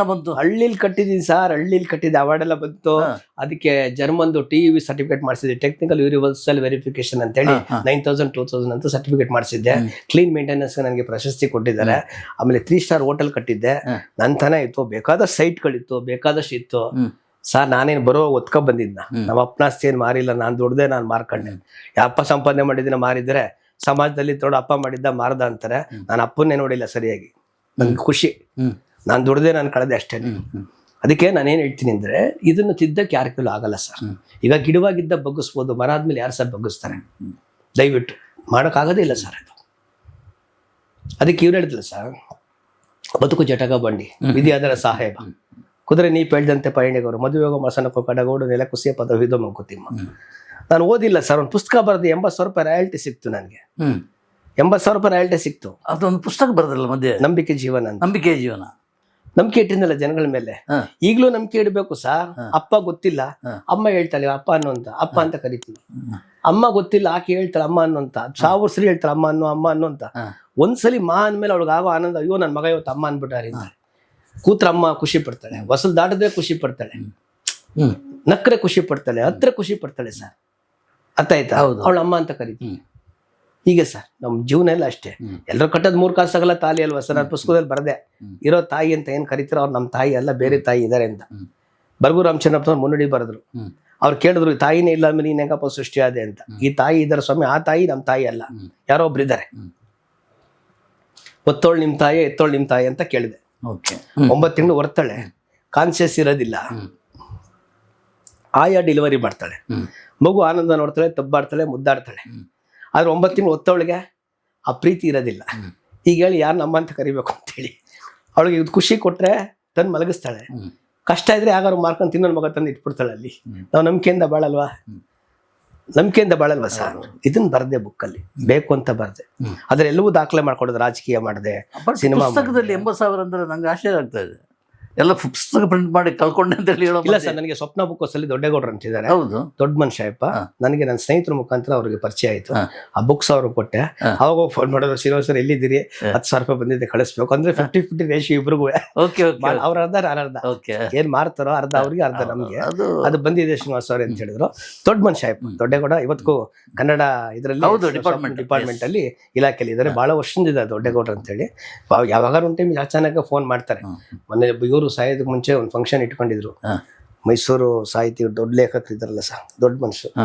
ಬಂತು. ಹಳ್ಳಿಲಿ ಕಟ್ಟಿದೀನಿ ಸರ್, ಹಳ್ಳಿಲಿ ಕಟ್ಟಿದ್ದೆ, ಅವಾರ್ಡ್ ಎಲ್ಲ ಬಂತು. ಅದಕ್ಕೆ ಜರ್ಮನ್ದು TUV ಸರ್ಟಿಫಿಕೇಟ್ ಮಾಡಿಸಿದ್ದೆ, ಟೆಕ್ನಿಕಲ್ ಯೂನಿವರ್ಸಲ್ ವೆರಿಫಿಕೇಶನ್ ಅಂತ ಹೇಳಿ 9000 2000 ಅಂತ ಸರ್ಟಿಫಿಕೇಟ್ ಮಾಡಿಸಿದ್ದೆ. ಕ್ಲೀನ್ ಮೇಂಟೆನೆನ್ಸ್ ನನಗೆ ಪ್ರಶಸ್ತಿ ಕೊಟ್ಟಿದ್ದಾರೆ. ಆಮೇಲೆ 3 ಸ್ಟಾರ್ ಹೋಟೆಲ್ ಕಟ್ಟಿದ್ದೆ. ನನ್ನ ತನ ಇತ್ತು, ಬೇಕಾದಷ್ಟು ಸೈಟ್ಗಳಿತ್ತು, ಬೇಕಾದಷ್ಟು ಇತ್ತು ಸರ್. ನಾನೇನು ಬರೋ ಒತ್ಕೊ ಬಂದಿದ್ನ, ನಮ್ಮ ಅಪ್ಪನಾಸ್ತಿ ಏನ್ ಮಾರಿಲ್ಲ, ನಾನು ದುಡ್ದೆ, ನಾನು ಮಾರ್ಕೊಂಡೆ. ಅಪ್ಪ ಸಂಪಾದನೆ ಮಾಡಿದಿನ ಮಾರಿದ್ರೆ ಸಮಾಜದಲ್ಲಿ ತೊಡ ಅಪ್ಪ ಮಾಡಿದ್ದ ಮಾರ್ದ ಅಂತಾರೆ. ನಾನು ಅಪ್ಪನ್ನೇ ನೋಡಿಲ್ಲ ಸರಿಯಾಗಿ, ನನ್ಗೆ ಖುಷಿ, ನಾನು ದುಡ್ದೆ, ನಾನು ಕಳೆದೆ ಅಷ್ಟೇ. ಅದಕ್ಕೆ ನಾನೇನು ಹೇಳ್ತೀನಿ ಅಂದ್ರೆ, ಇದನ್ನು ತಿದ್ದಕ್ಕೆ ಯಾರ ಕೈಲೂ ಆಗಲ್ಲ ಸರ್. ಈಗ ಗಿಡವಾಗಿದ್ದ ಬಗ್ಗಿಸ್ಬೋದು, ಮರ ಆದ್ಮೇಲೆ ಯಾರು ಸರ್ ಬಗ್ಗಿಸ್ತಾರೆ? ದಯವಿಟ್ಟು ಮಾಡೋಕ್ಕಾಗೋದೇ ಇಲ್ಲ ಸರ್ ಅದು. ಅದಕ್ಕೆ ಇವ್ರು ಹೇಳಿದ್ಲ ಸರ್, ಬದುಕು ಜಟಕ ಬಂಡಿ ವಿಧಿ ಅದರ ಸಾಹೇಬ, ಕುದುರೆ ನೀ ಪೇಳ್ದಂತೆ ಪಯಣಿಗವರು, ಮದುವೆಗೋ ಮಸನಕ್ಕೋ ಕಡಗೋಡು ನೆಲ ಕುಸಿಯ ಪದವಿದೋ ಮಂಕುತಿಮ್ಮ. ನಾನು ಓದಿಲ್ಲ ಸರ್, ಒಂದು ಪುಸ್ತಕ ಬರೆದು 80,000 ರೂಪಾಯಿ ರಾಯಲ್ಟಿ ಸಿಕ್ತು ನನಗೆ. 80,000 ರೂಪಾಯಿ ರಾಯಲ್ಟಿ ಸಿಕ್ತು. ಅದೊಂದು ಪುಸ್ತಕ ಬರೆದ್ರಲ್ಲ ಮಧ್ಯೆ, ನಂಬಿಕೆ ಜೀವನ. ನಂಬಿಕೆ ಜೀವನ, ನಂಬಿಕೆ ಇಟ್ಟಿದ್ದಲ್ಲ ಜನಗಳ ಮೇಲೆ. ಈಗಲೂ ನಂಬಿಕೆ ಇಡಬೇಕು ಸರ್. ಅಪ್ಪ ಗೊತ್ತಿಲ್ಲ, ಅಮ್ಮ ಹೇಳ್ತಾಳೆ ಅಪ್ಪ ಅನ್ನೋಂತ, ಅಪ್ಪ ಅಂತ ಕರಿತೀವಿ. ಅಮ್ಮ ಗೊತ್ತಿಲ್ಲ, ಆಕೆ ಹೇಳ್ತಾಳೆ ಅಮ್ಮ ಅನ್ನೋಂತ. 1000 ಸರಿ ಹೇಳ್ತಾಳೆ ಅಮ್ಮ ಅನ್ನೋಂತ. ಒಂದ್ಸಲಿ ಮಾ ಅಂದ್ಮೇಲೆ ಅವಳಿಗೆ ಆಗೋ ಆನಂದ, ಅಯ್ಯೋ ನನ್ನ ಮಗ ಇವತ್ತು ಅಮ್ಮ ಅನ್ಬಿಟ್ಟಾರೆ. ಕೂತ್ರ ಅಮ್ಮ ಖುಷಿ ಪಡ್ತಾಳೆ, ಹೊಸಲು ದಾಟಿದ್ರೆ ಖುಷಿ ಪಡ್ತಾಳೆ, ನಕ್ರೆ ಖುಷಿ ಪಡ್ತಾಳೆ, ಹತ್ರ ಖುಷಿ ಪಡ್ತಾಳೆ ಸರ್. ಅರ್ಥ ಆಯ್ತಾ? ಅವಳ ಅಮ್ಮ ಅಂತ ಕರಿತೀವಿ. ಹೀಗೆ ಸರ್ ನಮ್ಮ ಜೀವನ ಎಲ್ಲ ಅಷ್ಟೇ. ಎಲ್ಲರೂ ಕಟ್ಟೋದು 3 ಕಾಸಾಗಲ್ಲ ತಾಲಿ ಅಲ್ವಾ ಸರ್? ನಾನು ಪುಸ್ತಕದಲ್ಲಿ ಬರದೆ, ಇರೋ ತಾಯಿ ಅಂತ ಏನ್ ಕರಿತೀರೋ ಅವ್ರು ನಮ್ಮ ತಾಯಿ ಅಲ್ಲ, ಬೇರೆ ತಾಯಿ ಇದಾರೆ ಅಂತ. ಬರ್ಗು ರಾಮಚಂದ್ರಪ್ಪನವ್ರು ಮುನ್ನುಡಿ ಬರೆದ್ರು. ಅವ್ರು ಕೇಳಿದ್ರು, ತಾಯಿನೇ ಇಲ್ಲ ಅಂದ್ರೆ ನೀನ್ ಹೆಂಗಪ್ಪ ಸೃಷ್ಟಿ ಆದೆ ಅಂತ. ಈ ತಾಯಿ ಇದಾರೆ ಸ್ವಾಮಿ, ಆ ತಾಯಿ ನಮ್ಮ ತಾಯಿ ಅಲ್ಲ, ಯಾರೋ ಒಬ್ರು ಇದ್ದಾರೆ. ಒತ್ತೋಳು ನಿಮ್ ತಾಯಿ, ಎತ್ತೋಳು ನಿಮ್ ತಾಯಿ ಅಂತ ಕೇಳಿದೆ. 9 ತಿಂಗಳು ಹೊರ್ತಾಳೆ, ಕಾನ್ಶಿಯಸ್ ಇರೋದಿಲ್ಲ, ಆಯಾ ಡೆಲಿವರಿ ಮಾಡ್ತಾಳೆ. ಮಗು ಆನಂದ ನೋಡ್ತಾಳೆ, ತಬ್ಬಾಡ್ತಾಳೆ, ಮುದ್ದಾಡ್ತಾಳೆ. ಆದ್ರೆ 9 ತಿಂಗಳು ಒತ್ತವಳಿಗೆ ಆ ಪ್ರೀತಿ ಇರೋದಿಲ್ಲ. ಈಗ ಹೇಳಿ ಯಾರು ನಮ್ಮ ಅಂತ ಕರಿಬೇಕು ಅಂತೇಳಿ ಅವಳಿಗೆ ಇದು ಖುಷಿ ಕೊಟ್ರೆ ತಂದು ಮಲಗಿಸ್ತಾಳೆ, ಕಷ್ಟ ಇದ್ರೆ ಯಾರು ಮಾರ್ಕೊಂಡು ತಿನ್ನೋನ್ ಮಗ ತಂದು ಇಟ್ಬಿಡ್ತಾಳೆ. ಅಲ್ಲಿ ನಾವು ನಂಬಿಕೆಯಿಂದ ಬಾಳಲ್ವಾ, ನಂಬಿಕೆಯಿಂದ ಬಾಳಲ್ವಾ ಸರ್. ಇದನ್ನ ಬರ್ದೆ ಬುಕ್ಕಲ್ಲಿ ಬೇಕು ಅಂತ ಬರ್ದೆ, ಅದ್ರ ಎಲ್ಲವೂ ದಾಖಲೆ ಮಾಡ್ಕೊಡೋದು, ರಾಜಕೀಯ ಮಾಡಿದೆ, ಸಿನಿಮಾ ಪುಸ್ತಕದಲ್ಲಿ 80,000 ಅಂದ್ರೆ ನಂಗೆ ಆಶ್ಚರ್ಯ ಆಗ್ತಾ ಇದೆ. ಎಲ್ಲ ಪುಸ್ತಕ ಪ್ರಿಂಟ್ ಮಾಡಿ ಕಳ್ಕೊಂಡೆ ಅಂತ ಹೇಳಿ ಹೇಳೋ ಇಲ್ಲ ಸರ್. ನನಗೆ ಸ್ವಪ್ನ ಬುಕ್ ಅಲ್ಲಿ ದೊಡ್ಡಗೌಡ್ರು ಅಂತಿದ್ದಾರೆ, ಹೌದು, ದೊಡ್ಡ ಮನುಷ್ಯಪ್ಪ. ನನಗೆ ನನ್ನ ಸ್ನೇಹಿತರ ಮುಖಾಂತರ ಅವ್ರಿಗೆ ಪರಿಚಯ ಆಯ್ತು. ಆ ಬುಕ್ಸ್ ಅವ್ರಿಗೆ ಕೊಟ್ಟೆ. ಅವಾಗ ಫೋನ್ ಮಾಡೋದು, ಶ್ರೀನಿವಾಸ್ ಸರ್ ಎಲ್ಲಿದ್ದೀರಿ, 10,000 ರೂಪಾಯಿ ಬಂದಿದೆ ಕಳಿಸ್ಬೇಕು ಅಂದ್ರೆ 50-50 ರೇಷಿಯೋ ಇಬ್ರಿಗೂ. ಓಕೆ ಓಕೆ, ಅವ್ರ ಅರ್ಧ ನಾನು ಅರ್ಧ, ಓಕೆ, ಏನ್ ಮಾರ್ತಾರೋ ಅರ್ಧ ಅವ್ರಿಗೆ ಅರ್ಧ ನಮ್ಗೆ ಅದು ಬಂದಿದೆ ಶ್ರೀನಿವಾಸ್ ಅವ್ರೆ ಅಂತ ಹೇಳಿದ್ರು. ದೊಡ್ಡ ಮನುಷ್ಯಪ್ಪ ದೊಡ್ಡಗೌಡ. ಇವತ್ತಿಗೂ ಕನ್ನಡ ಇದರಲ್ಲಿ ಡಿಪಾರ್ಟ್ಮೆಂಟ್ ಅಲ್ಲಿ ಇಲಾಖೆಯಲ್ಲಿ ಇದ್ದಾರೆ, ಬಹಳ ವರ್ಷದಿಂದ ದೊಡ್ಡಗೌಡ್ರು ಅಂತ ಹೇಳಿ. ಯಾವಾಗ ಒಂದು ಟೈಮ್ ಅಚಾನಕ್ ಫೋನ್ ಮಾಡ್ತಾರೆ. ಮೊನ್ನೆ ಇವರು ಸಾಯೋದಕ್ಕೆ ಮುಂಚೆ ಒಂದು ಫಂಕ್ಷನ್ ಇಟ್ಕೊಂಡಿದ್ರು. ಮೈಸೂರು ಸಾಹಿತಿ ದೊಡ್ಡ ಲೇಖಕರು ಇದಾರಲ್ಲ ಸರ್, ದೊಡ್ಡ ಮನುಷ್ಯರು,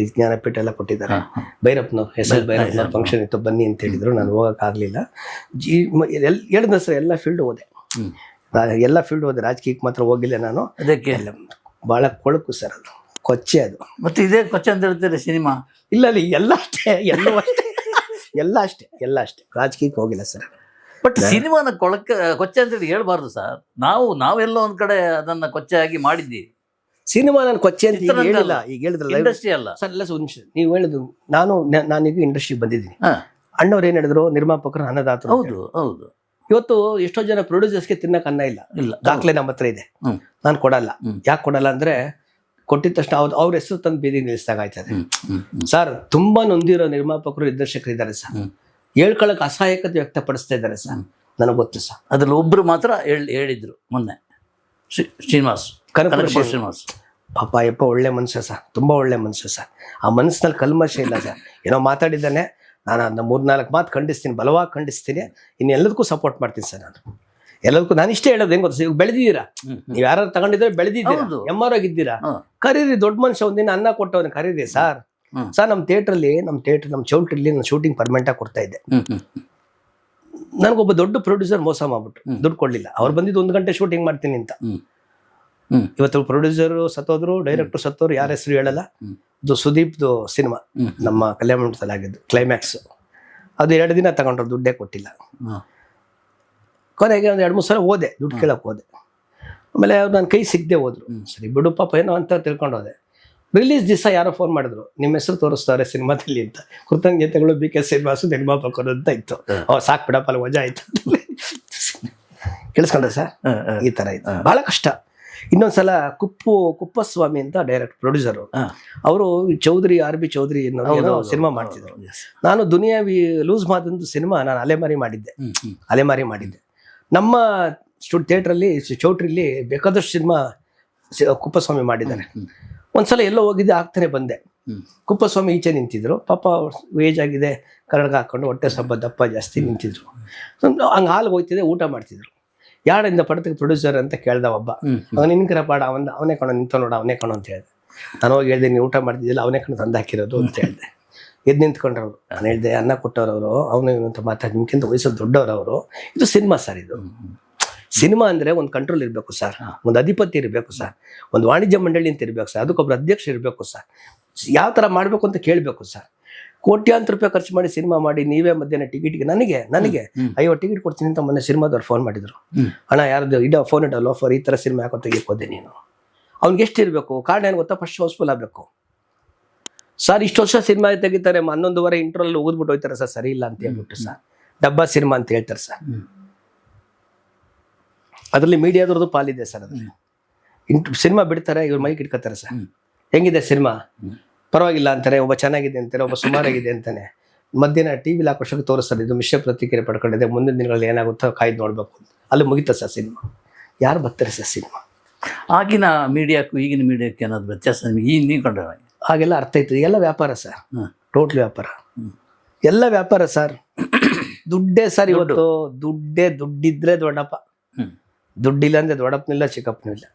ಜ್ಞಾನಪೀಠ ಎಲ್ಲ ಕೊಟ್ಟಿದ್ದಾರೆ. ಭೈರಪ್ಪನವ್ರು, ಹೆಸರು ಭೈರಪ್ಪನವ್ರ ಫಂಕ್ಷನ್ ಇತ್ತು, ಬನ್ನಿ ಅಂತ ಹೇಳಿದ್ರು. ನಾನು ಹೋಗೋಕ್ಕಾಗಲಿಲ್ಲ. ಹೇಳಿದ ಸರ್ ಎಲ್ಲ ಫೀಲ್ಡ್ ಹೋದೆ, ಎಲ್ಲ ಫೀಲ್ಡ್ ಹೋದೆ, ರಾಜಕೀಯಕ್ಕೆ ಮಾತ್ರ ಹೋಗಿಲ್ಲ ನಾನು. ಅದಕ್ಕೆ ಭಾಳ ಕೊಳಕು ಸರ್, ಅದು ಕೊಚ್ಚೆ. ಅದು ಮತ್ತೆ ಇದೇ ಕೊಚ್ಚೆ ಅಂತ ಹೇಳ್ತಾರೆ ಸಿನಿಮಾ. ಇಲ್ಲ ಅಲ್ಲಿ ಎಲ್ಲ ಅಷ್ಟೇ, ಎಲ್ಲವೂ ಅಷ್ಟೇ, ಎಲ್ಲ ಅಷ್ಟೇ. ರಾಜಕೀಯಕ್ಕೆ ಹೋಗಿಲ್ಲ ಸರ್. ಬಟ್ ಸಿನಿಮಾನ ಕೊಚ್ಚೆ ಅಂತ ಹೇಳಿ ಹೇಳ್ಬಾರ್ದು ಸರ್. ನಾವೆಲ್ಲೋ ಒಂದ್ ಕಡೆ ಅದನ್ನ ಕೊಚ್ಚೆ ಆಗಿ ಮಾಡಿದ್ದೀವಿ. ಸಿನಿಮಾ ನಾನು ಕೊಚ್ಚೆ ಅಂತ ಈಗ ಹೇಳಿಲ್ಲ, ಈಗ ಹೇಳಿದ್ರಲ್ಲ ಇಂಡಸ್ಟ್ರಿ ಅಲ್ಲ ಸರ್. ಎಲ್ಲ ನೀವು ಹೇಳಿದ್ರು, ನಾನೀಗ ಇಂಡಸ್ಟ್ರಿಗೆ ಬಂದಿದ್ದೀನಿ. ಅಣ್ಣವ್ರು ಏನ್ ಹೇಳಿದ್ರು, ನಿರ್ಮಾಪಕರು ಅನ್ನದಾತರು. ಹೌದು ಹೌದು. ಇವತ್ತು ಎಷ್ಟೋ ಜನ ಪ್ರೊಡ್ಯೂಸರ್ಸ್ಗೆ ತಿನ್ನಕ್ ಅನ್ನ ಇಲ್ಲ. ದಾಖಲೆ ನಮ್ಮ ಹತ್ರ ಇದೆ, ನಾನು ಕೊಡಲ್ಲ. ಯಾಕೆ ಕೊಡಲ್ಲ ಅಂದ್ರೆ ಕೊಟ್ಟಿದ ತಕ್ಷಣ ಅವ್ರ ಹೆಸರು ತಂದು ಬೀದಿ ನಿಲ್ಲಿಸಿದಾಗ ಆಯ್ತದೆ ಸರ್. ತುಂಬಾ ನೊಂದಿರೋ ನಿರ್ಮಾಪಕರು, ನಿರ್ದೇಶಕರು ಇದ್ದಾರೆ ಸರ್. ಹೇಳ್ಕೊಳಕ್ ಅಸಹಾಯಕತೆ ವ್ಯಕ್ತಪಡಿಸ್ತಾ ಇದ್ದಾರೆ ಸರ್, ನನಗೆ ಗೊತ್ತು ಸರ್. ಅದ್ರಲ್ಲಿ ಒಬ್ರು ಮಾತ್ರ ಹೇಳಿದ್ರು ಮೊನ್ನೆ, ಶ್ರೀನಿವಾಸ್, ಕನಕಪುರ ಶ್ರೀನಿವಾಸ್. ಪಾಪ ಯಪ್ಪ ಒಳ್ಳೆ ಮನುಷ್ಯ ಸರ್, ತುಂಬಾ ಒಳ್ಳೆ ಮನುಷ್ಯ ಸರ್. ಆ ಮನಸ್ಸಿನಲ್ಲಿ ಕಲ್ಮಶ ಇಲ್ಲ ಸರ್. ಏನೋ ಮಾತಾಡಿದ್ದಾನೆ, ನಾನು ಅದನ್ನ 3-4 ಮಾತು ಖಂಡಿಸ್ತೀನಿ, ಬಲವಾಗಿ ಖಂಡಿಸ್ತೀನಿ. ಇನ್ನು ಎಲ್ಲದಕ್ಕೂ ಸಪೋರ್ಟ್ ಮಾಡ್ತೀನಿ ಸರ್. ನಾನು ಎಲ್ಲದಕ್ಕೂ ನಾನು ಇಷ್ಟೇ ಹೇಳೋದು, ಹೆಂಗ್ ಗೊತ್ತಾ, ಈಗ ಬೆಳೆದಿದ್ದೀರಾ, ನೀವು ಯಾರು ತಗೊಂಡಿದ್ರೆ ಬೆಳೆದಿದ್ದೀರಾ, ಎಮ್ಮರ್ ಆಗಿದ್ದೀರಾ, ಕರೀರಿ. ದೊಡ್ಡ ಮನುಷ್ಯ ಒಂದಿನ ಅನ್ನ ಕೊಟ್ಟವನ್ನ ಕರೀರಿ ಸರ್. ಸರ್ ನಮ್ಮ ಥಿಯೇಟ್ರಲ್ಲಿ, ನಮ್ಮ ಚೌಲ್ಟ್ರಲ್ಲಿ ನಾನು ಶೂಟಿಂಗ್ ಪರ್ಮನೆಂಟ್ ಆಗಿ ಕೊಡ್ತಾ ಇದ್ದೆ. ನನಗೊಬ್ಬ ದೊಡ್ಡ ಪ್ರೊಡ್ಯೂಸರ್ ಮೋಸ ಮಾಡ್ಬಿಟ್ಟು ದುಡ್ಡು ಕೊಡ್ಲಿಲ್ಲ. ಅವ್ರು ಬಂದಿದ್ದು 1 ಗಂಟೆ ಶೂಟಿಂಗ್ ಮಾಡ್ತೀನಿ ಅಂತ. ಇವತ್ತು ಪ್ರೊಡ್ಯೂಸರ್ ಸತ್ತೋದ್ರು, ಡೈರೆಕ್ಟರ್ ಸತ್ತೋರು, ಯಾರ ಹೆಸರು ಹೇಳಲ್ಲ. ಇದು ಸುದೀಪ್ದು ಸಿನಿಮಾ ನಮ್ಮ ಕಲ್ಯಾಣ ಮಂಟಪದಲ್ಲಿ ಆಗಿದ್ದು, ಕ್ಲೈಮ್ಯಾಕ್ಸ್. ಅದು 2 ದಿನ ತಗೊಂಡ್ರು, ದುಡ್ಡೇ ಕೊಟ್ಟಿಲ್ಲ. ಕೊನೆಗೆ ಒಂದು 2-3 ಸಲ ಹೋದೆ, ದುಡ್ಡು ಕೇಳಕ್ ಹೋದೆ. ಆಮೇಲೆ ನನ್ನ ಕೈ ಸಿಗದೆ ಹೋದ್ರು. ಸರಿ ಬಿಡು ಪಾಪ ಏನೋ ಅಂತ ತಿಳ್ಕೊಂಡು ಹೋದೆ. ರಿಲೀಸ್ ದಿವಸ ಯಾರೋ ಫೋನ್ ಮಾಡಿದ್ರು, ನಿಮ್ಮ ಹೆಸರು ತೋರಿಸ್ತಾರೆ ಸಿನಿಮಾದಲ್ಲಿ ಅಂತ. ಕೃತಜ್ಞತೆಗಳು BK ಶ್ರೀನಿವಾಸ್ ನಿರ್ಮಾಪಕರು ಅಂತ ಇತ್ತು. ಸಾಕು ಬಿಡಪ್ಪ, ಅಲ್ಲಿ ವಜಾ ಆಯ್ತು. ಕೇಳಿಸ್ಕೊಂಡ್ರೆ ಸರ್, ಈ ತರ ಇತ್ತು, ಬಹಳ ಕಷ್ಟ. ಇನ್ನೊಂದ್ಸಲ ಕುಪ್ಪಸ್ವಾಮಿ ಅಂತ ಪ್ರೊಡ್ಯೂಸರ್, ಅವರು ಚೌಧರಿ RB ಚೌಧರಿ ಏನೋ ಸಿನಿಮಾ ಮಾಡ್ತಿದ್ರು. ನಾನು ದುನಿಯಾವಿ ಲೂಸ್ ಮಾದಂತ ಸಿನಿಮಾ ನಾನು ಅಲೆಮಾರಿ ಮಾಡಿದ್ದೆ. ನಮ್ಮ ಥಿಯೇಟ್ರಲ್ಲಿ ಚೌಟ್ರಿಲಿ ಬೇಕಾದಷ್ಟು ಸಿನಿಮಾ ಕುಪ್ಪಸ್ವಾಮಿ ಮಾಡಿದ್ದಾರೆ. ಒಂದ್ಸಲ ಎಲ್ಲೋ ಹೋಗಿದ್ದೆ, ಆಗ್ತಾನೆ ಬಂದೆ. ಕುಪ್ಪಸ್ವಾಮಿ ಈಚೆ ನಿಂತಿದ್ರು. ಪಾಪ ಏಜ್ ಆಗಿದೆ, ಕನ್ನಡಕ ಹಾಕೊಂಡು, ಹೊಟ್ಟೆ ಸ್ವಲ್ಪ ದಪ್ಪ ಜಾಸ್ತಿ ನಿಂತಿದ್ರು. ಹಂಗೆ ಹಾಲ್ಗೆ ಹೋಗ್ತಿದ್ದೆ, ಊಟ ಮಾಡ್ತಿದ್ರು. ಯಾರಿಂದ ಪಡತಕ್ಕೆ ಪ್ರೊಡ್ಯೂಸರ್ ಅಂತ ಕೇಳ್ದ ಒಬ್ಬ. ನಿನ್ಕರ ಪಾಡ ಅವನೇ ಕಣೋ ನಿಂತ ನೋಡ, ಅವನೇ ಕಣೋ ಅಂತ ಹೇಳಿದೆ. ನಾನು ಹೋಗಿ ಹೇಳ್ದೆ, ನೀವು ಊಟ ಮಾಡ್ತಿದ್ದಿಲ್ಲ, ಅವನೇ ಕಣೋ ತಂದು ಹಾಕಿರೋದು ಅಂತ ಹೇಳಿದೆ. ಎದ್ದು ನಿಂತ್ಕೊಂಡ್ರವ್ರು. ನಾನು ಹೇಳಿದೆ, ಅನ್ನ ಕೊಟ್ಟವ್ರವರು ಅವನು ಅಂತ ಮಾತಾಡಿ, ನಿಮ್ಗಿಂತ ವಯಸ್ಸಲ್ಲಿ ದೊಡ್ಡವರವರು. ಇದು ಸಿನಿಮಾ ಸರ್. ಇದು ಸಿನಿಮಾ ಅಂದ್ರೆ ಒಂದು ಕಂಟ್ರೋಲ್ ಇರಬೇಕು ಸರ್, ಒಂದು ಅಧಿಪತಿ ಇರಬೇಕು ಸರ್, ಒಂದು ವಾಣಿಜ್ಯ ಮಂಡಳಿ ಅಂತ ಇರಬೇಕು ಸರ್, ಅದಕ್ಕೊಬ್ಬರು ಅಧ್ಯಕ್ಷ ಇರಬೇಕು ಸರ್. ಯಾವ ಥರ ಮಾಡಬೇಕು ಅಂತ ಕೇಳಬೇಕು ಸರ್. ಕೋಟ್ಯಾಂತರ ರೂಪಾಯಿ ಖರ್ಚು ಮಾಡಿ ಸಿನಿಮಾ ಮಾಡಿ, ನೀವೇ ಮಧ್ಯಾಹ್ನ ಟಿಕೆಟ್ಗೆ ನನಗೆ ಅಯ್ಯೋ ಟಿಕೆಟ್ ಕೊಡ್ತೀನಿ ಅಂತ ಮೊನ್ನೆ ಸಿನಿಮಾದವ್ರು ಫೋನ್ ಮಾಡಿದ್ರು. ಅಣ್ಣ ಯಾರ್ದು ಇಡೋ ಫೋನ್ ಇಡೋ ಲೋಫರ್, ಈ ಥರ ಸಿನಿಮಾ ಯಾಕೋ ತೆಗಿಕೋದೆ ನೀನು. ಅವ್ನಿಗೆ ಎಷ್ಟು ಇರಬೇಕು, ಕಾರಣ ಏನು ಗೊತ್ತಾ, ಫಸ್ಟ್ ಹೌಸ್ಫುಲ್ ಆಗಬೇಕು ಸರ್. ಇಷ್ಟು ವರ್ಷ ಸಿನಿಮಾ ತೆಗಿತಾರೆ, 11:15 ಇಂಟ್ರಲ್ಲಿ ಓದ್ಬಿಟ್ಟು ಹೋಗ್ತಾರೆ ಸರ್, ಸರಿ ಇಲ್ಲ ಅಂತ ಹೇಳ್ಬಿಟ್ಟು ಸರ್. ಡಬ್ಬಾ ಸಿನಿಮಾ ಅಂತ ಹೇಳ್ತಾರೆ ಸರ್. ಅದರಲ್ಲಿ ಮೀಡಿಯಾದವ್ರದ್ದು ಪಾಲಿದೆ ಸರ್. ಅದ್ರಲ್ಲಿ ಸಿನಿಮಾ ಬಿಡ್ತಾರೆ, ಇವ್ರು ಮೈಕ್ ಇಟ್ಕೋತಾರೆ ಸರ್. ಹೆಂಗಿದೆ ಸಿನಿಮಾ, ಪರವಾಗಿಲ್ಲ ಅಂತಾರೆ, ಒಬ್ಬ ಚೆನ್ನಾಗಿದೆ ಅಂತಾರೆ, ಒಬ್ಬ ಸುಮಾರಾಗಿದೆ ಅಂತಾನೆ. ಮಧ್ಯಾಹ್ನ TV ಹಾಕೋಷ್ಟಕ್ಕೆ ತೋರಿಸ್ತಾರೆ, ಇದು ಮಿಶ್ರ ಪ್ರತಿಕ್ರಿಯೆ ಪಡ್ಕೊಂಡಿದೆ, ಮುಂದಿನ ದಿನಗಳಲ್ಲಿ ಏನಾಗುತ್ತೋ ಕಾಯ್ದು ನೋಡ್ಬೇಕು. ಅಲ್ಲಿ ಮುಗಿತ ಸರ್ ಸಿನಿಮಾ. ಯಾರು ಬರ್ತಾರೆ ಸರ್ ಸಿನಿಮಾ? ಆಗಿನ ಮೀಡಿಯಾಕ್ಕೂ ಈಗಿನ ಮೀಡಿಯಾಕ್ಕೆ ಏನಾದ್ರು ವ್ಯತ್ಯಾಸ ನೀವು ಕಂಡ್ರೆ? ಹಾಗೆಲ್ಲ ಅರ್ಥ ಆಯ್ತದೆ. ಎಲ್ಲ ವ್ಯಾಪಾರ ಸರ್, ಟೋಟ್ಲ್ ವ್ಯಾಪಾರ, ಎಲ್ಲ ವ್ಯಾಪಾರ ಸರ್. ದುಡ್ಡೇ ಸರ್ ಇವತ್ತು. ದುಡ್ಡಿದ್ರೆ ದೊಡ್ಡಪ್ಪ, ದುಡ್ಡಿಲ್ಲ ಅಂದ್ರೆ ದೊಡ್ಡಪ್ಪನಿಲ್ಲ, ಚಿಕ್ಕಪ್ಪನಿಲ್ಲ.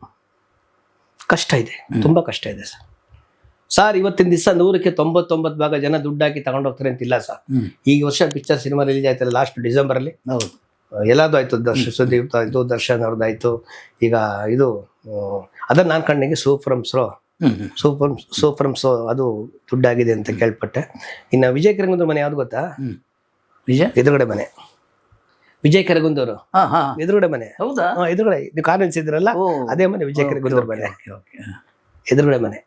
ಕಷ್ಟ ಇದೆ, ತುಂಬಾ ಕಷ್ಟ ಇದೆ ಸರ್. ಇವತ್ತಿನ ದಿವಸ 100ಕ್ಕೆ 99% ಜನ ದುಡ್ಡು ಹಾಕಿ ತಗೊಂಡು ಹೋಗ್ತಾರೆ ಅಂತಿಲ್ಲ ಸರ್. ಈಗ ವರ್ಷ ಪಿಕ್ಚರ್ ಸಿನಿಮಾ ರಿಲೀಸ್ ಆಯ್ತಲ್ಲ, ಲಾಸ್ಟ್ ಡಿಸೆಂಬರಲ್ಲಿ. ಎಲ್ಲಾದು ಆಯ್ತು, ಸುದೀಪ್ ಆಯ್ತು, ದರ್ಶನ್ ಅವ್ರದ್ದಾಯ್ತು. ಈಗ ಇದು ಅದನ್ನ ನಾನು ಕಣ್ಣಿಗೆ ಸೂ ಫ್ರಮ್ ಸ್ರೋ ಅದು ದುಡ್ಡಾಗಿದೆ ಅಂತ ಕೇಳ್ಪಟ್ಟೆ. ಇನ್ನು ವಿಜಯ್ ಕೆರಗುಂದೂರ್ ಮನೆ ಯಾವ್ದು ಗೊತ್ತಾ? ಎದುರುಗಡೆ ಮನೆ. ವಿಜಯ್ ಕೆರಗುಂದೂರು ಎದುರುಗಡೆ ಮನೆ. ಹೌದಾ? ಎದುರುಗಡೆ ನೀವು ಕಾರ್ ನಿಲ್ಸಿದ್ರಲ್ಲ ಅದೇ ಮನೆ ವಿಜಯ್ ಕೆರಗುಂದೂರ್ ಮನೆ, ಎದುರುಗಡೆ ಮನೆ.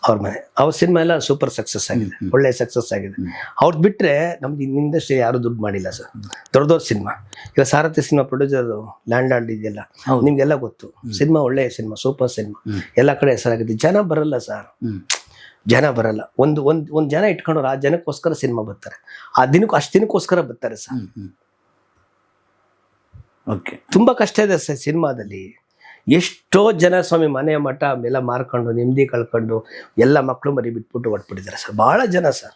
ಅವ್ರ ಮನೆ. ಅವ್ರ ಸಿನಿಮಾ ಎಲ್ಲ ಸೂಪರ್ ಸಕ್ಸಸ್ ಆಗಿದೆ, ಒಳ್ಳೆ ಸಕ್ಸಸ್ ಆಗಿದೆ. ಅವ್ರದ್ದು ಬಿಟ್ರೆ ನಮ್ದು ಇಂಡಸ್ಟ್ರಿ ಯಾರು ದುಡ್ಡು ಮಾಡಿಲ್ಲ ಸರ್. ದೊಡ್ಡ ಸಿನಿಮಾ ಈಗ ಸಾರಥಿ ಸಿನಿಮಾ ಪ್ರೊಡ್ಯೂಸರ್ ಲ್ಯಾಂಡ್ ಇದೆಯಲ್ಲ, ನಿಮ್ಗೆಲ್ಲ ಗೊತ್ತು. ಸಿನಿಮಾ ಒಳ್ಳೆ ಸಿನಿಮಾ, ಸೂಪರ್ ಸಿನಿಮಾ, ಎಲ್ಲ ಕಡೆ ಹೆಸರಾಗಿದೆ. ಜನ ಬರಲ್ಲ ಸರ್, ಜನ ಬರಲ್ಲ. ಒಂದು ಜನ ಇಟ್ಕೊಂಡ್ರು ಆ ಜನಕ್ಕೋಸ್ಕರ ಸಿನಿಮಾ ಬರ್ತಾರೆ, ಆ ದಿನಕ್ಕೂ ಅಷ್ಟು ದಿನಕ್ಕೋಸ್ಕರ ಬರ್ತಾರೆ ಸರ್. ತುಂಬಾ ಕಷ್ಟ ಇದೆ ಸರ್ ಸಿನಿಮಾದಲ್ಲಿ. ಎಷ್ಟೋ ಜನ ಸ್ವಾಮಿ ಮನೆ ಮಠ ಎಲ್ಲ ಮಾರ್ಕೊಂಡು ನೆಮ್ಮದಿ ಕಳ್ಕೊಂಡು ಎಲ್ಲ ಮಕ್ಕಳು ಮರಿ ಬಿಟ್ಬಿಟ್ಟು ಹೊಟ್ಬಿಟ್ಟಿದ್ದಾರೆ ಸರ್, ಭಾಳ ಜನ ಸರ್.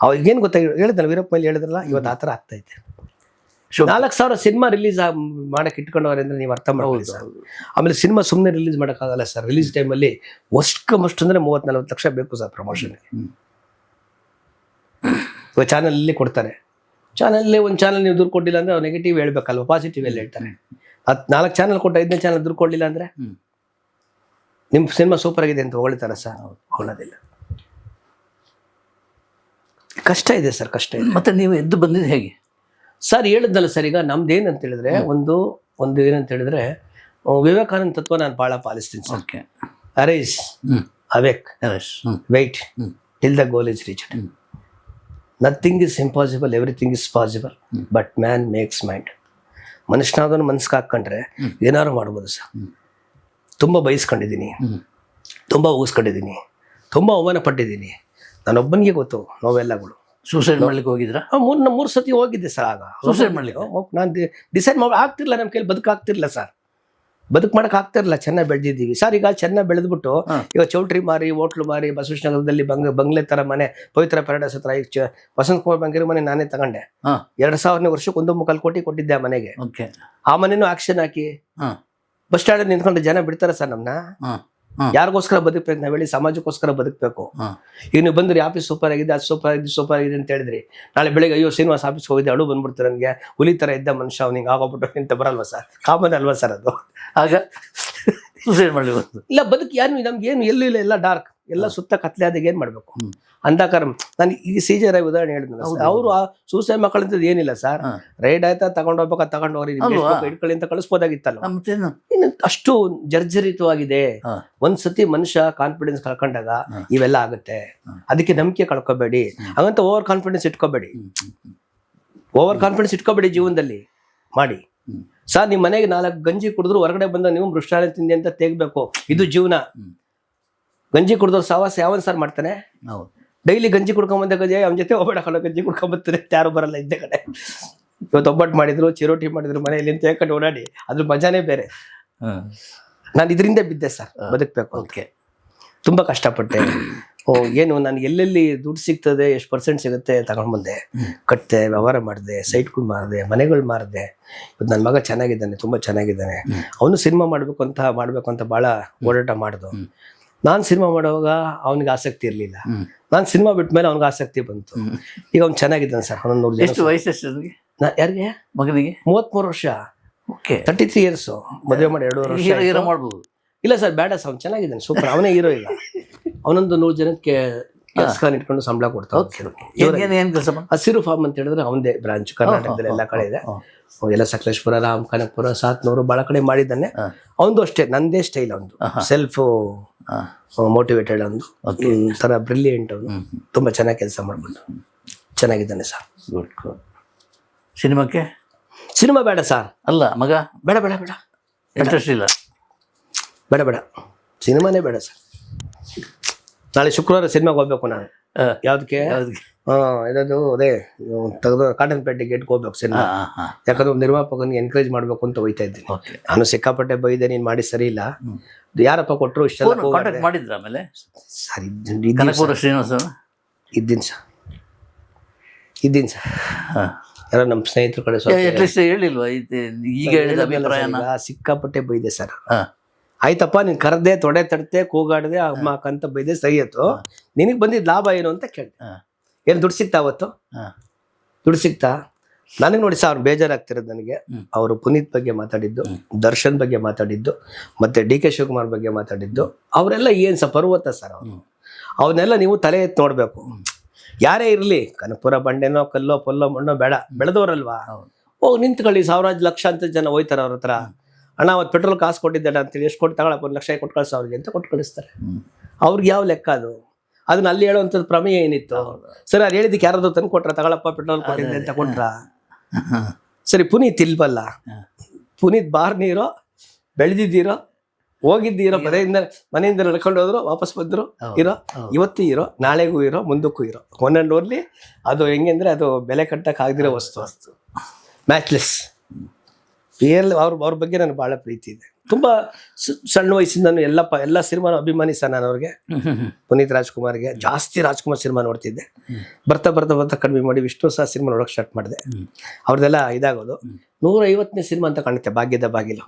ಅವಾಗೇನು ಗೊತ್ತಾಗಿ ಹೇಳಿದ್ನಲ್ಲ, ವೀರಪ್ಪ ಮೊಯ್ಲಿ ಹೇಳಿದ್ರಲ್ಲ, ಇವತ್ತು ಆ ಥರ ಆಗ್ತೈತೆ. 4,000 ಸಿನಿಮಾ ರಿಲೀಸ್ ಮಾಡಕ್ಕೆ ಇಟ್ಕೊಂಡವ್ರೆ ಅಂದ್ರೆ ನೀವು ಅರ್ಥ ಮಾಡ್ಕೊಳ್ಳಿ ಸರ್. ಆಮೇಲೆ ಸಿನಿಮಾ ಸುಮ್ಮನೆ ರಿಲೀಸ್ ಮಾಡೋಕ್ಕಾಗಲ್ಲ ಸರ್. ರಿಲೀಸ್ ಟೈಮಲ್ಲಿ ಮಸ್ಟ್ ಅಂದರೆ 30-40 ಲಕ್ಷ ಬೇಕು ಸರ್ ಪ್ರಮೋಷನ್ಗೆ. ಇವಾಗ ಚಾನಲಲ್ಲಿ ಕೊಡ್ತಾರೆ, ಚಾನಲಲ್ಲಿ ಒಂದು ಚಾನಲ್ ನೀವು ದುಡ್ಡು ಕೊಟ್ಟಿಲ್ಲ ಅಂದರೆ ಅವ್ರು ನೆಗೆಟಿವ್ ಹೇಳ್ಬೇಕಲ್ವ, ಪಾಸಿಟಿವ್ ಎಲ್ಲ ಹೇಳ್ತಾರೆ. 4 ಚಾನಲ್ ಕೊಟ್ಟು 5ನೇ ಚಾನಲ್ ದುಡ್ಡು ಕೊಡಲಿಲ್ಲ ಅಂದರೆ ನಿಮ್ಮ ಸಿನಿಮಾ ಸೂಪರ್ ಆಗಿದೆ ಅಂತ ಹೊಗಳ್ತಾರೆ ಸರ್. ಹೊಗಳೋದಿಲ್ಲ. ಕಷ್ಟ ಇದೆ ಸರ್, ಕಷ್ಟ ಇದೆ. ಮತ್ತೆ ನೀವು ಎದ್ದು ಬಂದಿದ್ದು ಹೇಗೆ ಸರ್? ಹೇಳಿದ್ನಲ್ಲ ಸರ್, ಈಗ ನಮ್ದು ಏನಂತ ಹೇಳಿದ್ರೆ ಒಂದು ಏನಂತ ಹೇಳಿದ್ರೆ ವಿವೇಕಾನಂದ ತತ್ವ ನಾನು ಭಾಳ ಪಾಲಿಸ್ತೀನಿ sir. Arise, awake, wait till the goal is reached. Nothing is impossible, everything is possible, but man makes mind. ಮನುಷ್ಯನಾದವನು ಮನಸ್ಸಿಗೆ ಹಾಕ್ಕೊಂಡ್ರೆ ಏನಾದ್ರು ಮಾಡ್ಬೋದು ಸರ್. ತುಂಬ ಬಯಸ್ಕೊಂಡಿದ್ದೀನಿ, ತುಂಬ ಊಗಿಸ್ಕೊಂಡಿದ್ದೀನಿ, ತುಂಬ ಅವಮಾನ ಪಟ್ಟಿದ್ದೀನಿ. ನಾನೊಬ್ಬನಿಗೆ ಗೊತ್ತು ನೋವೆಲ್ಲಗಳು. ಸೂಸೈಡ್ ಮಾಡ್ಲಿಕ್ಕೆ ಹೋಗಿದ್ರ? 3 ಸತಿ ಹೋಗಿದ್ದೆ ಸರ್. ಆಗ ಸೂಸೈಡ್ ಮಾಡ್ಲಿಕ್ಕೆ ನಾನು ಡಿಸೈಡ್ ಮಾಡಿ ಆಗ್ತಿರ್ಲಿಲ್ಲ, ನಮ್ಮ ಕೈಲಿ ಬದುಕಾಗ್ತಿರ್ಲಿಲ್ಲ ಸರ್. ಬದುಕು ಮಾಡಕ್ ಆಗ್ತಿರ್ಲಿಲ್ಲ. ಚೆನ್ನಾಗಿ ಬೆಳೆದಿದ್ದೀವಿ ಸರ್. ಈಗ ಚೆನ್ನಾಗಿ ಬೆಳೆದ್ಬಿಟ್ಟು ಈಗ ಚೌಟ್ರಿ ಮಾರಿ, ಹೋಟ್ಲು ಮಾರಿ, ಬಸವೇಶ್ವರನಗರದಲ್ಲಿ ಬಂಗ್ಲೆ ತರ ಮನೆ, ಪವಿತ್ರ ಪ್ಯಾರಡೈಸ್ ಹತ್ರ ಈಗ ವಸಂತ ಕುಮಾರ್ ಬಂಗಿರೋ ಮನೆ ನಾನೇ ತಗೊಂಡೆ. 2000ನೇ ವರ್ಷಕ್ಕೆ 1.25 ಕೋಟಿ ಕೊಟ್ಟಿದ್ದೆ ಆ ಮನೆಗೆ. ಆ ಮನೆನೂ ಆಕ್ಷನ್ ಹಾಕಿ ಬಸ್ ಸ್ಟ್ಯಾಂಡ್ ನಿಂತ್ಕೊಂಡು ಜನ ಬಿಡ್ತಾರೆ ಸರ್ ನಮ್ನ. ಯಾರಿಗೋಸ್ಕರ ಬದುಕ್ಬೇಕು ನಾವ್ ಹೇಳಿ? ಸಮಾಜಕ್ಕೋಸ್ಕರ ಬದುಕಬೇಕು. ಈಗ ನೀವು ಬಂದ್ರಿ, ಆಫೀಸ್ ಸೂಪರ್ ಆಗಿದೆ, ಅದು ಸೂಪರ್ ಆಗಿದೆ, ಸೂಪರ್ ಆಗಿದೆ ಅಂತ ಹೇಳಿದ್ರಿ. ನಾಳೆ ಬೆಳಿಗ್ಗೆ ಅಯ್ಯೋ ಶ್ರೀನಿವಾಸ್ ಆಫೀಸ್ಗೆ ಹೋಗಿದ್ದೆ, ಅಳು ಬಂದ್ಬಿಡ್ತಾರೆ ನನಗೆ, ಹುಲಿ ತರ ಇದ್ದ ಮನುಷ್ಯ ಅವ್ನಿಗೆ ಆಗೋಗ್ಬಿಟ್ಟು ಅಂತ ಬರಲ್ವಾ ಸರ್? ಕಾಮನ್ ಅಲ್ವಾ ಸರ್ ಅದು? ಆಗ ಸೂಸೈಡ್ ಮಾಡಲಿ ಇಲ್ಲ, ಬದುಕು ಏನು ನಮ್ಗೆ ಏನು ಎಲ್ಲೂ ಇಲ್ಲ, ಎಲ್ಲ ಡಾರ್ಕ್, ಎಲ್ಲ ಸುತ್ತ ಕತ್ಲೆ ಆದಾಗ ಏನ್ ಮಾಡ್ಬೇಕು? ಅಂಧಕಾರ. ನಾನು ಈ CJ ರವಿ ಉದಾಹರಣೆ ಹೇಳಿದ್ನಲ್ಲ, ಅವರು ಆ ಸೂಸೈಡ್ ಮಕ್ಕಳಂತದ್ದು ಏನಿಲ್ಲ ಸರ್. ರೈಡ್ ಆಯ್ತಾ ತಗೊಂಡು ಹೋಗ್ಬೇಕಾ, ತಗೊಂಡು ಹೋಗ್ರಿ, ಇಟ್ಕೊಳ್ಳಿ ಅಂತ ಕಳಿಸ್ಬೋದಾಗಿತ್ತಲ್ಲ. ಇನ್ನು ಅಷ್ಟು ಜರ್ಜರಿತವಾಗಿದೆ. ಒಂದ್ಸತಿ ಮನುಷ್ಯ ಕಾನ್ಫಿಡೆನ್ಸ್ ಕಳ್ಕೊಂಡಾಗ ಇವೆಲ್ಲ ಆಗುತ್ತೆ. ಅದಕ್ಕೆ ನಂಬಿಕೆ ಕಳ್ಕೊಬೇಡಿ, ಹಾಗಂತ ಓವರ್ ಕಾನ್ಫಿಡೆನ್ಸ್ ಇಟ್ಕೋಬೇಡಿ. ಓವರ್ ಕಾನ್ಫಿಡೆನ್ಸ್ ಇಟ್ಕೋಬೇಡಿ ಜೀವನದಲ್ಲಿ. ಮಾಡಿ ಸರ್, ನಿಮ್ಮ ಮನೆಗೆ 4 ಗಂಜಿ ಕುಡಿದ್ರು ಹೊರಗಡೆ ಬಂದ ನೀವು ಮೃಷ್ಟಾನ್ನ ತಿಂದೆ ಅಂತ ತೆಗ್ಬೇಕು. ಇದು ಜೀವನ. ಗಂಜಿ ಕುಡಿದವ್ರು ಸಾವಾಸ ಯಾವನ್ ಸರ್ ಮಾಡ್ತಾನೆ? ಡೈಲಿ ಗಂಜಿ ಕುಡ್ಕೊಂಬಂದ ಗಂಜಿ ಅವನ ಜೊತೆ ಹೋಗ್ಬೇಡ, ಗಂಜಿ ಕುಡ್ಕೊಂಬರ್ತಾರೆ, ಯಾರು ಬರಲ್ಲ ಇದ್ದ ಕಡೆ. ಇವತ್ತು ಒಬ್ಬಟ್ಟು ಮಾಡಿದ್ರು, ಚಿರೋಟಿ ಮಾಡಿದ್ರು ಮನೆಯಲ್ಲಿ ಅಂತ ಹೇಳ್ಕೊಂಡು ಓಡಾಡಿ, ಅದ್ರ ಮಜಾನೇ ಬೇರೆ. ನಾನು ಇದರಿಂದ ಬಿದ್ದೆ ಸರ್, ಬದುಕಬೇಕು ಅದಕ್ಕೆ ತುಂಬಾ ಕಷ್ಟಪಟ್ಟೆ. ಏನು ನಾನು ಎಲ್ಲೆಲ್ಲಿ ದುಡ್ಡು ಸಿಗ್ತದೆ, ಎಷ್ಟು % ಸಿಗುತ್ತೆ ತಗೊಂಡು ಬಂದೆ, ಕಟ್ಟಿದೆ, ವ್ಯವಹಾರ ಮಾಡಿದೆ, ಸೈಟ್ಗಳು ಮಾರಿದೆ, ಮನೆಗಳು ಮಾರಿದೆ. ಇವತ್ತು ನನ್ನ ಮಗ ಚೆನ್ನಾಗಿದ್ದಾನೆ, ತುಂಬ ಚೆನ್ನಾಗಿದ್ದಾನೆ. ಅವನು ಸಿನಿಮಾ ಮಾಡಬೇಕು ಅಂತ ಭಾಳ ಓಡಾಟ ಮಾಡಿದ್ರು. ನಾನು ಸಿನಿಮಾ ಮಾಡುವಾಗ ಅವನಿಗೆ ಆಸಕ್ತಿ ಇರಲಿಲ್ಲ. ನಾನು ಸಿನಿಮಾ ಬಿಟ್ಟ ಮೇಲೆ ಅವ್ನಿಗೆ ಆಸಕ್ತಿ ಬಂತು. ಈಗ ಅವ್ನು ಚೆನ್ನಾಗಿದ್ದಾನೆ ಸರ್. 100 ಜನ. ಎಷ್ಟು ವಯಸ್ಸು ಯಾರಿಗೆ? ಮಗನಿಗೆ 33 ವರ್ಷ. 33 ಇಯರ್ಸ್. ಮದುವೆ ಮಾಡಿ 2 ವರ್ಷ ಮಾಡ್ಬೋದು. ಇಲ್ಲ ಸರ್, ಬೇಡ ಸರ್, ಅವ್ನು ಚೆನ್ನಾಗಿದ್ದಾನೆ, ಸೂಪರ್. ಅವನೇ ಹೀರೋ. ಈಗ ಅವನೊಂದು 100 ಜನಕ್ಕೆ ಕೆಲಸ ಇಟ್ಕೊಂಡು ಸಂಬಳ ಕೊಡ್ತಾನೆ. ಹಸಿರು ಫಾರ್ಮ್ ಅಂತ ಹೇಳಿದ್ರೆ ಅವನದೇ ಬ್ರಾಂಚ್ ಕರ್ನಾಟಕದಲ್ಲಿ ಎಲ್ಲ ಕಡೆ ಇದೆ. ಎಲ್ಲ ಸಕಲೇಶ್ಪುರ, ರಾಮ್ ಕನಕಪುರ, ಸಾತ್ನೂರು, ಭಾಳ ಕಡೆ ಮಾಡಿದ್ದಾನೆ. ಅವನದು ಅಷ್ಟೇ, ನಂದೇ ಸ್ಟೈಲ್. ಅವನು ಸೆಲ್ಫ್ ಮೋಟಿವೇಟೆಡ್, ಒಂದು ಥರ ಬ್ರಿಲಿಯಂಟ್. ಅವನು ತುಂಬ ಚೆನ್ನಾಗಿ ಕೆಲಸ ಮಾಡ್ಬಿಟ್ಟು ಚೆನ್ನಾಗಿದ್ದಾನೆ ಸರ್. ಸಿನಿಮಾಕ್ಕೆ? ಸಿನಿಮಾ ಬೇಡ ಸರ್. ಅಲ್ಲ ಮಗ ಬೇಡ ಬೇಡ ಬೇಡ, ಇಂಟ್ರೆಸ್ಟ್ ಇಲ್ಲ. ಬೇಡ ಬೇಡ, ಸಿನಿಮಾನೇ ಬೇಡ ಸರ್. ನಾಳೆ ಶುಕ್ರವಾರ ಸಿನಿಮಾಗೆ ಹೋಗ್ಬೇಕು ನಾನು. ಯಾವ್ದಕ್ಕೆ? ಇದದು ಅದೇ ತೆಗೆದು ಕಾಟನ್ಪೇಟೆ ಗೇಟ್ಗೆ ಹೋಗ್ಬೇಕು ಸಿನಿಮಾ. ಯಾಕಂದ್ರೆ ಒಂದು ನಿರ್ಮಾಪಕನಿಗೆ ಎನ್ಕರೇಜ್ ಮಾಡ್ಬೇಕು ಅಂತ ಹೋಯ್ತಾ ಇದ್ದೀನಿ. ನಾನು ಸಿಕ್ಕಾಪಟ್ಟೆ ಬೈದೆ, ನೀನು ಮಾಡಿ ಸರಿ ಇಲ್ಲ, ಯಾರಪ್ಪ ಕೊಟ್ಟರು ಇಷ್ಟೆಲ್ಲ ಮಾಡಿದ್ರ? ಆಮೇಲೆ ಸರ್ ಶ್ರೀನಿವಾಸ ಇದ್ದೀನಿ ಸರ್. ಯಾರೋ ನಮ್ಮ ಸ್ನೇಹಿತರ ಕಡೆ ಹೇಳಿಲ್ವಾ ಈಗ ಹೇಳಿದ ಅಭಿಪ್ರಾಯನ? ಸಿಕ್ಕಾಪಟ್ಟೆ ಬೈದೆ ಸರ್. ಆಯ್ತಪ್ಪ, ನೀನ್ ಕರೆದೆ, ತೊಡೆ ತಡ್ತೆ, ಕೂಗಾಡದೆ, ಅಮ್ಮ ಕಂತ ಬೈದೆ, ಸರಿ ಆಯ್ತು. ನಿನಗೆ ಬಂದಿದ್ದ ಲಾಭ ಏನು ಅಂತ ಕೇಳಿದೆ. ಏನು ದುಡ್ಡು ಸಿಗ್ತಾ? ಅವತ್ತು ದುಡ್ಡು ಸಿಗ್ತಾ? ನನಗೆ ನೋಡಿ ಸರ್ ಅವ್ರು ಬೇಜಾರಾಗ್ತಿರೋದು ನನಗೆ. ಅವರು ಪುನೀತ್ ಬಗ್ಗೆ ಮಾತಾಡಿದ್ದು, ದರ್ಶನ್ ಬಗ್ಗೆ ಮಾತಾಡಿದ್ದು, ಮತ್ತೆ ಡಿ ಕೆ ಶಿವಕುಮಾರ್ ಬಗ್ಗೆ ಮಾತಾಡಿದ್ದು, ಅವರೆಲ್ಲ ಏನ್ ಸರ್ ಪರ್ವತ ಸರ್ ಅವರು. ಅವನ್ನೆಲ್ಲ ನೀವು ತಲೆ ಎತ್ತಿ ನೋಡ್ಬೇಕು. ಯಾರೇ ಇರ್ಲಿ, ಕನಕಪುರ ಬಂಡೆನೋ ಕಲ್ಲೋ ಪೊಲ್ಲೋ ಮಣ್ಣೋ ಬೇಡ, ಬೆಳೆದವರಲ್ವಾ, ಹೋಗಿ ನಿಂತ್ಕೊಳ್ಳಿ. ಸಾವಿರಾರು ಲಕ್ಷಾಂತರ ಜನ ಹೋಯ್ತಾರೆ ಅವ್ರ ಹತ್ರ. ಅಣ್ಣ ಅವತ್ತು ಪೆಟ್ರೋಲ್ ಕಾಸು ಕೊಟ್ಟಿದ್ದೆ ಅಂತೇಳಿ ಎಷ್ಟು ಕೊಟ್ಟು ತಗೊಳಪ್ಪ, 1 ಲಕ್ಷ ಕೊಟ್ಟು ಕಳ್ಸ ಅವ್ರಿಗೆ ಅಂತ ಕೊಟ್ಟು ಕಳಿಸ್ತಾರೆ. ಅವ್ರಿಗೆ ಯಾವ ಲೆಕ್ಕ ಅದು? ಅದನ್ನ ಅಲ್ಲಿ ಹೇಳುವಂಥದ್ದು ಪ್ರಮೇಯ ಏನಿತ್ತು? ಸರಿ, ಅದು ಹೇಳಿದ್ದಕ್ಕೆ ಯಾರಾದ್ರು ತಂದು ಕೊಟ್ರ, ತಗೊಳಪ್ಪ ಪೆಟ್ರೋಲ್ ಕೊಟ್ಟಿದ್ದೆ ಅಂತ ಕೊಟ್ರ? ಸರಿ, ಪುನೀತ್ ಇಲ್ವಲ್ಲ, ಪುನೀತ್ ಬಾರ್ನೀರೋ ಬೆಳೆದಿದ್ದೀರೋ ಹೋಗಿದ್ದೀರೋ, ಮನೆಯಿಂದ ನಡ್ಕೊಂಡು ಹೋದ್ರು, ವಾಪಸ್ ಬಂದ್ರು, ಇರೋ ಇವತ್ತು ಇರೋ, ನಾಳೆಗೂ ಇರೋ, ಮುಂದಕ್ಕೂ ಇರೋ, ಒನ್ ಅಂಡ್ ಓನ್ಲಿ. ಅದು ಹೆಂಗೆ ಅಂದ್ರೆ ಅದು ಬೆಲೆ ಕಟ್ಟಕ್ಕೆ ಆಗದಿರೋ ವಸ್ತು, ಮ್ಯಾಚ್ಲೆಸ್. ಅವ್ರ ಬಗ್ಗೆ ನನಗೆ ಬಹಳ ಪ್ರೀತಿ ಇದೆ. ತುಂಬಾ ಸಣ್ಣ ವಯಸ್ಸಿಂದನೂ ಎಲ್ಲ ಸಿನಿಮಾನು ಅಭಿಮಾನಿ ಸರ್ ನಾನು ಅವ್ರಿಗೆ. ಪುನೀತ್ ರಾಜ್ಕುಮಾರ್ಗೆ ಜಾಸ್ತಿ ರಾಜ್ಕುಮಾರ್ ಸಿನಿಮಾ ನೋಡ್ತಿದ್ದೆ. ಬರ್ತಾ ಕಡಿಮೆ ಮಾಡಿ ವಿಷ್ಣು ಸಹ ಸಿನಿಮಾ ನೋಡೋಕೆ ಸ್ಟಾರ್ಟ್ ಮಾಡಿದೆ. ಅವ್ರದ್ದೆಲ್ಲ ಇದಾಗೋದು 150ನೇ ಸಿನಿಮಾ ಅಂತ ಕಾಣುತ್ತೆ, ಭಾಗ್ಯದ ಬಾಗಿಲು.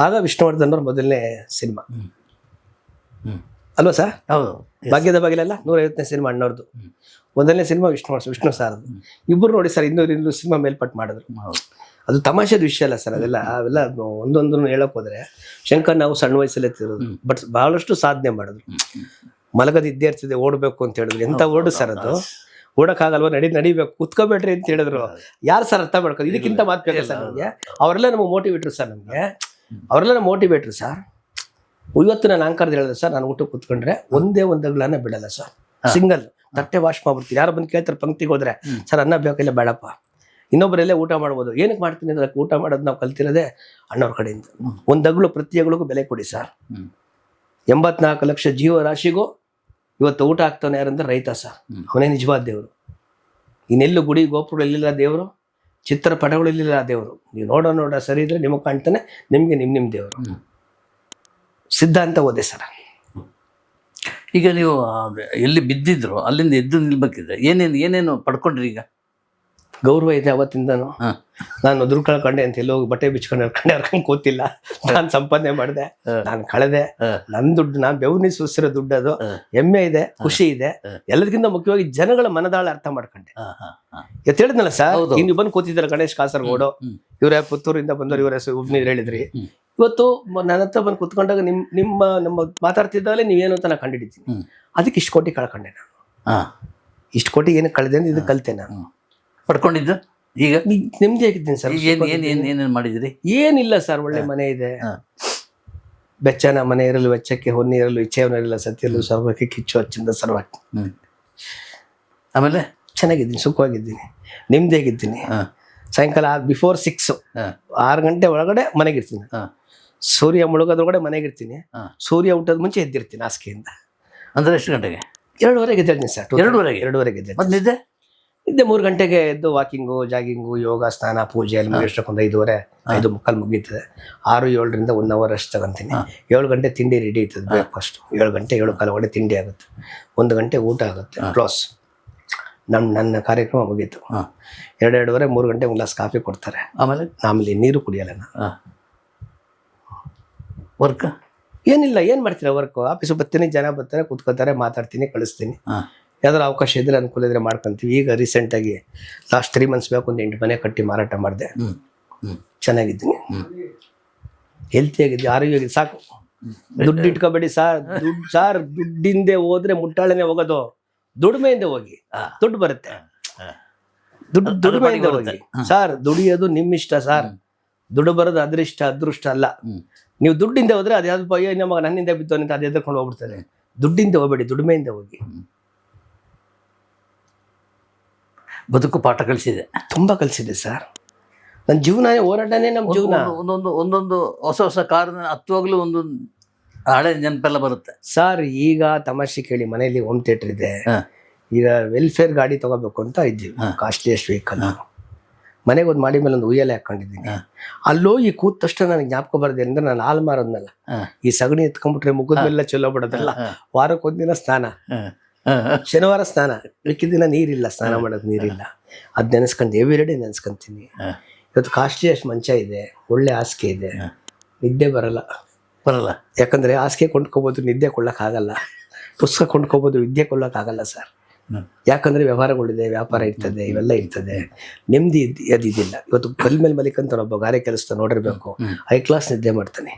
ಆಗ ವಿಷ್ಣುವರ್ಧನ್ ಅವ್ರ ಮೊದಲನೇ ಸಿನಿಮಾ ಅಲ್ವಾ ಸರ್? ಹೌದು, ಭಾಗ್ಯದ ಬಾಗಿಲೆಲ್ಲ 150ನೇ ಸಿನಿಮಾ ಅಣ್ಣವ್ರದ್ದು. ಮೊದಲನೇ ಸಿನಿಮಾ ವಿಷ್ಣು ಸಾರದು. ಇಬ್ಬರು ನೋಡಿ ಸರ್ 200 ಸಿನಿಮಾ ಮೇಲ್ಪಟ್ಟು ಮಾಡಿದ್ರು. ಅದು ತಮಾಷೆದ ವಿಷಯ ಅಲ್ಲ ಸರ್, ಅವೆಲ್ಲ ಒಂದೊಂದನ್ನು ಹೇಳಕ್ ಹೋದ್ರೆ. ಶಂಕರ್ ನಾವು ಸಣ್ಣ ವಯಸ್ಸಲ್ಲೇ ತಿರೋದು, ಬಟ್ ಬಹಳಷ್ಟು ಸಾಧನೆ ಮಾಡಿದ್ರು. ಮಲಗದ ಇದ್ದೇ ಇರ್ತಿದೆ, ಓಡಬೇಕು ಅಂತ ಹೇಳಿದ್ರು. ಎಂತ ಓಡು ಸರ್ ಅದು, ಓಡಕ್ಕಾಗಲ್ವ, ನಡಿಬೇಕು, ಕುತ್ಕೋಬೇಡ್ರಿ ಅಂತ ಹೇಳಿದ್ರು. ಯಾರು ಸರ್ ಅರ್ಥ ಮಾಡ್ಕೋದು? ಇದಕ್ಕಿಂತ ಮಾತು ಬೇಕಾ ಸರ್ ನಮಗೆ? ಅವರೆಲ್ಲ ನಮಗೆ ಮೋಟಿವೇಟ್ರು ಸರ್. ಅವರೆಲ್ಲ ಮೋಟಿವೇಟ್ರು ಸರ್. ಇವತ್ತು ನಾನು ಆಂಕರ್ದು ಹೇಳಿದೆ ಸರ್, ನಾನು ಊಟಕ್ಕೆ ಕುತ್ಕೊಂಡ್ರೆ ಒಂದೇ ಒಂದಗಳನ್ನ ಬಿಡಲ್ಲ ಸರ್, ಸಿಂಗಲ್ ತಟ್ಟೆ ವಾಶ್ ಮಾಡ್ಬಿಡ್ತೀನಿ. ಯಾರು ಬಂದು ಕೇಳ್ತಾರೆ ಪಂಕ್ತಿಗೆ ಹೋದ್ರೆ, ಸರ್ ಅನ್ನ ಬೇಕಿಲ್ಲ, ಬೇಡಪ್ಪ, ಇನ್ನೊಬ್ಬರೆಲ್ಲೇ ಊಟ ಮಾಡ್ಬೋದು. ಏನಕ್ಕೆ ಮಾಡ್ತೀನಿ ಅಂದ್ರೆ, ಊಟ ಮಾಡೋದು ನಾವು ಕಲ್ತಿರೋದೇ ಅಣ್ಣವ್ರ ಕಡೆಯಿಂದ. ಒಂದಗಳು ಪ್ರತಿಯಗಳಿಗೂ ಬೆಲೆ ಕೊಡಿ ಸರ್. 84 ಲಕ್ಷ ಜೀವರಾಶಿಗೂ ಇವತ್ತು ಊಟ ಆಗ್ತಾನೆ ಯಾರಂದ್ರೆ ರೈತ ಸರ್. ಅವನೇ ನಿಜವಾದ ದೇವರು. ಇನ್ನೆಲ್ಲೂ ಗುಡಿ ಗೋಪುರಗಳಿಲ್ಲ ದೇವರು, ಚಿತ್ರಪಟಗಳಿಲ್ಲ ದೇವರು. ನೀವು ನೋಡೋ ಸರಿ ಇದ್ರೆ ನಿಮಗೆ ಕಾಣ್ತಾನೆ, ನಿಮ್ಗೆ ನಿಮ್ಮ ದೇವರು. ಸಿದ್ಧಾಂತ ಓದೆ ಸರ್. ಈಗ ನೀವು ಎಲ್ಲಿ ಬಿದ್ದಿದ್ರು ಅಲ್ಲಿಂದ ಎದ್ದು ನಿಲ್ಬೇಕಿದ್ರೆ ಏನೇನು ಪಡ್ಕೊಂಡ್ರಿ? ಈಗ ಗೌರವ ಇದೆ ಅವತ್ತಿಂದನು. ನಾನು ದುಡ್ಡು ಕಳ್ಕೊಂಡೆ ಅಂತ ಎಲ್ಲೋಗಿ ಬಟ್ಟೆ ಬಿಚ್ಕೊಂಡು ಹರ್ಕೊಂಡು ಕೂತಿಲ್ಲ. ನಾನು ಸಂಪಾದನೆ ಮಾಡಿದೆ, ನಾನು ಕಳೆದೆ. ನನ್ನ ದುಡ್ಡು, ನಾನು ಬೆವ್ನಿ ಸುರಿಸಿರೋ ದುಡ್ಡು. ಅದು ಹೆಮ್ಮೆ ಇದೆ, ಖುಷಿ ಇದೆ. ಎಲ್ಲದಕ್ಕಿಂತ ಮುಖ್ಯವಾಗಿ ಜನಗಳ ಮನದಾಳ ಅರ್ಥ ಮಾಡ್ಕೊಂಡೆ. ಇವತ್ತು ಹೇಳಿದ್ನಲ್ಲ ಸರ್, ನೀವು ಬಂದು ಕೂತಿದ್ದಾರೆ ಗಣೇಶ್ ಕಾಸರಗೋಡು, ಇವರೇ ಪುತ್ತೂರಿಂದ ಬಂದವರು, ಇವರೇ ಹುಬ್ನೀರ್ ಹೇಳಿದ್ರಿ. ಇವತ್ತು ನನ್ನ ಹತ್ರ ಬಂದು ಕುತ್ಕೊಂಡಾಗ ನಮ್ಮ ಮಾತಾಡ್ತಿದ್ದಾಗಲೇ ನೀವೇನು ಅಂತ ನಾನು ಕಂಡಿಡಿತೀನಿ. ಅದಕ್ಕೆ ಇಷ್ಟು ಕೋಟಿ ಕಳ್ಕೊಂಡೆ ನಾನು. ಇಷ್ಟು ಕೋಟಿ ಏನಕ್ಕೆ ಕಳೆದೆ ಅಂತ ಇದಕ್ಕೆ ಕಲಿತೆ ನಾನು. ಪಡ್ಕೊಂಡಿದ್ದು ಈಗ ನೆಮ್ಮದಿ ಆಗಿದ್ದೀನಿ ಸರ್. ಏನೇನು ಮಾಡಿದ್ರಿ? ಏನಿಲ್ಲ ಸರ್, ಒಳ್ಳೆ ಮನೆ ಇದೆ. ಬೆಚ್ಚನ ಮನೆ ಇರಲು ವೆಚ್ಚಕ್ಕೆ, ಹೊನ್ನಿ ಇರಲು ಇಚ್ಛೆಯವನಿರಲ್ಲ, ಸತ್ಯಲ್ಲೂ ಸರ್ವಕ್ಕೆ ಕಿಚ್ಚು ಹಚ್ಚಿಂದ ಸರ್ವಕ್ಕೆ. ಆಮೇಲೆ ಚೆನ್ನಾಗಿದ್ದೀನಿ, ಸುಖವಾಗಿದ್ದೀನಿ, ನೆಮ್ಮದಿಯಾಗಿದ್ದೀನಿ. ಸಾಯಂಕಾಲ ಬಿಫೋರ್ 6 6 ಗಂಟೆ ಒಳಗಡೆ ಮನೆಗಿರ್ತೀನಿ. ಸೂರ್ಯ ಮುಳುಗೋದ್ರೊಳಗಡೆ ಮನೆಗಿರ್ತೀನಿ. ಸೂರ್ಯ ಊಟದ ಮುಂಚೆ ಎದ್ದಿರ್ತೀನಿ ಹಾಸಿಗೆಯಿಂದ. ಅಂದ್ರೆ ಎಷ್ಟು ಗಂಟೆಗೆ? 2:30ಗೆ ಎದ್ದೇಳ್ತೀನಿ ಸರ್. 2:30ಗೆ ಎದ್ದೇಳ್ತೀನಿ. ನಿದ್ದೆ 3 ಗಂಟೆಗೆ ಎದ್ದು ವಾಕಿಂಗು, ಜಾಗಿಂಗು, ಯೋಗ, ಸ್ನಾನ, ಪೂಜೆ ಅಲ್ಲಿ ಮುಗಿಸೋಕೊಂದು 5:30 5:45 ಮುಗೀತದೆ. 6-7ರಿಂದ 1 ಅವರ್ ಅಷ್ಟು ತಗೊಂತೀನಿ. 7 ಗಂಟೆ ತಿಂಡಿ ರೆಡಿ ಇರ್ತದೆ, ಬ್ರೇಕ್ಫಾಸ್ಟ್. 7 ಗಂಟೆ 7:15 ಒಳಗಡೆ ತಿಂಡಿ ಆಗುತ್ತೆ. 1 ಗಂಟೆ ಊಟ ಆಗುತ್ತೆ, ಕ್ಲಾಸ್. ನನ್ನ ಕಾರ್ಯಕ್ರಮ ಮುಗೀತು. 2-2:30 3 ಗಂಟೆ 1 ಗ್ಲಾಸ್ ಕಾಫಿ ಕೊಡ್ತಾರೆ. ಆಮೇಲೆ ನೀರು ಕುಡಿಯಲ್ಲ ನಾನು. ವರ್ಕ್ ಏನಿಲ್ಲ, ಏನ್ ಮಾಡ್ತೀರಾ ವರ್ಕ್? ಆಫೀಸ್ ಬರ್ತೀನಿ, ಜನ ಬರ್ತಾರೆ, ಕೂತ್ಕೋತಾರೆ, ಮಾತಾಡ್ತೀನಿ, ಕಳಿಸ್ತೀನಿ. ಯಾವ್ದಾರು ಅವಕಾಶ ಇದ್ರೆ ಅನುಕೂಲ ಇದ್ರೆ ಮಾಡ್ಕೊಂತೀವಿ. ಈಗ ರೀಸೆಂಟಾಗಿ ಲಾಸ್ಟ್ 3 ಮಂತ್ಸ್ ಬೇಕು ಒಂದು 8 ಮನೆ ಕಟ್ಟಿ ಮಾರಾಟ ಮಾಡಿದೆ. ಚೆನ್ನಾಗಿದ್ದೀನಿ, ಹೆಲ್ತಿಯಾಗಿದ್ದೀನಿ, ಆರೋಗ್ಯವಾಗಿ. ಸಾಕು, ದುಡ್ಡು ಇಟ್ಕೋಬೇಡಿ ಸಾರ್. ದುಡ್ಡಿಂದೆ ಹೋದ್ರೆ ಮುಟ್ಟಾಳನೆ ಹೋಗೋದು. ದುಡಿಮೆಯಿಂದ ಹೋಗಿ, ದುಡ್ಡು ಬರುತ್ತೆ. ದುಡಿಮೆಯಿಂದ ಹೋಗಿ ಸಾರ್. ದುಡಿಯೋದು ನಿಮ್ಮಿಷ್ಟ ಸಾರ್. ದುಡ್ಡು ಬರೋದು ಅದೃಷ್ಟ ಅಲ್ಲ. ನೀವು ದುಡ್ಡಿಂದ ಹೋದ್ರೆ ಅದು ಯಾವ್ದು ಅಯ್ಯೋ ನಮಗೆ ನನ್ನಿಂದ ಬಿದ್ದು ಅಂತ ಅದು ಎದ್ಕೊಂಡು ಹೋಗ್ಬಿಡ್ತಾರೆ. ದುಡ್ಡಿಂದ ಹೋಗ್ಬೇಡಿ, ದುಡಿಮೆಯಿಂದ ಹೋಗಿ. ಬದುಕು ಪಾಠ ಕಲಿಸಿದೆ, ತುಂಬಾ ಕಲಿಸಿದೆ ಸರ್. ನನ್ನ ಜೀವನನೇ ಹೋರಾಟನೇ ನಮ್ಮ ಜೀವನ. ಒಂದೊಂದು ಹೊಸ ಕಾರ್ ಹತ್ತುವಾಗ್ಲೂ ಒಂದೊಂದು ಹಳೆ ನೆನಪೆಲ್ಲ ಬರುತ್ತೆ ಸರ್. ಈಗ ತಮಾಷೆ ಕೇಳಿ, ಮನೆಯಲ್ಲಿ ಹೋಮ್ ಥಿಯೇಟರ್ ಇದೆ. ಈಗ ವೆಲ್ಫೇರ್ ಗಾಡಿ ತಗೋಬೇಕು ಅಂತ ಇದ್ದೀವಿ, ಕಾಸ್ಟ್ಲಿಯಸ್ಟ್ ವೆಹಿಕಲ್. ಮನೆಗೆ ಒಂದು ಮಾಡಿ ಮೇಲೆ ಒಂದು ಉಯ್ಯಲೆ ಹಾಕೊಂಡಿದ್ದೀನಿ. ಅಲ್ಲೋ ಈ ಕೂತ ತಕ್ಷಣ ನನಗೆ ಜ್ಞಾಪಕ ಬರದೆ ಅಂದ್ರೆ, ನಾನು ಹಾಲು ಮಾರೋದ್ನಲ್ಲ, ಈ ಸಗಣಿ ಎತ್ಕೊಂಡ್ಬಿಟ್ರೆ ಮುಗಿದ ಮೇಲೆ ಚಲೋ ಬಿಡೋದಲ್ಲ. ವಾರಕ್ಕೊಂದಿನ ಸ್ನಾನ, ಶನಿವಾರ ಸ್ನಾನ, ಮಿಕ್ಕಿದ ದಿನ ನೀರಿಲ್ಲ, ಸ್ನಾನ ಮಾಡೋದು ನೀರಿಲ್ಲ. ಅದು ನೆನೆಸ್ಕೊಂಡು ಎವ್ರಿಡೇ ನೆನೆಸ್ಕೊಂತೀನಿ. ಇವತ್ತು ಕಾಸ್ಟ್ಲಿಯಸ್ಟ್ ಮಂಚ ಇದೆ, ಒಳ್ಳೆ ಹಾಸಿಗೆ ಇದೆ, ನಿದ್ದೆ ಬರಲ್ಲ. ಯಾಕಂದ್ರೆ ಹಾಸಿಗೆ ಕೊಂಡ್ಕೋಬೋದು, ನಿದ್ದೆ ಕೊಳ್ಳೋಕ್ಕಾಗಲ್ಲ. ಪುಸ್ತಕ ಕೊಂಡ್ಕೋಬೋದು, ವಿದ್ಯೆ ಕೊಳ್ಳೋಕ್ಕಾಗಲ್ಲ ಸರ್. ಯಾಕಂದ್ರೆ ವ್ಯವಹಾರಗಳಿದೆ, ವ್ಯಾಪಾರ ಇರ್ತದೆ, ಇವೆಲ್ಲ ಇರ್ತದೆ. ನೆಮ್ಮದಿ ಅದಿದ್ದಿಲ್ಲ. ಇವತ್ತು ಕಲ್ ಮೇಲೆ ಮಲಿಕಂತ ಒಬ್ಬ ಗಾರೆ ಕೆಲಸ ನೋಡಿರ್ಬೇಕು, ಹೈ ಕ್ಲಾಸ್ ನಿದ್ದೆ ಮಾಡ್ತಾನೆ.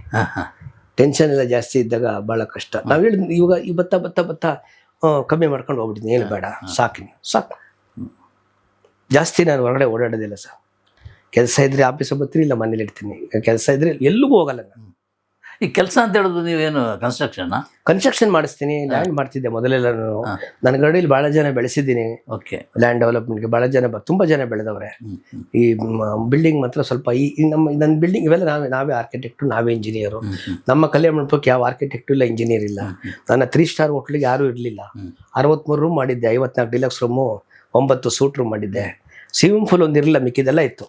ಟೆನ್ಷನ್ ಎಲ್ಲ ಜಾಸ್ತಿ ಇದ್ದಾಗ ಬಹಳ ಕಷ್ಟ. ನಾವ್ ಹೇಳಿದ್ ಇವಾಗ ಈ ಬತ್ತ ಬತ್ತ ಬತ್ತ ಕಮ್ಮಿ ಮಾಡ್ಕೊಂಡು ಹೋಗ್ಬಿಟ್ಟಿದ್ದೀನಿ, ಏನು ಬೇಡ, ಸಾಕು. ಜಾಸ್ತಿ ನಾನು ಹೊರಗಡೆ ಓಡಾಡೋದಿಲ್ಲ ಸರ್. ಕೆಲಸ ಇದ್ರೆ ಆಫೀಸ್ ಬರ್ತೀನಿ, ಇಲ್ಲ ಮನೇಲಿ ಇರ್ತೀನಿ. ಕೆಲಸ ಇದ್ರೆ ಎಲ್ಲಿಗೂ ಹೋಗಲ್ಲ ನಾನು. ಈ ಕೆಲಸ ಅಂತ ಹೇಳೋದು ನೀವೇನು ಕನ್ಸ್ಟ್ರಕ್ಷನ್ ಮಾಡಿಸ್ತೀನಿ, ಲ್ಯಾಂಡ್ ಮಾಡ್ತಿದ್ದೆ ಮೊದಲೆಲ್ಲ. ನನ್ನ ಗಡಿಯಲ್ಲಿ ಬಹಳ ಜನ ಬೆಳೆಸಿದ್ದೀನಿ. ಓಕೆ, ಲ್ಯಾಂಡ್ ಡೆವಲಪ್ಮೆಂಟ್ಗೆ ಬಹಳ ಜನ ತುಂಬಾ ಜನ ಬೆಳೆದವ್ರೆ. ಈ ಬಿಲ್ಡಿಂಗ್ ಮಾತ್ರ ಸ್ವಲ್ಪ ನನ್ನ ಬಿಲ್ಡಿಂಗ್ ಇವೆಲ್ಲ ನಾವೇ ಆರ್ಕಿಟೆಕ್ಟು, ನಾವೇ ಇಂಜಿನಿಯರು. ನಮ್ಮ ಕಲ್ಯಾಣ ಮಂಟಪಕ್ಕೆ ಯಾವ ಆರ್ಕಿಟೆಕ್ಟು ಇಲ್ಲ, ಇಂಜಿನಿಯರ್ ಇಲ್ಲ. ನನ್ನ 3 ಸ್ಟಾರ್ ಹೋಟ್ಲಿಗೆ ಯಾರೂ ಇರಲಿಲ್ಲ. 63 ರೂಮ್ ಮಾಡಿದ್ದೆ, 54 ಡಿಲಕ್ಸ್ ರೂಮು, 9 ಸೂಟ್ ರೂಮ್ ಮಾಡಿದ್ದೆ. ಸ್ವಿಮ್ಮಿಂಗ್ ಪೂಲ್ ಒಂದು ಇರಲಿಲ್ಲ, ಮಿಕ್ಕಿದೆಲ್ಲ ಇತ್ತು.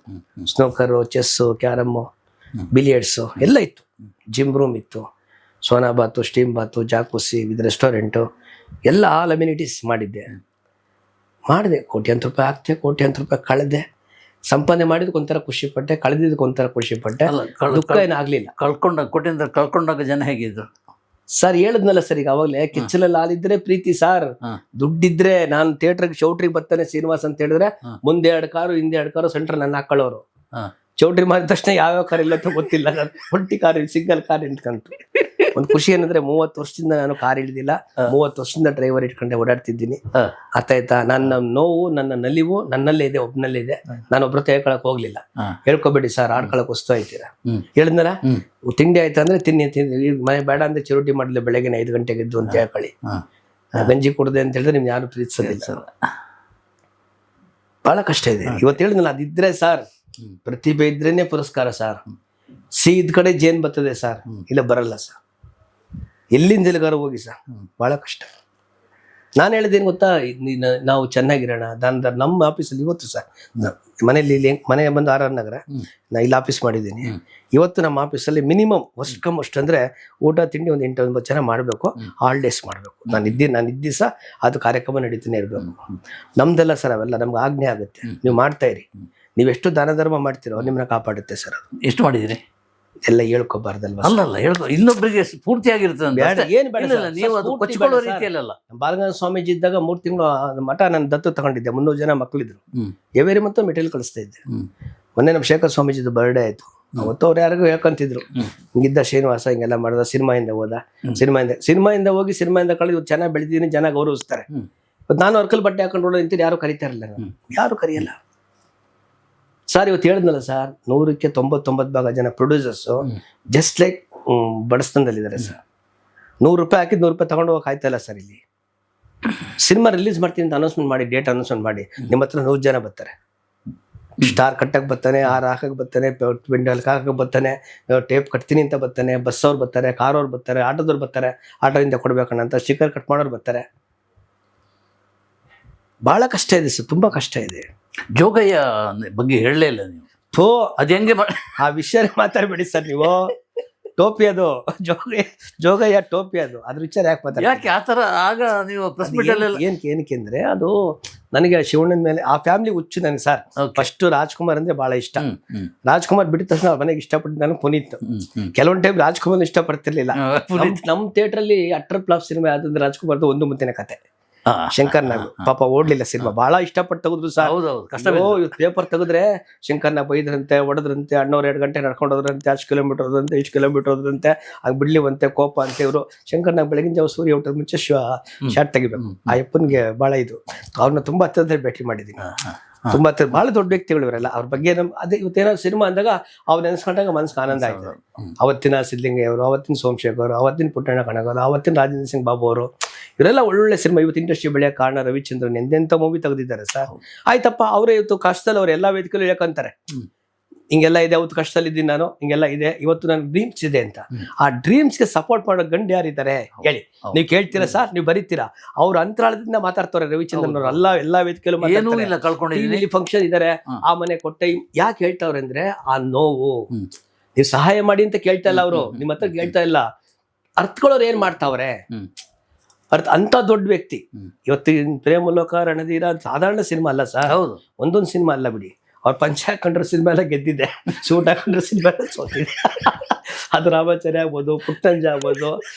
ಸ್ನೋಕರು, ಚೆಸ್ಸು, ಕ್ಯಾರಮ್ಮು, ಬಿಲಿಯರ್ಡ್ಸು ಎಲ್ಲ ಇತ್ತು. ಜಿಮ್ ರೂಮ್ ಇತ್ತು, ಸೋನಾ ಬಾತು, ಸ್ಟೀಮ್ ಬಾತು, ಜಾಕುಸಿ ವಿತ್ ರೆಸ್ಟೋರೆಂಟು ಎಲ್ಲ ಆಲ್ ಅಮ್ಯುನಿಟೀಸ್ ಮಾಡಿದ್ದೆ. ಕೋಟ್ಯಾಂತರ ರೂಪಾಯಿ ಹಾಕ್ತೆ, ಕೋಟ್ಯಾಂತರ ರೂಪಾಯಿ ಕಳೆದೆ. ಸಂಪಾದನೆ ಮಾಡಿದಕ್ಕೆ ಒಂಥರ ಖುಷಿ ಪಟ್ಟೆ, ಕಳೆದಿದ್ದಕ್ಕೆ ಒಂಥರ ಖುಷಿ ಪಟ್ಟೆ. ದುಃಖ ಏನಾಗಲಿಲ್ಲ. ಕಳ್ಕೊಂಡಾಗ ಜನ ಹೇಗಿದ್ರು ಸರ್? ಹೇಳಿದ್ನಲ್ಲ ಸರ್, ಈಗ ಅವಾಗಲೇ ಕಿಚ್ಚಲಲ್ಲಿ ಹಾಲಿದ್ರೆ ಪ್ರೀತಿ ಸರ್. ದುಡ್ಡಿದ್ರೆ ನಾನು ಥಿಯೇಟರ್ಗೆ ಚೌಟ್ರಿಗೆ ಬರ್ತಾನೆ ಶ್ರೀನಿವಾಸ್ ಅಂತ ಹೇಳಿದ್ರೆ ಮುಂದೆ 2 ಕಾರು ಹಿಂದೆ 2 ಕಾರು ಸೆಂಟ್ರ್ ನನ್ನ ಹಾಕೊಳ್ಳೋರು. ಚೌಟ್ರಿ ಮಾಡಿದ ತಕ್ಷಣ ಯಾವ್ಯಾವ ಕಾರ್ ಇಲ್ಲ ಅಂತ ಗೊತ್ತಿಲ್ಲ, ನಾನು ಒಂಟಿ ಕಾರ್, ಸಿಂಗಲ್ ಕಾರ್ ನಿಂತ್ಕೊಂಡ್ರು. ಒಂದು ಖುಷಿ ಏನಂದ್ರೆ 30 ವರ್ಷದಿಂದ ನಾನು ಕಾರ್ ಹಿಡಿದಿಲ್ಲ, 30 ವರ್ಷದಿಂದ ಡ್ರೈವರ್ ಇಟ್ಕೊಂಡೆ ಓಡಾಡ್ತಿದ್ದೀನಿ. ಅರ್ಥ ಆಯ್ತಾ? ನನ್ನ ನೋವು, ನನ್ನ ನಲಿವು ನನ್ನಲ್ಲೇ ಇದೆ, ಒಬ್ಬನಲ್ಲೇ ಇದೆ. ನಾನು ಒಬ್ರ ಹೇಳ್ಕೊಳಕ್ ಹೋಗ್ಲಿಲ್ಲ. ಹೇಳ್ಕೊಬೇಡಿ ಸರ್, ಆಡ್ಕೊಳಕ್ ವಸ್ತು ಆಯ್ತೀರಾ. ಹೇಳಿದ್ನಲ್ಲ, ತಿಂಡಿ ಆಯ್ತಾ ಅಂದ್ರೆ ತಿನ್ನಿ, ಮನೆ ಬೇಡ ಅಂದ್ರೆ ಚಿರೋಟಿ ಮಾಡಲಿ, ಬೆಳಗ್ಗೆ 5 ಗಂಟೆಗೆ ಎದ್ದು ಅಂತ ಹೇಳ್ಕೊಳ್ಳಿ. ಗಂಜಿ ಕುಡ್ದೆ ಅಂತ ಹೇಳಿದ್ರೆ ನಿಮ್ಗೆ ಯಾರು ಪ್ರೀತಿಸೋದಿಲ್ಲ. ಬಹಳ ಕಷ್ಟ ಇದೆ. ಇವತ್ತು ಹೇಳಿದ್ನಲ್ಲ, ಅದಿದ್ರೆ ಸರ್, ಪ್ರತಿಭೆ ಇದ್ರೇನೆ ಪುರಸ್ಕಾರ ಸರ್. ಇದ್ ಕಡೆ ಜೇನ್ ಬರ್ತದೆ ಸರ್, ಇಲ್ಲ ಬರಲ್ಲ ಸರ್. ಎಲ್ಲಿಂದ ಎಲ್ಲಿಗಾರ ಹೋಗಿ ಸರ್, ಬಹಳ ಕಷ್ಟ. ನಾನು ಹೇಳಿದ್ದೇನು ಗೊತ್ತಾ, ನಾವು ಚೆನ್ನಾಗಿರೋಣ. ನಮ್ಮ ಆಫೀಸಲ್ಲಿ ಇವತ್ತು ಸರ್, ಮನೆಯಲ್ಲಿ ಮನೆ ಬಂದು RR ನಗರ, ನಾ ಇಲ್ಲಿ ಆಫೀಸ್ ಮಾಡಿದ್ದೀನಿ. ಇವತ್ತು ನಮ್ಮ ಆಫೀಸಲ್ಲಿ ಮಿನಿಮಮ್ ಅಷ್ಟು ಅಂದ್ರೆ ಊಟ ತಿಂಡಿ ಒಂದು 8-9 ಜನ ಮಾಡಬೇಕು, ಹಾಲಿಡೇಸ್ ಮಾಡಬೇಕು. ನಾನು ಇದ್ದ ಸಹ ಅದು ಕಾರ್ಯಕ್ರಮ ನಡೀತಾನೆ ಇರಬೇಕು. ನಮ್ದೆಲ್ಲ ಸರ್ ಅವೆಲ್ಲ ನಮ್ಗೆ ಆಜ್ಞೆ ಆಗುತ್ತೆ. ನೀವು ಮಾಡ್ತಾ ಇರಿ. ನೀವೆಷ್ಟು ದಾನ ಧರ್ಮ ಮಾಡ್ತೀರೋ ನಿಮ್ಮನ್ನ ಕಾಪಾಡುತ್ತೆ ಸರ್. ಅದು ಎಷ್ಟು ಮಾಡಿದಿರಿ? ಎಲ್ಲ ಹೇಳ್ಕೊಬಾರ್ದಲ್ವಾ? ಅಲ್ಲಲ್ಲ, ಹೇಳ್ಕೊ, ಇನ್ನೊಬ್ಬರಿಗೆ ಪೂರ್ತಿಯಾಗಿರ್ತದೆ. ಏನ್ ಬೇಡ, ನೀವು ಅದು ಕೊಚ್ಕೊಳ್ಳೋ ರೀತಿಯಲ್ಲ. ಬಾಲಗಂಗಾಧರ ಸ್ವಾಮೀಜಿ ಇದ್ದಾಗ 3 ತಿಂಗಳು ಮಠ ನಾನು ದತ್ತು ತಗೊಂಡಿದ್ದೆ. 300 ಜನ ಮಕ್ಕಳಿದ್ರು. ಎವೇರಿ ಮತ್ತು ಮೆಟೀರಿಯಲ್ ಕಳಿಸ್ತಾ ಇದ್ದೆ. ಮೊನ್ನೆ ನಮ್ಮ ಶೇಖರ್ ಸ್ವಾಮೀಜಿದು ಬರ್ಡೇ ಆಯ್ತು. ಅವತ್ತು ಅವ್ರು ಯಾರಿಗೂ ಹೇಳ್ಕೊಂತಿದ್ರು, ಹಿಂಗಿದ್ದ ಶ್ರೀನಿವಾಸ ಹಿಂಗೆಲ್ಲ ಮಾಡಿದ, ಸಿನಿಮಾಯಿಂದ ಹೋದ, ಸಿನಿಮಾಯಿಂದ ಹೋಗಿ ಸಿನಿಮಾಯಿಂದ ಕಳೆದು ಚೆನ್ನಾಗಿ ಬೆಳೆದಿದ್ದೀನಿ, ಜನ ಗೌರವಿಸ್ತಾರೆ. ನಾನು ವರ್ಕಲ್ ಬಟ್ಟೆ ಹಾಕೊಂಡು ನೋಡೋ ನಿಂತಿದ್ದು ಯಾರು ಕರೀತಾ ಇರಲಿಲ್ಲ, ಯಾರು ಕರೆಯಲ್ಲ ಸರ್. ಇವತ್ತು ಹೇಳಿದ್ನಲ್ಲ ಸರ್, 100ಕ್ಕೆ 99 ಜನ ಪ್ರೊಡ್ಯೂಸರ್ಸು ಜಸ್ಟ್ ಲೈಕ್ ಬಡಸ್ತನದಲ್ಲಿದ್ದಾರೆ ಸರ್. 100 ರೂಪಾಯಿ ಹಾಕಿದ್ದು 100 ರೂಪಾಯಿ ತಗೊಂಡು ಹೋಗಕ್ಕೆ ಆಯ್ತಲ್ಲ ಸರ್. ಇಲ್ಲಿ ಸಿನಿಮಾ ರಿಲೀಸ್ ಮಾಡ್ತೀನಿ ಅಂತ ಅನೌನ್ಸ್ಮೆಂಟ್ ಮಾಡಿ, ಡೇಟ್ ಅನೌನ್ಸ್ಮೆಂಟ್ ಮಾಡಿ, ನಿಮ್ಮ ಹತ್ರ 100 ಜನ ಬರ್ತಾರೆ. ಸ್ಟಾರ್ ಕಟ್ಟಕ್ಕೆ ಬರ್ತಾನೆ, ಹಾರ ಹಾಕಕ್ಕೆ ಬರ್ತಾನೆ, ಪೆಂಡಲ್ ಹಾಕಕ್ಕೆ ಬರ್ತಾನೆ, ಟೇಪ್ ಕಟ್ತೀನಿ ಅಂತ ಬರ್ತಾನೆ, ಬಸ್ ಅವ್ರು ಬರ್ತಾರೆ, ಕಾರ್ ಅವ್ರು ಬರ್ತಾರೆ, ಆಟೋದವ್ರು ಬರ್ತಾರೆ, ಆಟೋದಿಂದ ಕೊಡ್ಬೇಕಣ್ಣ ಅಂತ ಸ್ಟಿಕ್ಕರ್ ಕಟ್ ಮಾಡೋರು ಬರ್ತಾರೆ. ಬಹಳ ಕಷ್ಟ ಇದೆ ಸರ್, ತುಂಬಾ ಕಷ್ಟ ಇದೆ. ಜೋಗಯ್ಯ ಬಗ್ಗೆ ಹೇಳಲೇ ಇಲ್ಲ ನೀವು. ಅದು ಹೆಂಗೆ ಆ ವಿಷಯ ಮಾತಾಡ್ಬೇಡಿ ಸರ್ ನೀವು. ಟೋಪಿ ಅದು ಜೋಗಯ್ಯ ಟೋಪಿ ಅದು, ಅದ್ರ ವಿಚಾರ ಯಾಕೆ ಮಾತಾಡ? ಯಾಕೆ ಆ ಥರ? ಆಗ ನೀವು ಪ್ರೆಸ್ ಮೀಟ್ ಅಲ್ಲಿ ಏನಕ್ಕೆ ಅಂದ್ರೆ ಅದು ನನಗೆ ಶಿವಣ್ಣನ ಮೇಲೆ ಆ ಫ್ಯಾಮಿಲಿ ಹುಚ್ಚು ನನಗೆ ಸರ್. ಫಸ್ಟ್ ರಾಜ್ಕುಮಾರ್ ಅಂದ್ರೆ ಬಹಳ ಇಷ್ಟ. ರಾಜ್ಕುಮಾರ್ ಬಿಟ್ಟಿದ ತಕ್ಷಣ ಅವ್ರ ಮನೆಗೆ ಇಷ್ಟಪಟ್ಟು ನಾನು ಪುನೀತ್. ಕೆಲವೊಂದು ಟೈಮ್ ರಾಜ್ಕುಮಾರ್ ಇಷ್ಟಪಡ್ತಿರ್ಲಿಲ್ಲ. ನಮ್ಮ ಥಿಯೇಟರ್ ಅಲ್ಲಿ ಅಟ್ರ್ ಫ್ಲಾಪ್ ಸಿನಿಮಾ ಯಾವ್ದಂದ್ರೆ ರಾಜ್ಕುಮಾರ್ದು ಒಂದು ಮುತ್ತಿನ ಕತೆ, ಶಂಕರ್ ನಾಗ್ ಪಾಪ ಓಡ್ಲಿಲ್ಲ ಸಿನಿಮಾ, ಬಹಳ ಇಷ್ಟಪಟ್ಟು ತೆಗೆದ್ರು ಸರ್. ಪೇಪರ್ ತೆಗೆದ್ರೆ ಶಂಕರ್ನ ಬೈದ್ರಂತೆ, ಹೊಡೆದ್ರಂತೆ, ಅಣ್ಣವ್ರು 2 ಗಂಟೆ ನಡ್ಕೊಂಡು ಹೋದ್ರಂತೆ, 10 ಕಿಲೋಮೀಟರ್ ಹೋದ್ರಂತೆ, 1 ಕಿಲೋಮೀಟರ್ ಹೋದ್ರಂತೆ, ಹಂಗೆ ಬಿಡ್ಲಿವಂತೆ, ಕೋಪ ಅಂತ. ಇವರು ಶಂಕರ್ನಾಗ್ ಬೆಳಗಿನ ಜಾವ ಸೂರ್ಯ ಊಟದ ಮುಂಚೆ ಶಾರ್ಟ್ ತೆಗಿಬೇಕು. ಆ ಅಪ್ಪನ್ಗೆ ಬಹಳ ಇದು. ಅವ್ರನ್ನ ತುಂಬಾ ಹತ್ತಿರದಲ್ಲಿ ಭೇಟಿ ಮಾಡಿದ್ದೀನಿ. ತುಂಬಾ ಬಹಳ ದೊಡ್ಡ ವ್ಯಕ್ತಿಗಳು ಇವರೆಲ್ಲ. ಅವ್ರ ಬಗ್ಗೆ ಅದೇ ಇವತ್ತೇನೋ ಸಿನಿಮಾ ಅಂದಾಗ ಅವ್ರು ನೆನೆಸ್ಕೊಂಡಾಗ ಮನಸ್ಸಿಗೆ ಆನಂದ ಆಯ್ತು. ಅವತ್ತಿನ ಸಿದ್ಲಿಂಗಯ್ಯವರು, ಅವತ್ತಿನ ಸೋಮಶೇಖರ್, ಅವತ್ತಿನ ಪುಟ್ಟಣ್ಣ ಕಣಗಾಲ, ಅವತ್ತಿನ ರಾಜೇಂದ್ರ ಸಿಂಗ್ ಬಾಬು ಅವರು, ಇವರೆಲ್ಲ ಒಳ್ಳೊಳ್ಳೆ ಸಿನಿಮಾ. ಇವತ್ತು ಇಂಡಸ್ಟ್ರಿ ಬೆಳೆಯ ಕಾರಣ ರವಿಚಂದ್ರನ್ ಎಂತೆಂಥ ಮೂವಿ ತೆಗೆದಿದ್ದಾರೆ ಸರ್. ಆಯ್ತಪ್ಪ, ಅವರೇ ಇವತ್ತು ಕಷ್ಟದಲ್ಲಿ ಅವ್ರು ಎಲ್ಲ ವೇದಿಕೆಯಲ್ಲೂ ಹೇಳ್ಕೊಂತಾರೆ, ಹಿಂಗೆಲ್ಲ ಇದೆ, ಅವತ್ತು ಕಷ್ಟದಲ್ಲಿ ಇದ್ದೀನಿ ನಾನು, ಹಿಂಗೆಲ್ಲ ಇದೆ, ಇವತ್ತು ನನ್ನ ಡ್ರೀಮ್ಸ್ ಇದೆ ಅಂತ. ಆ ಡ್ರೀಮ್ಸ್ಗೆ ಸಪೋರ್ಟ್ ಮಾಡೋ ಗಂಡು ಯಾರಿದ್ದಾರೆ ಹೇಳಿ? ನೀವು ಕೇಳ್ತೀರಾ ಸರ್, ನೀವು ಬರೀತೀರಾ? ಅವ್ರ ಅಂತರಾಳದಿಂದ ಮಾತಾಡ್ತಾರೆ ರವಿಚಂದ್ರನ್ ಅವರು. ಎಲ್ಲ ವೇದಿಕೆಯಲ್ಲೂ ಫಂಕ್ಷನ್ ಇದಾರೆ, ಆ ಮನೆ ಕೊಟ್ಟೆ, ಯಾಕೆ ಹೇಳ್ತಾವ್ರೆ ಅಂದ್ರೆ ಆ ನೋವು. ನೀವು ಸಹಾಯ ಮಾಡಿ ಅಂತ ಕೇಳ್ತಾ ಇಲ್ಲ ಅವರು, ನಿಮ್ಮ ಹತ್ರ ಕೇಳ್ತಾ ಇಲ್ಲ. ಅರ್ಥಗಳವ್ರು ಏನ್ ಮಾಡ್ತಾವ್ರೆ? ಅಂತ ದೊಡ್ಡ ವ್ಯಕ್ತಿ. ಇವತ್ತು ಪ್ರೇಮಲೋಕ, ರಣಧೀರ ಸಾಧಾರಣ ಸಿನಿಮಾ ಅಲ್ಲ ಸರ್. ಹೌದು, ಒಂದೊಂದು ಸಿನಿಮಾ ಅಲ್ಲ ಬಿಡಿ. ಅವ್ರು ಪಂಚ ಹಾಕೊಂಡ್ರೆ ಸಿನಿಮಾ ಎಲ್ಲ ಗೆದ್ದಿದೆ, ಸೂಟ್ ಹಾಕೊಂಡ್ರೆ ಸಿನಿಮಾ ಎಲ್ಲ ಸೋತಿದೆ. ಅದು ರಾಮಾಚಾರ್ಯ ಆಗ್ಬೋದು, ಪುಟ್ಟಂಜ ಆಗ್ಬೋದು,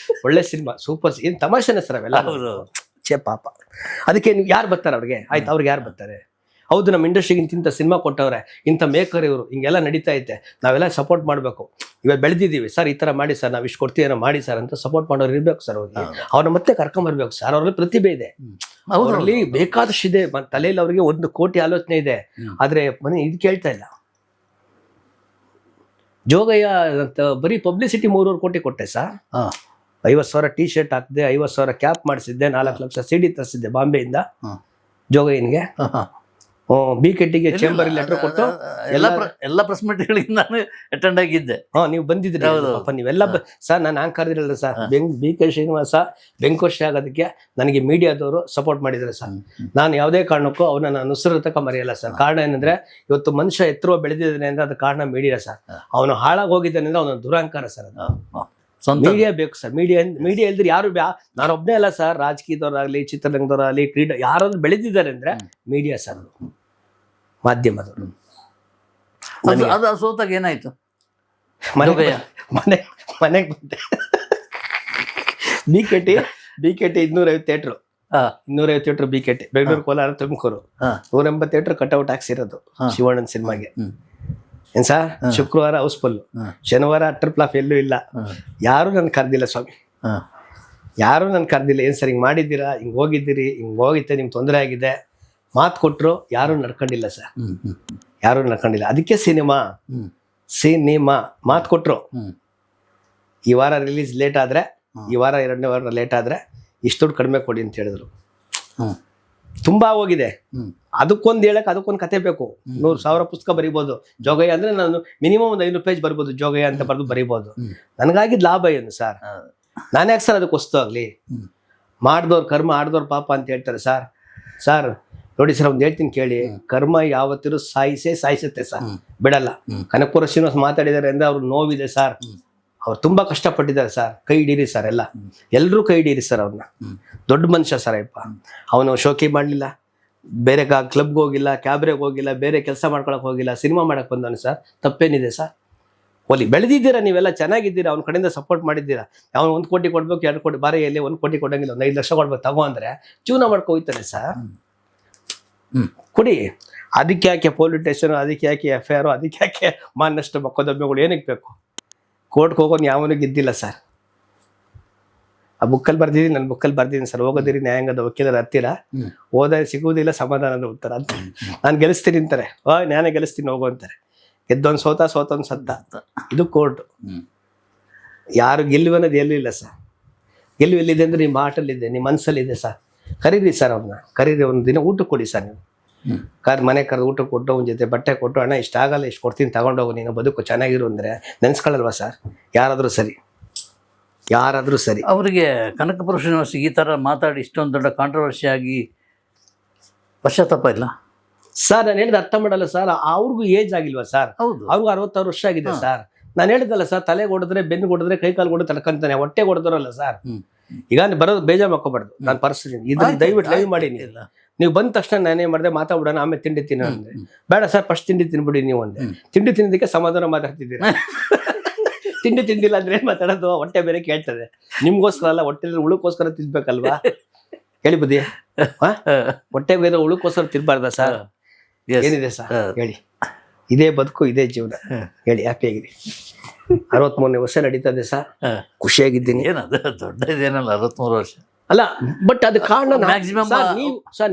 ಒಳ್ಳೆ ಸಿನಿಮಾ, ಸೂಪರ್. ಏನ್ ತಮಾಷೆನ ಸರ್ ಅವೆಲ್ಲ. ಛೇ ಪಾಪ. ಅದಕ್ಕೆ ನೀವು ಯಾರು ಬರ್ತಾರೆ ಅವ್ರಿಗೆ? ಆಯ್ತು, ಅವ್ರಿಗೆ ಯಾರು ಬರ್ತಾರೆ? ಹೌದು, ನಮ್ಮ ಇಂಡಸ್ಟ್ರಿಗೆ ಇಂಥ ಸಿನಿಮಾ ಕೊಟ್ಟವ್ರೆ, ಇಂಥ ಮೇಕರ್ ಇವರು, ಹಿಂಗೆಲ್ಲ ನಡೀತಾ ಐತೆ, ನಾವೆಲ್ಲ ಸಪೋರ್ಟ್ ಮಾಡಬೇಕು, ಇವಾಗ ಬೆಳೆದಿದ್ದೀವಿ ಸರ್, ಈ ಥರ ಮಾಡಿ ಸರ್, ನಾವು ಇಷ್ಟು ಕೊಡ್ತೀವಿ ಮಾಡಿ ಸರ್ ಅಂತ ಸಪೋರ್ಟ್ ಮಾಡೋರು ಇರಬೇಕು ಸರ್. ಅವ್ರಿಗೆ ಅವ್ರನ್ನ ಮತ್ತೆ ಕರ್ಕೊಂಬರ್ಬೇಕು ಸರ್. ಅವರಲ್ಲಿ ಪ್ರತಿಭೆ ಇದೆ, ಅವರಲ್ಲಿ ಬೇಕಾದಷ್ಟಿದೆ, ತಲೆಯಲ್ಲಿ ಅವ್ರಿಗೆ 1 ಕೋಟಿ ಆಲೋಚನೆ ಇದೆ, ಆದರೆ ಮನೆ ಇದು ಕೇಳ್ತಾ ಇಲ್ಲ. ಜೋಗಯ್ಯ ಅಂತ ಬರೀ ಪಬ್ಲಿಸಿಟಿ 3 ಕೋಟಿ ಕೊಟ್ಟೆ ಸರ್. 50,000 ಟೀ ಶರ್ಟ್ ಹಾಕಿದೆ, 50,000 ಕ್ಯಾಪ್ ಮಾಡಿಸಿದ್ದೆ, 4 ಲಕ್ಷ CD ತರಿಸಿದ್ದೆ ಬಾಂಬೆಯಿಂದ ಜೋಗಯ್ಯನಿಗೆ. BKTಗೆ ಚೇಂಬರ್ ಲೆಟರ್ ಕೊಟ್ಟು ಎಲ್ಲ ಪ್ರೆಸ್ ಮೀಟ್ಗಳಿಗೆ ನಾನು ಅಟೆಂಡ್ ಆಗಿದ್ದೆ. ನೀವು ಬಂದಿದ್ರಿ ಪಾಪ, ನೀವೆಲ್ಲ ಸರ್. ನಾನು ಕರೆದಿರಲ್ಲ ಸರ್. BK ಶ್ರೀನಿವಾಸ ಬೆಂಕೋಶಿ ಆಗೋದಕ್ಕೆ ನನಗೆ ಮೀಡಿಯಾದವರು ಸಪೋರ್ಟ್ ಮಾಡಿದ್ದಾರೆ ಸರ್. ನಾನು ಯಾವುದೇ ಕಾರಣಕ್ಕೂ ಅವನ್ನ ನಾನು ಉಸಿರತಕ್ಕ ಮರೆಯಲ್ಲ ಸರ್. ಕಾರಣ ಏನಂದ್ರೆ, ಇವತ್ತು ಮನುಷ್ಯ ಎತ್ತರುವ ಬೆಳೆದಿದ್ದಾನೆ ಅಂದ್ರೆ ಅದು ಕಾರಣ ಮೀಡಿಯಾ ಸರ್. ಅವನು ಹಾಳಾಗಿ ಹೋಗಿದ್ದಾನೆ ಅಂದ್ರೆ ಅವನ ದುರಂಕಾರ ಸರ್. ಮೀಡಿಯಾ ಬೇಕು ಸರ್. ಮೀಡಿಯಾ ಇಲ್ದ್ರೆ ಯಾರು ನಾನೊಬ್ಬನೇ ಅಲ್ಲ ಸರ್. ರಾಜಕೀಯದವರಾಗ್ಲಿ, ಚಿತ್ರರಂಗದವರಾಗಲಿ, ಕ್ರೀಡೆ ಯಾರಾದ್ರೂ ಬೆಳೆದಿದ್ದಾರೆ ಅಂದ್ರೆ ಮೀಡಿಯಾ ಸರ್, ಮಾಧ್ಯಮದವರು. ಅದು ಸೋತಾಗ ಏನಾಯ್ತು? ಮನೆಗೆ ಬಂದೆ. BKT 250 theatre, 250 theatre BKT, Bengaluru, Kolar, Tumakuru, 180 theatre cutout ಹಾಕ್ಸಿರೋದು ಶಿವಣ್ಣನ ಸಿನಿಮಾಗೆ. ಏನ್ ಸರ್, ಶುಕ್ರವಾರ ಹೌಸ್ಫುಲ್, ಶನಿವಾರ ಟ್ರಿಪ್ಲ್ ಆಫ್ ಎಲ್ಲೂ ಇಲ್ಲ. ಯಾರು ನನ್ ಕರ್ದಿಲ್ಲ ಸ್ವಾಮಿ, ಯಾರು ನನ್ ಕರ್ದಿಲ್ಲ. ಏನ್ ಸರ್ ಹಿಂಗ್ ಮಾಡಿದ್ದೀರಾ, ಹಿಂಗ್ ಹೋಗಿದ್ದೀರಿ, ಹಿಂಗ್ ಹೋಗಿತ್ತೆ, ನಿಮ್ಗೆ ತೊಂದರೆ ಆಗಿದೆ, ಮಾತು ಕೊಟ್ರು, ಯಾರು ನಡ್ಕೊಂಡಿಲ್ಲ ಸರ್, ಯಾರು ನಡ್ಕೊಂಡಿಲ್ಲ. ಅದಕ್ಕೆ ಸಿನಿಮಾ ಮಾತು ಕೊಟ್ರು. ಈ ವಾರ ರಿಲೀಸ್ ಲೇಟ್ ಆದ್ರೆ, ಈ ವಾರ 2ನೇ ವಾರ ಲೇಟ್ ಆದ್ರೆ ಇಷ್ಟು ದುಡ್ಡು ಕಡಿಮೆ ಕೊಡಿ ಅಂತ ಹೇಳಿದ್ರು. ತುಂಬಾ ಹೋಗಿದೆ. ಅದಕ್ಕೊಂದು ಹೇಳಕ್ ಅದಕ್ಕೊಂದು ಕತೆ ಬೇಕು. 100,000 ಪುಸ್ತಕ ಬರಿಬೋದು. ಜೋಗಯ್ಯ ಅಂದ್ರೆ ನಾನು ಮಿನಿಮಮ್ 1 500 ಪೇಜ್ ಬರ್ಬೋದು, ಜೋಗಯ್ಯ ಅಂತ ಬರೆದು ಬರಿಬೋದು. ನನಗಾಗಿದ್ ಲಾಭ ಏನು ಸರ್? ನಾನು ಯಾಕೆ ಸರ್ ಅದಕ್ಕೆ ವಸ್ತು ಆಗ್ಲಿ? ಮಾಡ್ದವ್ರ ಕರ್ಮ, ಆಡ್ದವ್ರ ಪಾಪ ಅಂತ ಹೇಳ್ತಾರೆ ಸರ್. ಸರ್ ನೋಡಿ ಸರ್, ಒಂದು ಹೇಳ್ತೀನಿ ಕೇಳಿ, ಕರ್ಮ ಯಾವತ್ತಿರೂ ಸಾಯಿಸುತ್ತೆ ಸರ್, ಬಿಡಲ್ಲ. ಕನಕಪುರ ಶ್ರೀನಿವಾಸ್ ಮಾತಾಡಿದ್ದಾರೆ ಅಂದ್ರೆ ಅವ್ರಿಗೆ ನೋವಿದೆ ಸರ್. ಅವ್ರು ತುಂಬಾ ಕಷ್ಟಪಟ್ಟಿದ್ದಾರೆ ಸರ್. ಕೈ ಹಿಡೀರಿ ಸರ್, ಎಲ್ಲರೂ ಕೈ ಹಿಡೀರಿ ಸರ್ ಅವ್ರನ್ನ. ದೊಡ್ಡ ಮನುಷ್ಯ ಸರ್ ಅಯ್ಯಪ್ಪ. ಅವನು ಶೋಕಿ ಮಾಡಲಿಲ್ಲ, ಬೇರೆ ಕ್ಲಬ್ಗೆ ಹೋಗಿಲ್ಲ, ಕ್ಯಾಬ್ರೆಗೆ ಹೋಗಿಲ್ಲ, ಬೇರೆ ಕೆಲಸ ಮಾಡ್ಕೊಳಕ್ ಹೋಗಿಲ್ಲ, ಸಿನಿಮಾ ಮಾಡಕ್ ಬಂದವನು ಸರ್. ತಪ್ಪೇನಿದೆ ಸರ್? ಒಲಿ ಬೆಳೆದಿದ್ದೀರಾ, ನೀವೆಲ್ಲ ಚೆನ್ನಾಗಿದ್ದೀರಾ, ಅವ್ನ ಕಡೆಯಿಂದ ಸಪೋರ್ಟ್ ಮಾಡಿದ್ದೀರಾ. ಅವ್ನು 1 ಕೋಟಿ ಕೊಡ್ಬೇಕು, 2 ಕೋಟಿ ಬಾರಿ, ಎಲ್ಲಿ 1 ಕೋಟಿ ಕೊಡಂಗಿಲ್ಲ, 1 5 ಲಕ್ಷ ಕೊಡ್ಬೇಕು ತಗೋ ಅಂದ್ರೆ ಜೀವನ ಮಾಡ್ಕೊ ಹೋಯ್ತಾನೆ ಸರ್. ಕೊಡಿ. ಅದಕ್ಕೆ ಯಾಕೆ ಪೊಲೀಸ್ ಸ್ಟೇಷನ್, ಅದಕ್ಕೆ ಯಾಕೆ FIR, ಅದಕ್ಕೆ ಯಾಕೆ ಮಾನನಷ್ಟ ಮೊಕದ್ದಮೆಗಳು ಏನಕ್ಕೆ ಬೇಕು? ಕೋರ್ಟ್ಗೆ ಹೋಗೋನು ಯಾವನಿಗೆ ಗೆದ್ದಿಲ್ಲ ಸರ್. ಆ ಬುಕ್ಕಲ್ಲಿ ಬರ್ದಿದ್ದೀನಿ, ನನ್ನ ಬುಕ್ಕಲ್ಲಿ ಬರ್ದಿದ್ದೀನಿ ಸರ್. ಹೋಗೋದಿರಿ ನ್ಯಾಯಾಂಗದ ವಕೀಲರ ಹತ್ತಿರ, ಹೋದ ಸಿಗುವುದಿಲ್ಲ ಸಮಾಧಾನದ ಉತ್ತರ ಅಂತ. ನಾನು ಗೆಲ್ಲಿಸ್ತೀನಿ ಅಂತಾರೆ, ನಾನೇ ಗೆಲ್ಲಿಸ್ತೀನಿ ಹೋಗು ಅಂತಾರೆ. ಗೆದ್ದೊಂದು ಸೋತೊಂದು ಸತ್ತ. ಇದು ಕೋರ್ಟ್. ಯಾರು ಗೆಲ್ಲುವ ಅನ್ನೋದು ಎಲ್ಲೂ ಇಲ್ಲ ಸರ್. ಗೆಲುವು ಎಲ್ಲಿದೆ ಅಂದ್ರೆ ನಿಮ್ಮ ಆಟಲ್ಲಿದೆ, ನಿಮ್ಮ ಮನಸ್ಸಲ್ಲಿದೆ ಸರ್. ಕರೀರಿ ಸರ್ ಅವ್ರನ್ನ, ಕರೀರಿ. ಒಂದು ದಿನ ಊಟ ಕೊಡಿ ಸರ್. ನೀವು ಮನೆ ಕರೆದು ಊಟ ಕೊಟ್ಟು, ಅವ್ನ ಜೊತೆ ಬಟ್ಟೆ ಕೊಟ್ಟು, ಅಣ್ಣ ಇಷ್ಟ ಆಗಲ್ಲ, ಇಷ್ಟು ಕೊಡ್ತೀನಿ ತಗೊಂಡೋಗು, ನೀನು ಬದುಕು ಚೆನ್ನಾಗಿರು ಅಂದ್ರೆ ನೆನ್ಸ್ಕೊಳ್ಳಲ್ವಾ ಸರ್? ಯಾರಾದ್ರೂ ಸರಿ. ಅವರಿಗೆ ಕನಕಪುರ ಶ್ರೀನಿವಾಸ ಈ ಥರ ಮಾತಾಡಿ ಇಷ್ಟೊಂದು ದೊಡ್ಡ ಕಾಂಟ್ರವರ್ಸಿ ಆಗಿ ಪಶ್ಚಾತ್ತಾಪ ಇಲ್ಲ ಸರ್? ನಾನು ಹೇಳಿದ ಅರ್ಥ ಮಾಡಲ್ಲ ಸರ್. ಅವ್ರಿಗೂ ಏಜ್ ಆಗಿಲ್ವಾ ಸರ್? ಹೌದು, ಅವ್ರಿಗೂ 66 ವರ್ಷ ಆಗಿದೆ ಸರ್. ನಾನು ಹೇಳಿದಲ್ಲ ಸರ್, ತಲೆಗೆ ಹೊಡೆದ್ರೆ, ಬೆನ್ನು ಹೊಡೆದ್ರೆ, ಕೈ ಕಾಲು ಹೊಡೆದು ತಡ್ಕೊಂತಾನೆ, ಹೊಟ್ಟೆ ಹೊಡೆದ್ರಲ್ಲ ಸರ್. ಈಗ ಬರೋದು ಬೇಜಾರು ಮಾಡ್ಕೋಬಾರ್ದು. ನಾನು ಪರಿಸ್ಥಿತಿ ಇದನ್ನ ದಯವಿಟ್ಟು ಲೈವ್ ಮಾಡಿ. ನೀವು ಬಂದ ತಕ್ಷಣ ನಾನೇ ಮಾಡಿದೆ, ಮಾತಾಡ್ಬಿಡೋಣ, ಆಮೇಲೆ ತಿಂಡಿ ತಿನ್ನೋ ಅಂದ್ರೆ ಬೇಡ ಸರ್, ಫಸ್ಟ್ ತಿಂಡಿ ತಿನ್ಬಿಡಿ ನೀವು ಅಂದೆ. ತಿಂಡಿ ತಿನ್ನೋದಕ್ಕೆ ಸಮಾಧಾನ ಮಾತಾಡ್ತಿದ್ದೀರಾ. ತಿಂಡಿ ತಿಂದಿಲ್ಲ ಅಂದ್ರೆ ಏನ್ ಮಾತಾಡೋದು? ಹೊಟ್ಟೆ ಬೇರೆ ಕೇಳ್ತದೆ. ನಿಮ್ಗೋಸ್ಕರ ಅಲ್ಲ, ಹೊಟ್ಟೆ ಉಳುಕೋಸ್ಕರ ತಿನ್ಬೇಕಲ್ವಾ? ಹೇಳಿ ಬುದ್ಧಿ, ಹೊಟ್ಟೆ ಬೇರೆ ಉಳುಕೋಸ್ಕರ ತಿನ್ಬಾರ್ದ ಸರ್? ಏನಿದೆ ಸರ್ ಹೇಳಿ? ಇದೇ ಬದುಕು, ಇದೇ ಜೀವನ. ಹೇಳಿ, ಹ್ಯಾಪಿಯಾಗಿರಿ. 63ನೇ ವರ್ಷ ನಡೀತದೆ ಸರ್. ಖುಷಿಯಾಗಿದ್ದೀನಿ. ಏನದು ದೊಡ್ಡ ಇದೇನಲ್ಲ 63 ವರ್ಷ ಅಲ್ಲ, ಬಟ್ ಅದು ಕಾರಣ ಮ್ಯಾಕ್ಸಿಮಮ್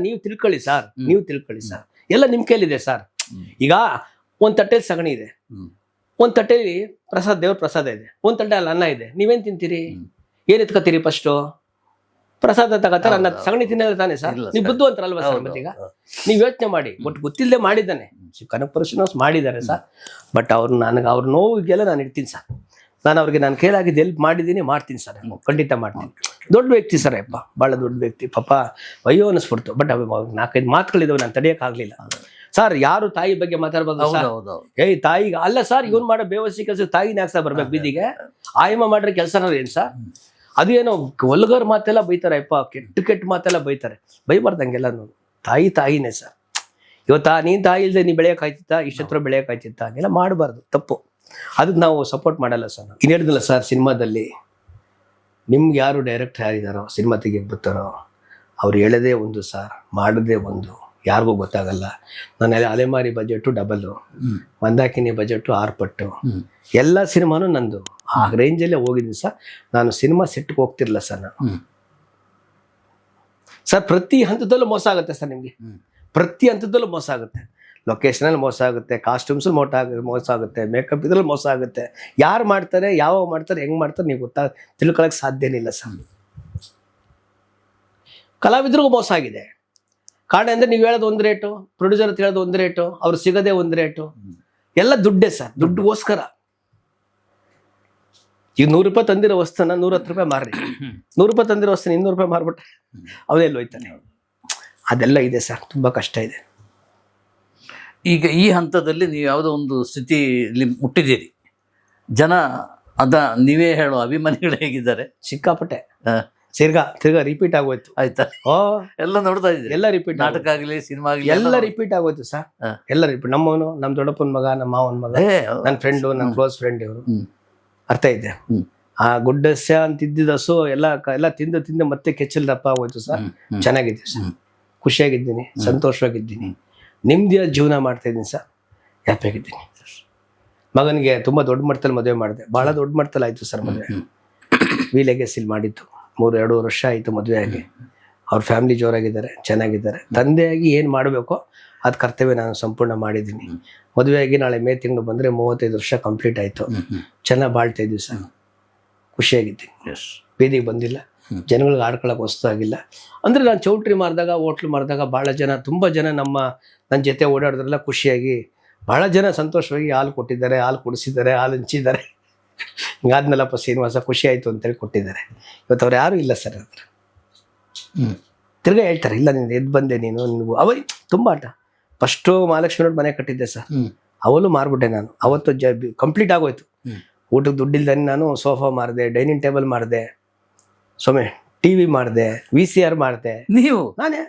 ನೀವು ತಿಳ್ಕೊಳ್ಳಿ ಸರ್. ನೀವು ತಿಳ್ಕೊಳ್ಳಿ ಸರ್, ಎಲ್ಲ ನಿಮ್ ಕೈಲಿದೆ ಸರ್. ಈಗ ಒಂದ್ ತಟ್ಟೆಲಿ ಸಗಣಿ ಇದೆ, ಒಂದ್ ತಟ್ಟೆಲಿ ಪ್ರಸಾದ, ದೇವ್ರ ಪ್ರಸಾದ ಇದೆ, ಒಂದ್ ತಟ್ಟೆ ಅಲ್ಲಿ ಅನ್ನ ಇದೆ. ನೀವೇನ್ ತಿಂತೀರಿ? ಏನ್ ಎತ್ಕೋತೀರಿ? ಫಸ್ಟ್ ಪ್ರಸಾದ ತಗೋತಾರೆ, ಅನ್ನ. ಸಗಣಿ ತಿನ್ನೋದು ತಾನೇ ಸರ್? ನೀವು ಬುದ್ಧು ಅಂತಾರಲ್ವಾ ಸರ್? ಮತ್ತೀಗ ನೀವ್ ಯೋಚನೆ ಮಾಡಿ. ಬಟ್ ಗೊತ್ತಿಲ್ಲದೆ ಮಾಡಿದ್ದಾನೆ, ಕನಕಪುರ ಶ್ರೀನಿವಾಸ ಮಾಡಿದ್ದಾರೆ ಸರ್. ಬಟ್ ಅವ್ರ ನೋವಿಗೆಲ್ಲ ನಾನು ಇಡ್ತೀನಿ ಸರ್. ನಾನು ಅವ್ರಿಗೆ ನಾನು ಕೇಳಾಗಿದ್ದು ಎಲ್ಪ್ ಮಾಡಿದ್ದೀನಿ, ಮಾಡ್ತೀನಿ ಸರ್, ಖಂಡಿತ ಮಾಡ್ತೀನಿ. ದೊಡ್ಡ ವ್ಯಕ್ತಿ ಸರ್ ಅಪ್ಪ, ಭಾಳ ದೊಡ್ಡ ವ್ಯಕ್ತಿ. ಪಾಪ ಅಯ್ಯೋ ಅನ್ನಿಸ್ಬಿಡ್ತು. ಬಟ್ 4-5 ಮಾತುಗಳಿದಾವೆ, ನಾನು ತಡೆಯೋಕ್ಕಾಗಲಿಲ್ಲ ಸರ್. ಯಾರು ತಾಯಿ ಬಗ್ಗೆ ಮಾತಾಡ್ಬೋದು ಸರ್? ಏಯ್ ತಾಯಿಗೆ ಅಲ್ಲ ಸರ್, ಇವನು ಮಾಡೋ ಬೇವಸಿ ಕೆಲಸ ತಾಯಿನ ಯಾಕೆ ಸರ್ ಬರ್ಬೇಕು ಬೀದಿಗೆ? ಆಯಮ್ಮ ಮಾಡ್ರೆ ಕೆಲಸನ ಏನ್ ಸರ್? ಅದೇನೋ ಒಲ್ಗರ್ ಮಾತೆಲ್ಲ ಬೈತಾರೆ ಅಪ್ಪ, ಕೆಟ್ಟ ಮಾತೆಲ್ಲ ಬೈತಾರೆ. ಬೈಬಾರ್ದಂಗೆಲ್ಲ. ತಾಯಿನೇ ಸರ್. ಇವತ್ತಾ ನೀನ್ ತಾಯಿ ಇಲ್ದೆ ನೀ ಬೆಳೆಯೋಕಾಯ್ತಿತ್ತಾ? ಇಷ್ಟತ್ರ ಬೆಳೆಯೋಕಾಯ್ತಿತ್ತ? ಹಂಗೆಲ್ಲ ಮಾಡಬಾರ್ದು, ತಪ್ಪು. ಅದಕ್ಕೆ ನಾವು ಸಪೋರ್ಟ್ ಮಾಡಲ್ಲ ಸರ್. ಇನ್ನು ಹೇಳಿದ್ನಲ್ಲ ಸರ್, ಸಿನಿಮಾದಲ್ಲಿ ನಿಮ್ಗೆ ಯಾರು ಡೈರೆಕ್ಟರ್ ಯಾರಿದ್ದಾರೋ, ಸಿನಿಮಾ ತೆಗಿಯಕ್ಕೆ ಬರ್ತಾರೋ ಅವ್ರು ಹೇಳೋದೇ ಒಂದು ಸರ್, ಮಾಡೋದೇ ಒಂದು, ಯಾರಿಗೂ ಗೊತ್ತಾಗಲ್ಲ. ನನ್ನ ಅಲೆಮಾರಿ ಬಜೆಟು ಡಬಲ್ಲು, ಮಂದಾಕಿನಿ ಬಜೆಟು 6 ಪಟ್ಟು, ಎಲ್ಲ ಸಿನಿಮಾನು ನಂದು. ಆ ರೇಂಜಲ್ಲೇ ಹೋಗಿದ್ದೀನಿ ಸರ್. ನಾನು ಸಿನಿಮಾ ಸೆಟ್ಗೆ ಹೋಗ್ತಿರ್ಲಿಲ್ಲ ಸರ್ ನಾನು. ಸರ್ ಪ್ರತಿ ಹಂತದಲ್ಲೂ ಮೋಸ ಆಗುತ್ತೆ ಸರ್ ನಿಮಗೆ, ಪ್ರತಿ ಹಂತದಲ್ಲೂ ಮೋಸ ಆಗುತ್ತೆ. ಲೊಕೇಶನಲ್ಲಿ ಮೋಸ ಆಗುತ್ತೆ, ಕಾಸ್ಟ್ಯೂಮ್ಸ್ ಮೋಸ ಆಗುತ್ತೆ, ಮೇಕಪ್ ಇದ್ರಲ್ಲಿ ಮೋಸ ಆಗುತ್ತೆ. ಯಾರು ಮಾಡ್ತಾರೆ, ಯಾವಾಗ ಮಾಡ್ತಾರೆ, ಹೆಂಗೆ ಮಾಡ್ತಾರೆ ನೀವು ತಿಳ್ಕೊಳಕ್ಕೆ ಸಾಧ್ಯನೇ ಇಲ್ಲ ಸರ್. ಕಲಾವಿದ್ರಿಗೂ ಮೋಸ ಆಗಿದೆ. ಕಾರಣ ಅಂದರೆ ನೀವು ಹೇಳೋದು ಒಂದು ರೇಟು, ಪ್ರೊಡ್ಯೂಸರ್ ಅಂತ ಹೇಳೋದು ಒಂದು ರೇಟು, ಅವ್ರು ಸಿಗೋದೇ ಒಂದು ರೇಟು. ಎಲ್ಲ ದುಡ್ಡೇ ಸರ್, ದುಡ್ಡುಗೋಸ್ಕರ. ಈಗ 100 ರೂಪಾಯಿ ತಂದಿರೋ ವಸ್ತುನ 110 ರೂಪಾಯಿ ಮಾರ್ರಿ, 100 ರೂಪಾಯಿ ತಂದಿರೋ ವಸ್ತುನ 200 ರೂಪಾಯಿ ಮಾರ್ಬಿಟ್ರೆ ಅವನೆಲ್ಲ ಹೋಯ್ತಾನೆ. ಅದೆಲ್ಲ ಇದೆ ಸರ್, ತುಂಬ ಕಷ್ಟ ಇದೆ. ಈಗ ಈ ಹಂತದಲ್ಲಿ ನೀವು ಯಾವುದೋ ಒಂದು ಸ್ಥಿತಿಲಿ ಮುಟ್ಟಿದ್ದೀರಿ. ಜನ ನೀವೇ ಹೇಳೋ ಅಭಿಮಾನಿಗಳು ಹೇಗಿದ್ದಾರೆ? ಸಿಕ್ಕಾಪಟ್ಟೆ ತಿರ್ಗಾ ರಿಪೀಟ್ ಆಗೋಯ್ತು. ಆಯ್ತಾ? ಎಲ್ಲ ನೋಡ್ತಾ ಇದ್ದೀರಿ? ಎಲ್ಲ ರಿಪೀಟ್, ನಾಟಕ ಆಗಲಿ ಸಿನಿಮಾ ಆಗಲಿ ಎಲ್ಲ ರಿಪೀಟ್ ಆಗೋಯ್ತು ಸರ್. ಎಲ್ಲ ರಿಪೀಟ್. ನಮ್ಮವನು, ನಮ್ಮ ದೊಡ್ಡಪ್ಪನ ಮಗ, ನಮ್ಮ ಮಾವನ ಮಗ, ನನ್ನ ಫ್ರೆಂಡು, ನನ್ನ ಕ್ಲೋಸ್ ಫ್ರೆಂಡ್ ಇವರು. ಅರ್ಥ ಇದೆ. ಆ ಗುಡ್ಡಸ್ಯ ಅಂತಿದ್ದ ಹಸು ಎಲ್ಲ ತಿಂದು ಮತ್ತೆ ಕೆಚ್ಚಲ್ ದಪ್ಪ ಆಗೋಯ್ತು ಸರ್. ಚೆನ್ನಾಗಿದ್ದೀವಿ ಸರ್, ಖುಷಿಯಾಗಿದ್ದೀನಿ, ಸಂತೋಷವಾಗಿದ್ದೀನಿ, ನೆಮ್ಮದಿಯಾದ ಜೀವನ ಮಾಡ್ತಾ ಇದ್ದೀನಿ ಸರ್, ಹ್ಯಾಪಿಯಾಗಿದ್ದೀನಿ. ಮಗನಿಗೆ ತುಂಬ ದೊಡ್ಡ ಮಟ್ಟದಲ್ಲಿ ಮದುವೆ ಮಾಡಿದೆ, ಭಾಳ ದೊಡ್ಡ ಮಟ್ಟದಲ್ಲಿ ಆಯಿತು ಸರ್ ಮದುವೆ. ವಿಲೆಗೆಸಿಲ್ ಮಾಡಿತ್ತು, 2 ವರ್ಷ ಆಯಿತು ಮದುವೆ ಆಗಿ. ಅವ್ರ ಫ್ಯಾಮಿಲಿ ಜೋರಾಗಿದ್ದಾರೆ, ಚೆನ್ನಾಗಿದ್ದಾರೆ. ತಂದೆಯಾಗಿ ಏನು ಮಾಡಬೇಕೋ ಅದು ಕರ್ತವ್ಯ ನಾನು ಸಂಪೂರ್ಣ ಮಾಡಿದ್ದೀನಿ. ಮದುವೆಯಾಗಿ ನಾಳೆ ಮೇ ತಿಂಗಳು ಬಂದರೆ 35 ವರ್ಷ ಕಂಪ್ಲೀಟ್ ಆಯಿತು. ಚೆನ್ನಾಗಿ ಬಾಳ್ತಾ ಇದ್ವಿ ಸರ್, ಖುಷಿಯಾಗಿದ್ದೀನಿ. ಬೀದಿಗೆ ಬಂದಿಲ್ಲ, ಜನಗಳಿಗೆ ಆಡ್ಕೊಳಕ್ಕೆ ವಸ್ತು ಆಗಿಲ್ಲ. ಅಂದರೆ ನಾನು ಚೌಟ್ರಿ ಮಾರಿದಾಗ, ಹೋಟ್ಲು ಮಾರಿದಾಗ ಭಾಳ ಜನ, ತುಂಬ ಜನ ನನ್ನ ಜೊತೆ ಓಡಾಡಿದ್ರೆಲ್ಲ ಖುಷಿಯಾಗಿ, ಭಾಳ ಜನ ಸಂತೋಷವಾಗಿ ಹಾಲು ಕೊಟ್ಟಿದ್ದಾರೆ, ಹಾಲು ಕುಡಿಸಿದ್ದಾರೆ, ಹಾಲು ಹಂಚಿದ್ದಾರೆ. ಹಿಂಗಾದ್ಮೇಲಪ್ಪ ಶ್ರೀನಿವಾಸ ಖುಷಿ ಆಯಿತು ಅಂತೇಳಿ ಕೊಟ್ಟಿದ್ದಾರೆ. ಇವತ್ತು ಅವ್ರು ಯಾರೂ ಇಲ್ಲ ಸರ್ ಹತ್ರ. ತಿರ್ಗಾ ಹೇಳ್ತಾರೆ, ಇಲ್ಲ ನೀನು ಎದ್ದು ಬಂದೆ ನೀವು ಅವ ತುಂಬ ಆಟ. ಫಸ್ಟು ಮಹಾಲಕ್ಷ್ಮಿ ಮನೆ ಕಟ್ಟಿದ್ದೆ ಸರ್, ಅವಳು ಮಾರ್ಬಿಟ್ಟೆ ನಾನು. ಅವತ್ತು ಕಂಪ್ಲೀಟ್ ಆಗೋಯ್ತು. ಊಟಕ್ಕೆ ದುಡ್ಡಿಲ್ದಾನೆ ನಾನು ಸೋಫಾ ಮಾರಿದೆ, ಡೈನಿಂಗ್ ಟೇಬಲ್ ಮಾಡಿದೆ, TV ಮಾಡಿದೆ, VCR ಮಾಡಿದೆ.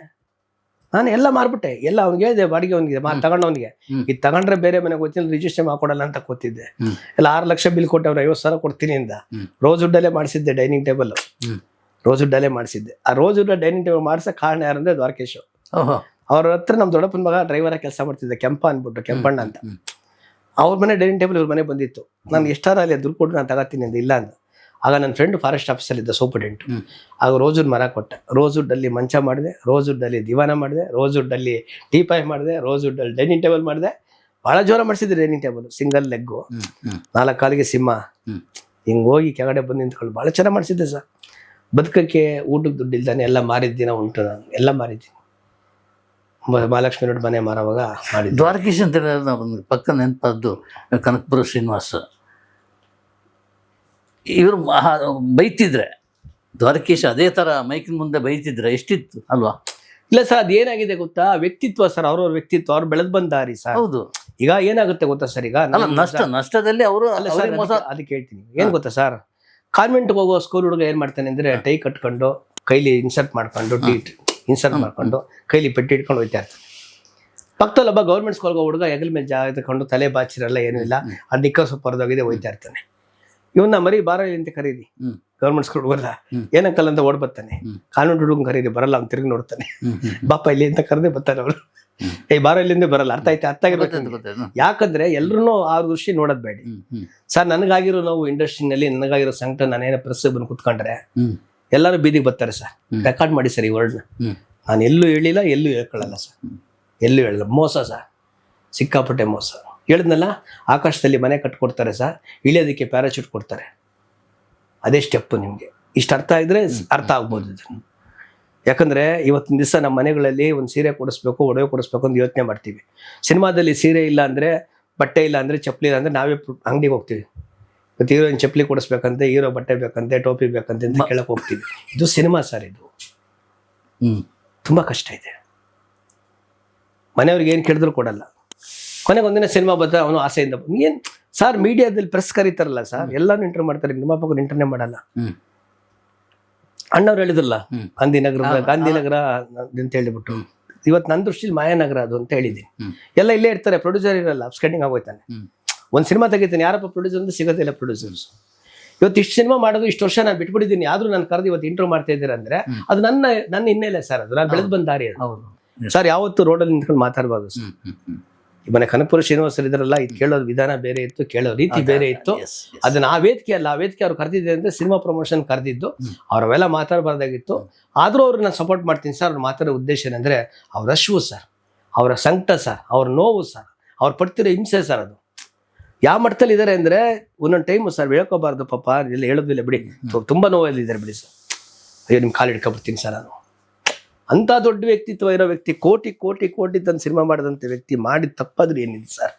ನಾನು ಎಲ್ಲ ಮಾರ್ಬಿಟ್ಟೆ. ಎಲ್ಲ ಅವ್ನಿಗೆ ಹೇಳಿದೆ, ಬಾಡಿಗೆ ಅವನಿಗೆ ತಗೊಂಡವನಿಗೆ, ಇದು ತಗೊಂಡ್ರೆ ಬೇರೆ ಮನೆಗೆ ಗೊತ್ತಿಲ್ಲ, ರಿಜಿಸ್ಟರ್ ಮಾಡ್ಕೊಡಲ್ಲ ಅಂತ ಕೂತಿದ್ದೆ. ಎಲ್ಲ 6 ಲಕ್ಷ ಬಿಲ್ ಕೊಟ್ಟವ್ರು, 50,000 ಕೊಡ್ತೀನಿ ಅಂದ. ರೋಸ್ವುಡ್ಡಲ್ಲೇ ಮಾಡಿಸಿದ್ದೆ ಡೈನಿಂಗ್ ಟೇಬಲ್, ರೋಸ್ವುಡ್ಡಲ್ಲೇ ಮಾಡಿಸಿದ್ದೆ. ಆ ರೋಸ್ವುಡ್ ಡೈನಿಂಗ್ ಟೇಬಲ್ ಮಾಡ್ಸೋಕೆ ಕಾರಣ ಯಾರಂದ್ರೆ ದ್ವಾರಕೇಶ್. ಅವ್ರ ಹತ್ರ ನಮ್ಮ ದೊಡ್ಡಪ್ಪನ ಮಗ ಡ್ರೈವರ ಕೆಲಸ ಮಾಡ್ತಿದ್ದೆ, ಕೆಂಪಣ್ಣ ಅಂತ. ಅವ್ರ ಮನೆ ಡೈನಿಂಗ್ ಟೇಬಲ್ ಇವ್ರ ಮನೆ ಬಂದಿತ್ತು. ನಾನು ಎಷ್ಟಾರ ಅಲ್ಲಿ ದುಡ್ಡು ಕೊಟ್ಟು ನಾನು ತಗೋತೀನಿ ಅಂತ ಇಲ್ಲ ಅಂದ. ಆಗ ನನ್ನ ಫ್ರೆಂಡ್ ಫಾರೆಸ್ಟ್ ಆಫೀಸಲ್ಲಿದ್ದ, ಸೂಪರ್ಡೆಂಟ್. ಆಗ ರೋಸ್ವುಡ್ ಮರ ಕೊಟ್ಟ. ರೋಸ್ವುಡ್ಡಲ್ಲಿ ಮಂಚ ಮಾಡಿದೆ, ರೋಸ್ವುಡ್ಡಲ್ಲಿ ದಿವಾನ ಮಾಡಿದೆ, ರೋಸ್ವುಡ್ಡಲ್ಲಿ ಟೀಪಾಯ್ ಮಾಡಿದೆ, ರೋಸ್ವುಡ್ಡಲ್ಲಿ ಡೈನಿಂಗ್ ಟೇಬಲ್ ಮಾಡಿದೆ. ಭಾಳ ಜೋರ ಮಾಡಿಸಿದ್ದೆ ಡೈನಿಂಗ್ ಟೇಬಲ್. ಸಿಂಗಲ್ ಲೆಗ್ಗು, 4 ಕಾಲಿಗೆ ಸಿಂಹ, ಹಿಂಗೆ ಹೋಗಿ ಕೆಳಗಡೆ ಬಂದು ನಿಂತ್ಕೊಂಡು ಭಾಳ ಚೆನ್ನಾಗಿ ಮಾಡಿಸಿದ್ದೆ ಸರ್. ಬದುಕಕ್ಕೆ ಊಟಕ್ಕೆ ದುಡ್ಡಿಲ್ದಾನೆ ಎಲ್ಲ ಮಾರಿದ್ದಿನ ಉಂಟು, ನಾನು ಎಲ್ಲ ಮಾರಿದ್ದೀನಿ. ಮಹಾಲಕ್ಷ್ಮಿ ಮನೆ ಮಾರುವಾಗ ಮಾಡಿದ್ದೆ. ದ್ವಾರಕೀಶ್ ಅಂತ ಹೇಳಿದ್ರೆ ಪಕ್ಕ ನೆನಪಾದ್ದು ಕನಕಪುರ ಶ್ರೀನಿವಾಸ. ಇವರು ಬೈತಿದ್ರೆ ದ್ವಾರಕೀಶ್ ಅದೇ ಥರ ಮೈಕಿನ ಮುಂದೆ ಬೈತಿದ್ರೆ ಎಷ್ಟಿತ್ತು ಅಲ್ವಾ? ಇಲ್ಲ ಸರ್, ಅದೇನಾಗಿದೆ ಗೊತ್ತಾ, ವ್ಯಕ್ತಿತ್ವ ಸರ್, ಅವ್ರವ್ರ ವ್ಯಕ್ತಿತ್ವ, ಅವ್ರು ಬೆಳೆದ್ ಬಂದ ದಾರಿ ಸರ್. ಹೌದು. ಈಗ ಏನಾಗುತ್ತೆ ಗೊತ್ತಾ ಸರ್, ಈಗ ನಷ್ಟದಲ್ಲಿ ಅವರು ಅದಕ್ಕೆ ಹೇಳ್ತೀನಿ. ಏನ್ ಗೊತ್ತಾ ಸರ್, ಕಾನ್ವೆಂಟ್ಗೆ ಹೋಗೋ ಸ್ಕೂಲ್ ಹುಡುಗ ಏನ್ ಮಾಡ್ತಾನೆ ಅಂದ್ರೆ, ಟೈ ಕಟ್ಕೊಂಡು ಕೈಲಿ ಇನ್ಸರ್ಟ್ ಮಾಡ್ಕೊಂಡು ಕೈಲಿ ಪೆಟ್ಟಿ ಇಟ್ಕೊಂಡು ಹೋಗ್ತಾ ಇರ್ತಾನೆ. ಪಕ್ಕದಲ್ಲಿ ಒಬ್ಬ ಗೌರ್ಮೆಂಟ್ ಸ್ಕೂಲ್ಗೆ ಹುಡುಗ ಹೆಗಲ ಮೇಲೆ ಜಾಗ ತಗೊಂಡು ತಲೆ ಬಾಚಿರಲ್ಲ, ಏನೂ ಇಲ್ಲ, ಅದು ನಿಕ್ಕ ಸ್ವಲ್ಪ ಹೊರದೋಗಿದೆ, ಹೋಗ್ತಾ ಇರ್ತಾನೆ. ಇವನ್ನ ಮರಿ ಬಾರ ಅಂತ ಕರೀರಿ, ಗೌರ್ಮೆಂಟ್ ಸ್ಕೂಲ್ ಹುಡುಗಲ್ಲ, ಏನಕ್ಕಲ್ಲ ಅಂತ ಓಡ್ ಬರ್ತಾನೆ. ಕಾನ್ವೆಂಟ್ ಹುಡುಗನ್ ಕರೀರಿ, ಬರಲ್ಲ, ಅವ್ನು ತಿರುಗಿ ನೋಡ್ತಾನೆ. ಬಾಪ ಇಲ್ಲಿ ಅಂತ ಕರೆದೇ ಬರ್ತಾನೆ ಅವಳು. ಬಾರ ಇಲ್ಲಿಂದ ಬರಲ್ಲ. ಅರ್ಥ ಆಗಿರ್ಬೇಕು. ಯಾಕಂದ್ರೆ ಎಲ್ರು ಆ ದೃಷ್ಟಿ ನೋಡೋದ್ ಬೇಡಿ ಸರ್. ನನಗಾಗಿರೋ ನಾವು ಇಂಡಸ್ಟ್ರಿನಲ್ಲಿ, ನನಗಾಗಿರೋ ಸಂಕಟ, ನಾನೇನೋ ಪ್ರೆಸ್ ಬಂದು ಕುತ್ಕೊಂಡ್ರೆ ಎಲ್ಲರೂ ಬೀದಿಗೆ ಬರ್ತಾರೆ ಸರ್. ರೆಕಾರ್ಡ್ ಮಾಡಿ ಸರ್ ಈ ವರ್ಡ್ನ. ನಾನು ಎಲ್ಲೂ ಹೇಳಿಲ್ಲ, ಎಲ್ಲೂ ಹೇಳ್ಕೊಳ್ಳಲ್ಲ ಸರ್, ಎಲ್ಲೂ ಹೇಳಿಲ್ಲ. ಮೋಸ ಸರ್, ಸಿಕ್ಕಾಪಟ್ಟೆ ಮೋಸ. ಹೇಳಿದ್ನಲ್ಲ, ಆಕಾಶದಲ್ಲಿ ಮನೆ ಕಟ್ಕೊಡ್ತಾರೆ ಸರ್, ಇಳಿಯೋದಕ್ಕೆ ಪ್ಯಾರಾಚೂಟ್ ಕೊಡ್ತಾರೆ. ಅದೇ ಸ್ಟೆಪ್ಪು. ನಿಮಗೆ ಇಷ್ಟು ಅರ್ಥ ಆಗಿದ್ರೆ ಅರ್ಥ ಆಗ್ಬೋದು ಇದನ್ನು. ಯಾಕಂದರೆ ಇವತ್ತಿನ ದಿವಸ ನಮ್ಮ ಮನೆಗಳಲ್ಲಿ ಒಂದು ಸೀರೆ ಕೊಡಿಸ್ಬೇಕು, ಒಡವೆ ಕೊಡಿಸ್ಬೇಕು ಅಂತ ಯೋಚನೆ ಮಾಡ್ತೀವಿ. ಸಿನಿಮಾದಲ್ಲಿ ಸೀರೆ ಇಲ್ಲ ಅಂದರೆ, ಬಟ್ಟೆ ಇಲ್ಲ ಅಂದರೆ, ಚಪ್ಪಲಿ ಇಲ್ಲ ಅಂದರೆ ನಾವೇ ಅಂಗಡಿಗೆ ಹೋಗ್ತೀವಿ. ಮತ್ತು ಹೀರೋಯಿನ್ ಚಪ್ಪಲಿ ಕೊಡಿಸ್ಬೇಕಂತೆ, ಹೀರೋ ಬಟ್ಟೆ ಬೇಕಂತೆ, ಟೋಪಿ ಬೇಕಂತೆ ಅಂತ ಕೇಳಕ್ಕೆ ಹೋಗ್ತೀವಿ. ಇದು ಸಿನಿಮಾ ಸರ್. ಇದು ತುಂಬ ಕಷ್ಟ ಇದೆ. ಮನೆಯವ್ರಿಗೆ ಏನು ಕೇಳಿದ್ರು ಕೊಡಲ್ಲ. ಕೊನೆಗೆ ಒಂದಿನ ಸಿನಿಮಾ ಬರ್ತಾರೆ, ಅವನು ಆಸೆಯಿಂದ ಏನು ಸರ್, ಮೀಡಿಯಾದಲ್ಲಿ ಪ್ರೆಸ್ ಕರೀತಾರಲ್ಲ ಸರ್, ಎಲ್ಲಾನು ಇಂಟರ್ವ್ಯೂ ಮಾಡ್ತಾರೆ, ನಿರ್ಮಾಪಕರು ಇಂಟರ್ವ್ಯೂ ಮಾಡಲ್ಲ. ಅಣ್ಣವ್ರು ಹೇಳಿದ್ರಲ್ಲ, ಗಾಂಧಿನಗರ ಅಂತ ಹೇಳಿಬಿಟ್ಟು, ಇವತ್ತು ನನ್ನ ದೃಷ್ಟಿಲಿ ಮಾಯಾನಗರ ಅದು ಅಂತ ಹೇಳಿದ್ದೀನಿ. ಎಲ್ಲ ಇಲ್ಲೇ ಇರ್ತಾರೆ, ಪ್ರೊಡ್ಯೂಸರ್ ಇರಲ್ಲ, ಅಬ್ಸ್ಕೆಂಡಿಂಗ್ ಆಗೋಯ್ತಾನೆ. ಒಂದು ಸಿನಿಮಾ ತೆಗಿತಾನೆ, ಯಾರಪ್ಪ ಪ್ರೊಡ್ಯೂಸರ್ ಅಂತ ಸಿಗೋದಿಲ್ಲ ಪ್ರೊಡ್ಯೂಸರ್ಸ್. ಇವತ್ತು ಇಷ್ಟು ಸಿನಿಮಾ ಮಾಡೋದು ಇಷ್ಟು ವರ್ಷ ನಾನು ಬಿಟ್ಬಿಟ್ಟಿದ್ದೀನಿ, ಆದ್ರೂ ನಾನು ಕರೆದು ಇವತ್ತು ಇಂಟರ್ವ್ಯೂ ಮಾಡ್ತಾ ಇದ್ದೀರಾ ಅಂದ್ರೆ ಅದು ನನ್ನ ಹಿನ್ನೆಲೆ ಸರ್, ಅದು ನಾನು ಬೆಳೆದು ಬಂದ ದಾರಿ ಅದು ಹೌದು. ಸರ್. ಯಾವತ್ತು ರೋಡಲ್ಲಿ ನಿಂತ್ಕೊಂಡು ಮಾತಾಡಬಾರ್ದು ಸರ್. ಮನೆ ಕನಕಪುರ ಶ್ರೀನಿವಾಸರು ಇದ್ರಲ್ಲ, ಇದು ಕೇಳೋದು ವಿಧಾನ ಬೇರೆ ಇತ್ತು, ಕೇಳೋ ರೀತಿ ಬೇರೆ ಇತ್ತು. ಅದನ್ನ ಆ ವೇದಿಕೆ ಅಲ್ಲ, ಆ ವೇದಿಕೆ ಅವ್ರು ಕರೆದಿದ್ದೆ ಅಂದ್ರೆ ಸಿನಿಮಾ ಪ್ರಮೋಷನ್ ಕರೆದಿದ್ದು, ಅವ್ರವೆಲ್ಲ ಮಾತಾಡಬಾರ್ದಾಗಿತ್ತು. ಆದ್ರೂ ಅವ್ರನ್ನ ಸಪೋರ್ಟ್ ಮಾಡ್ತೀನಿ ಸರ್. ಅವ್ರು ಮಾತಾಡೋ ಉದ್ದೇಶ ಏನಂದ್ರೆ ಅವ್ರ ಅಶ್ವು ಸರ್, ಅವರ ಸಂಕಟ ಸರ್, ಅವ್ರ ನೋವು ಸರ್, ಅವ್ರು ಪಡ್ತಿರೋ ಹಿಂಸೆ ಸರ್. ಅದು ಯಾವ ಮಟ್ಟದಲ್ಲಿ ಇದ್ದಾರೆ ಅಂದ್ರೆ ಒಂದೊಂದು ಟೈಮು ಸರ್ ಹೇಳ್ಕೋಬಾರ್ದು ಪಾಪ, ಎಲ್ಲ ಹೇಳೋದಿಲ್ಲ ಬಿಡಿ, ತುಂಬಾ ನೋವಲ್ಲಿದ್ದಾರೆ ಬಿಡಿ ಸರ್. ಅಯ್ಯೋ ನಿಮ್ಮ ಕಾಲು ಹಿಡ್ಕೊಬಿಡ್ತೀನಿ ಸರ್ ನಾನು. ಅಂತ ದೊಡ್ಡ ವ್ಯಕ್ತಿತ್ವ ಇರೋ ವ್ಯಕ್ತಿ, ಕೋಟಿ ಕೋಟಿ ಕೋಟಿ ತಂದು ಸಿನಿಮಾ ಮಾಡಿದಂಥ ವ್ಯಕ್ತಿ ಮಾಡಿದ ತಪ್ಪಾದ್ರೂ ಏನಿದೆ ಸರ್.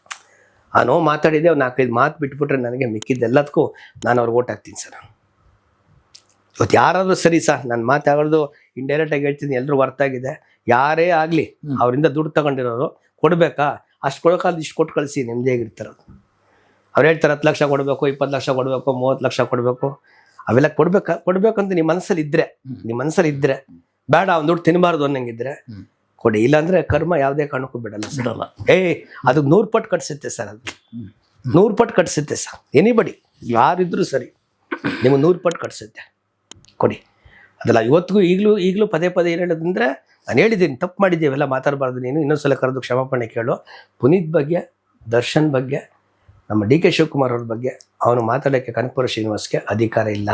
ಆ ನೋವು ಮಾತಾಡಿದೆ, ಅವ್ರು 4-5 ಮಾತು ಬಿಟ್ಬಿಟ್ರೆ ನನಗೆ ಮಿಕ್ಕಿದ್ದೆಲ್ಲದಕ್ಕೂ ನಾನು ಅವ್ರಿಗೆ ಓಟ್ ಹಾಕ್ತೀನಿ ಸರ್. ಇವತ್ತು ಯಾರಾದ್ರೂ ಸರಿ ಸರ್, ನಾನು ಮಾತಾಡೋದು ಇಂಡೈರೆಕ್ಟಾಗಿ ಹೇಳ್ತೀನಿ, ಎಲ್ಲರೂ ಅರ್ಥ ಆಗಿದೆ. ಯಾರೇ ಆಗಲಿ ಅವರಿಂದ ದುಡ್ಡು ತಗೊಂಡಿರೋರು ಕೊಡ್ಬೇಕಾ, ಅಷ್ಟು ಕೊಡೋಕಾದ ಇಷ್ಟು ಕೊಟ್ಟು ಕಳಿಸಿ ನೆಮ್ಮದಿಯಾಗಿರ್ತಾರೆ. ಅವ್ರು ಹೇಳ್ತಾರೆ 10 ಲಕ್ಷ ಕೊಡಬೇಕು, 20 ಲಕ್ಷ ಕೊಡಬೇಕು, 30 ಲಕ್ಷ ಕೊಡಬೇಕು, ಅವೆಲ್ಲ ಕೊಡ್ಬೇಕಂತ ನಿಮ್ಮ ಮನಸ್ಸಲ್ಲಿ ಇದ್ರೆ ಬೇಡ, ಅವ್ನು ದುಡ್ಡು ತಿನ್ನಬಾರ್ದು ಅನ್ನಂಗಿದ್ರೆ ಕೊಡಿ. ಇಲ್ಲಾಂದ್ರೆ ಕರ್ಮ ಯಾವುದೇ ಕಾರಣಕ್ಕೂ ಬಿಡಲ್ಲ. ಅದು 100 ಪಟ್ಟು ಕಟ್ಸುತ್ತೆ ಸರ್. ಅದು 100 ಪಟ್ಟು ಕಟ್ಸುತ್ತೆ ಸರ್. ಎನಿಬಡಿ ಯಾರಿದ್ರು ಸರಿ, ನಿಮಗೆ 100 ಪಟ್ಟು ಕಟ್ಸುತ್ತೆ, ಕೊಡಿ. ಅದಲ್ಲ ಇವತ್ತಿಗೂ ಈಗಲೂ ಪದೇ ಏನು ಹೇಳೋದಂದ್ರೆ, ನಾನು ಹೇಳಿದ್ದೀನಿ ತಪ್ಪು ಮಾಡಿದ್ದೀವಿ, ಎಲ್ಲ ಮಾತಾಡಬಾರ್ದು, ನೀನು ಇನ್ನೊಂದ್ಸಲ ಕರೆದು ಕ್ಷಮಾಪಣೆ ಕೇಳು. ಪುನೀತ್ ಬಗ್ಗೆ, ದರ್ಶನ್ ಬಗ್ಗೆ, ನಮ್ಮ ಡಿ ಕೆ ಶಿವಕುಮಾರ್ ಅವ್ರ ಬಗ್ಗೆ ಅವನು ಮಾತಾಡೋಕ್ಕೆ ಕನಕಪುರ ಶ್ರೀನಿವಾಸ್ಗೆ ಅಧಿಕಾರ ಇಲ್ಲ.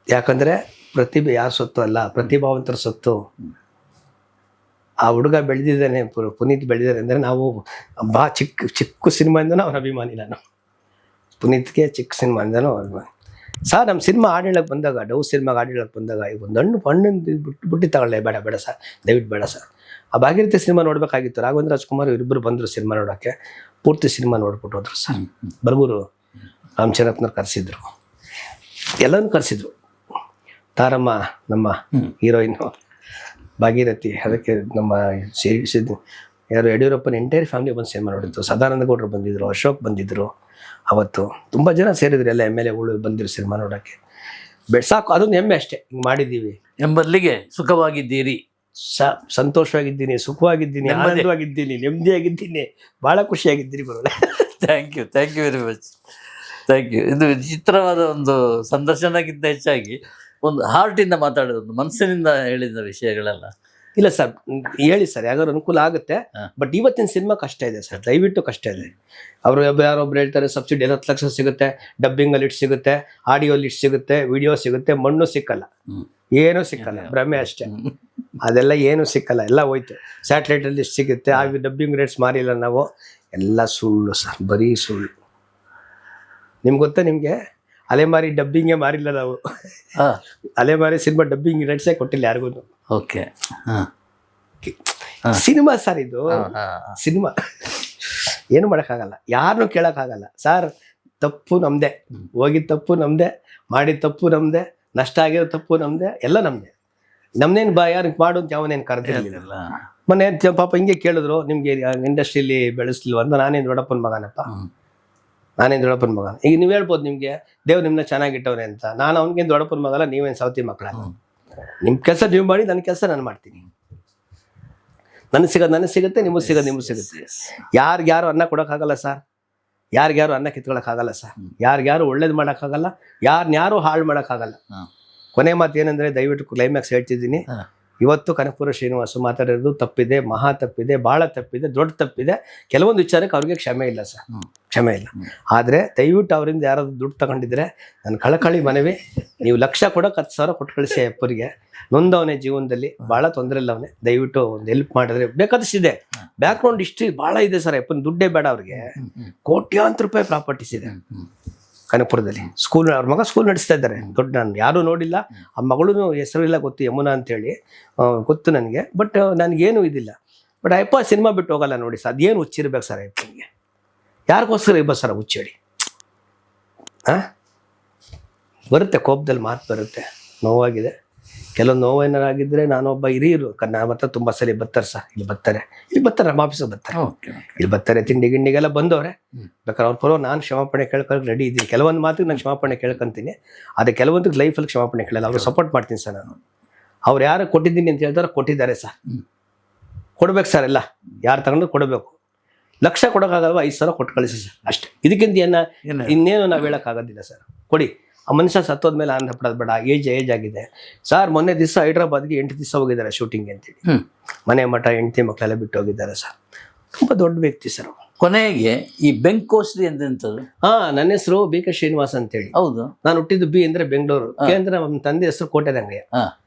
ಯಾಕಂದ್ರೆ ಪ್ರತಿಭೆ ಯಾರ ಸೊತ್ತು ಅಲ್ಲ, ಪ್ರತಿಭಾವಂತರ ಸೊತ್ತು. ಆ ಹುಡುಗ ಬೆಳೆದಿದ್ದಾನೆ, ಪುನೀತ್ ಬೆಳೆದಿದ್ದಾರೆ ಅಂದರೆ ನಾವು ಚಿಕ್ಕ ಸಿನಿಮಾಯಿಂದನೂ ಅವ್ರ ಅಭಿಮಾನಿ. ನಾನು ಪುನೀತ್ಗೆ ಚಿಕ್ಕ ಸಿನಿಮಾಯಿಂದನೂ ಅವ್ರ ಅಭಿಮಾನಿ ಸರ್. ನಮ್ಮ ಸಿನಿಮಾ ಆಡೇಳಕ್ಕೆ ಬಂದಾಗ, ಡವ್ ಸಿನಿಮಾಗೆ ಆಡೇಳಕ್ಕೆ ಬಂದಾಗ ಒಂದು ಹಣ್ಣಿನ ಬುಟ್ಟಿ ತಗೊಳ್ಳೆ, ಬೇಡ ಸರ್, ದಯವಿಟ್ಟು ಬೇಡ ಸರ್. ಆ ಭಾಗೀರಥಿ ಸಿನಿಮಾ ನೋಡ್ಬೇಕಾಗಿತ್ತು. ರಾಘವೇಂದ್ರ ರಾಜ್ಕುಮಾರ್ ಇವರಿಬ್ಬರು ಬಂದರು ಸಿನಿಮಾ ನೋಡೋಕ್ಕೆ, ಪೂರ್ತಿ ಸಿನಿಮಾ ನೋಡ್ಬಿಟ್ಟು ಹೋದ್ರು ಸರ್. ಬರ್ಗೂರು ರಾಮಚಂದ್ರಪ್ಪನವ್ರು ಕರೆಸಿದ್ರು, ಎಲ್ಲನೂ ಕರೆಸಿದ್ರು. ತಾರಮ್ಮ ನಮ್ಮ ಹೀರೋಯಿನ್ನು, ಭಾಗೀರಥಿ, ಅದಕ್ಕೆ ನಮ್ಮ ಯಾರು ಯಡಿಯೂರಪ್ಪನ ಎಂಟೈರ್ ಫ್ಯಾಮಿಲಿ ಬಂದು ಸಿನಿಮಾ ನೋಡಿದ್ರು. ಸದಾನಂದ ಗೌಡರು ಬಂದಿದ್ರು, ಅಶೋಕ್ ಬಂದಿದ್ರು. ಅವತ್ತು ತುಂಬ ಜನ ಸೇರಿದ್ರು, ಎಲ್ಲ MLA ಬಂದಿರು ಸಿನಿಮಾ ನೋಡೋಕ್ಕೆ. ಸಾಕು, ಅದೊಂದು ಹೆಮ್ಮೆ ಅಷ್ಟೇ, ಹಿಂಗೆ ಮಾಡಿದ್ದೀವಿ ಎಂಬಲ್ಲಿಗೆ ಸುಖವಾಗಿದ್ದೀರಿ, ಸಂತೋಷವಾಗಿದ್ದೀನಿ, ಸುಖವಾಗಿದ್ದೀನಿ, ಆನಂದವಾಗಿದ್ದೀನಿ, ನೆಮ್ಮದಿಯಾಗಿದ್ದೀನಿ, ಭಾಳ ಖುಷಿಯಾಗಿದ್ದೀನಿ ಬರೋಲ್ಲ. Thank you very much, thank you. ಇದು ವಿಚಿತ್ರವಾದ ಒಂದು ಸಂದರ್ಶನಕ್ಕಿಂತ ಹೆಚ್ಚಾಗಿ ಒಂದು ಹಾರ್ಟಿಂದ ಮಾತಾಡೋದು, ಒಂದು ಮನಸ್ಸಿನಿಂದ ಹೇಳಿದ ವಿಷಯಗಳೆಲ್ಲ. ಇಲ್ಲ ಸರ್, ಹೇಳಿ ಸರ್, ಯಾವ್ದಾದ್ರು ಅನುಕೂಲ ಆಗುತ್ತೆ. ಬಟ್ ಇವತ್ತಿನ ಸಿನಿಮಾ ಕಷ್ಟ ಇದೆ ಸರ್, ದಯವಿಟ್ಟು ಕಷ್ಟ ಇದೆ. ಅವರು ಯಾರೊಬ್ರು ಹೇಳ್ತಾರೆ ಸಬ್ಸಿಡಿ 10 ಲಕ್ಷ ಸಿಗುತ್ತೆ, ಡಬ್ಬಿಂಗಲ್ಲಿ ಇಟ್ಟು ಸಿಗುತ್ತೆ, ಆಡಿಯೋಲ್ಲಿ ಇಟ್ಟು ಸಿಗುತ್ತೆ, ವಿಡಿಯೋ ಸಿಗುತ್ತೆ, ಮಣ್ಣು ಸಿಕ್ಕಲ್ಲ, ಏನೂ ಸಿಕ್ಕಲ್ಲ, ಭ್ರಮೆ ಅಷ್ಟೇ. ಅದೆಲ್ಲ ಏನೂ ಸಿಕ್ಕಲ್ಲ, ಎಲ್ಲ ಹೋಯ್ತು. ಸ್ಯಾಟಲೈಟಲ್ಲಿ ಇಷ್ಟು ಸಿಗುತ್ತೆ, ಆ ಡಬ್ಬಿಂಗ್ ರೇಟ್ಸ್ ಮಾರಿಲ್ಲ ನಾವು, ಎಲ್ಲ ಸುಳ್ಳು ಸರ್, ಬರೀ ಸುಳ್ಳು. ನಿಮ್ಗೆ ಗೊತ್ತಾ, ನಿಮಗೆ ಅಲೆಮಾರಿ ಡಬ್ಬಿಂಗೇ ಮಾರಿಲ್ಲ ನಾವು. ಅಲೆಮಾರಿ ಸಿನಿಮಾ ಡಬ್ಬಿಂಗ್ ರೇಟ್ಸೇ ಕೊಟ್ಟಿಲ್ಲ ಯಾರಿಗೂ. ಓಕೆ, ಸಿನಿಮಾ ಸರ್, ಇದು ಸಿನಿಮಾ, ಏನು ಮಾಡೋಕ್ಕಾಗಲ್ಲ, ಯಾರನ್ನೂ ಕೇಳೋಕ್ಕಾಗಲ್ಲ ಸರ್. ತಪ್ಪು ನಮ್ಮದೇ, ಹೋಗಿದ ತಪ್ಪು ನಮ್ಮದೇ, ಮಾಡಿದ ತಪ್ಪು ನಮ್ಮದೇ, ನಷ್ಟ ಆಗಿರೋ ತಪ್ಪು ನಮ್ಮದೇ, ಎಲ್ಲ ನಮ್ಮದೇ. ನಮ್ಮನೇನು ಯಾರಿಗೆ ಮಾಡು ಅಂತ ಯಾವನೇನು ಕರೆದಿರಲಿಲ್ಲ. ಮೊನ್ನೆ ಪಾಪ ಹಿಂಗೆ ಕೇಳಿದ್ರು, ನಿಮಗೆ ಇಂಡಸ್ಟ್ರಿಯಲ್ಲಿ ಬೆಳೆಸ್ಲಿಲ್ವ ಅಂತ. ನಾನೇನು ದೊಡ್ಡಪ್ಪನ ಮಗನಪ್ಪ, ಈಗ ನೀವು ಹೇಳ್ಬೋದು ನಿಮಗೆ ದೇವ್ರು ನಿಮ್ಮನ್ನ ಚೆನ್ನಾಗಿಟ್ಟವ್ರೆ ಅಂತ. ನಾನು ಅವ್ನಿಗೇನು ದೊಡ್ಡಪ್ಪನ ಮಗಲ್ಲ, ನೀವೇನು ಸೌತಿ ಮಕ್ಕಳ. ನಿಮ್ಮ ಕೆಲಸ ನೀವು ಮಾಡಿ, ನನ್ನ ಕೆಲಸ ನಾನು ಮಾಡ್ತೀನಿ. ನನಗೆ ಸಿಗುತ್ತೆ, ನಿಮಗೆ ಸಿಗುತ್ತೆ. ಯಾರಿಗ್ಯಾರು ಅನ್ನ ಕೊಡೋಕ್ಕಾಗಲ್ಲ ಸರ್, ಯಾರಿಗ್ಯಾರು ಅನ್ನ ಕಿತ್ಕೊಳ್ಳೋಕ್ಕಾಗಲ್ಲ ಸರ್, ಯಾರಿಗ್ಯಾರು ಒಳ್ಳೇದು ಮಾಡೋಕ್ಕಾಗಲ್ಲ, ಯಾರು ಹಾಳು ಮಾಡೋಕ್ಕಾಗಲ್ಲ. ಕೊನೆ ಮಾತು ಏನಂದರೆ, ದಯವಿಟ್ಟು ಕ್ಲೈಮ್ಯಾಕ್ಸ್ ಹೇಳ್ತಿದ್ದೀನಿ, ಇವತ್ತು ಕನಕಪುರ ಶ್ರೀನಿವಾಸ ಮಾತಾಡೋದು ತಪ್ಪಿದೆ, ಮಹಾ ತಪ್ಪಿದೆ, ಭಾಳ ತಪ್ಪಿದೆ, ದೊಡ್ಡ ತಪ್ಪಿದೆ. ಕೆಲವೊಂದು ವಿಚಾರಕ್ಕೆ ಅವ್ರಿಗೆ ಕ್ಷಮೆ ಇಲ್ಲ ಸರ್, ಕ್ಷಮೆ ಇಲ್ಲ. ಆದರೆ ದಯವಿಟ್ಟು ಅವರಿಂದ ಯಾರಾದ್ರು ದುಡ್ಡು ತಗೊಂಡಿದ್ರೆ ನನ್ನ ಕಳಕಳಿ ಮನವಿ, ನೀವು 1 ಲಕ್ಷ ಕೊಡೋಕೆ 10,000 ಕೊಟ್ಟು ಕಳಿಸಿ. ಅಪ್ಪರಿಗೆ ನೊಂದವನೇ, ಜೀವನದಲ್ಲಿ ಭಾಳ ತೊಂದರೆ ಇಲ್ಲ ಅವನೇ, ದಯವಿಟ್ಟು ಒಂದು ಹೆಲ್ಪ್ ಮಾಡಿದ್ರೆ. ಬೇಕಾದಷ್ಟಿದೆ, ಬ್ಯಾಕ್ಗ್ರೌಂಡ್ ಹಿಸ್ಟ್ರಿ ಭಾಳ ಇದೆ ಸರ್. ಅಪ್ಪನ ದುಡ್ಡೇ ಬೇಡ ಅವ್ರಿಗೆ, ಕೋಟ್ಯಾಂತರ ರೂಪಾಯಿ ಪ್ರಾಪರ್ಟೀಸ್ ಇದೆ ಕನಕಪುರದಲ್ಲಿ. ಅವ್ರ ಮಗ ಸ್ಕೂಲ್ ನಡೆಸ್ತಾ ಇದ್ದಾರೆ, ದೊಡ್ಡ, ನಾನು ಯಾರೂ ನೋಡಿಲ್ಲ, ಆ ಮಗಳೂ ಹೆಸರಿಲ್ಲ, ಗೊತ್ತು, ಯಮುನಾ ಅಂತೇಳಿ ಗೊತ್ತು ನನಗೆ. ಬಟ್ ನನಗೇನು ಇದಿಲ್ಲ. ಬಟ್ ಅಯ್ಯಪ್ಪ ಸಿನಿಮಾ ಬಿಟ್ಟು ಹೋಗಲ್ಲ ನೋಡಿ ಸರ್. ಅದೇನು ಹುಚ್ಚಿರ್ಬೇಕು ಸರ್ ಅಯ್ಯಪ್ಪನಿಗೆ, ಯಾರಿಗೋಸ್ಕರ ಇಬ್ಬ ಸರ್ ಹುಚ್ಚೇಳಿ. ಬರುತ್ತೆ, ಕೋಪದಲ್ಲಿ ಮಾತು ಬರುತ್ತೆ, ನೋವಾಗಿದೆ. ಕೆಲವೊಂದು ನೋವು ಏನಾರಾಗಿದ್ದರೆ, ನಾನೊಬ್ಬ ಹಿರಿಯರು ನಮ್ಮ ಹತ್ರ ತುಂಬ ಸಲ ಬರ್ತಾರೆ ಸರ್, ಇಲ್ಲಿ ಬರ್ತಾರೆ ನಮ್ಮ ಆಫೀಸಿಗೆ ಬರ್ತಾರೆ, ಇಲ್ಲಿ ಬರ್ತಾರೆ, ತಿಂಡಿ ಗಿಂಡಿಗೆಲ್ಲ ಬಂದವ್ರೆ. ಬೇಕಾದ್ರೆ ಅವ್ರ ಪರವಾಗಿ ನಾನು ಕ್ಷಮಾಪಣೆ ಕೇಳ್ಕೊಳಕ್ಕೆ ರೆಡಿ ಇದ್ದೀನಿ. ಕೆಲವೊಂದು ಮಾತಿಗೆ ನಾನು ಕ್ಷಮಾಪಣೆ ಕೇಳ್ಕೊಂತೀನಿ, ಆದರೆ ಕೆಲವೊಂದಕ್ಕೆ ಲೈಫಲ್ಲಿ ಕ್ಷಮಾಪಣೆ ಕೇಳಲ್ಲ. ಅವ್ರು ಸಪೋರ್ಟ್ ಮಾಡ್ತೀನಿ ಸರ್ ನಾನು. ಅವ್ರು ಯಾರು ಕೊಟ್ಟಿದ್ದೀನಿ ಅಂತ ಹೇಳ್ತಾರೆ, ಕೊಟ್ಟಿದ್ದಾರೆ ಸರ್, ಕೊಡ್ಬೇಕು ಸರ್. ಎಲ್ಲ ಯಾರು ತಗೊಂಡು ಕೊಡಬೇಕು. ಲಕ್ಷ ಕೊಡೋಕ್ಕಾಗಲ್ವ 5,000 ಕೊಟ್ಟು ಕಳಿಸಿ ಸರ್ ಅಷ್ಟೇ. ಇದಕ್ಕಿಂತ ಇನ್ನೇನು ನಾವು ಹೇಳೋಕ್ಕಾಗೋದಿಲ್ಲ ಸರ್. ಕೊಡಿ. ಆ ಮನುಷ್ಯ ಸತ್ತೋದ್ಮೇಲೆ ಆನಂದ ಪಡೋದು ಬೇಡ. ಏಜ್ ಆಗಿದೆ ಸರ್. ಮೊನ್ನೆ ದಿವಸ ಹೈದ್ರಾಬಾದ್ಗೆ 8 ದಿವಸ ಹೋಗಿದ್ದಾರೆ ಶೂಟಿಂಗ್ ಅಂತೇಳಿ. ಮನೆ ಮಠ ಹೆಂಡತಿ ಮಕ್ಕಳೆಲ್ಲ ಬಿಟ್ಟು ಹೋಗಿದ್ದಾರೆ ಸರ್. ತುಂಬಾ ದೊಡ್ಡ ವ್ಯಕ್ತಿ ಸರ್. ಕೊನೆಗೆ ಈ ಬೆಂಕೋಶ್ರೀ ಎಂತೆಂಥದ್ದು? ನನ್ನ ಹೆಸರು ಬಿ.ಕೆ. ಶ್ರೀನಿವಾಸ್ ಅಂತೇಳಿ. ಹೌದು. ನಾನು ಹುಟ್ಟಿದ್ದು ಬಿ ಅಂದ್ರೆ ಬೆಂಗಳೂರು, ಕೆ ಅಂದ್ರೆ ನಮ್ಮ ತಂದೆ ಹೆಸರು ಕೋಟೆರಂಗಯ್ಯ.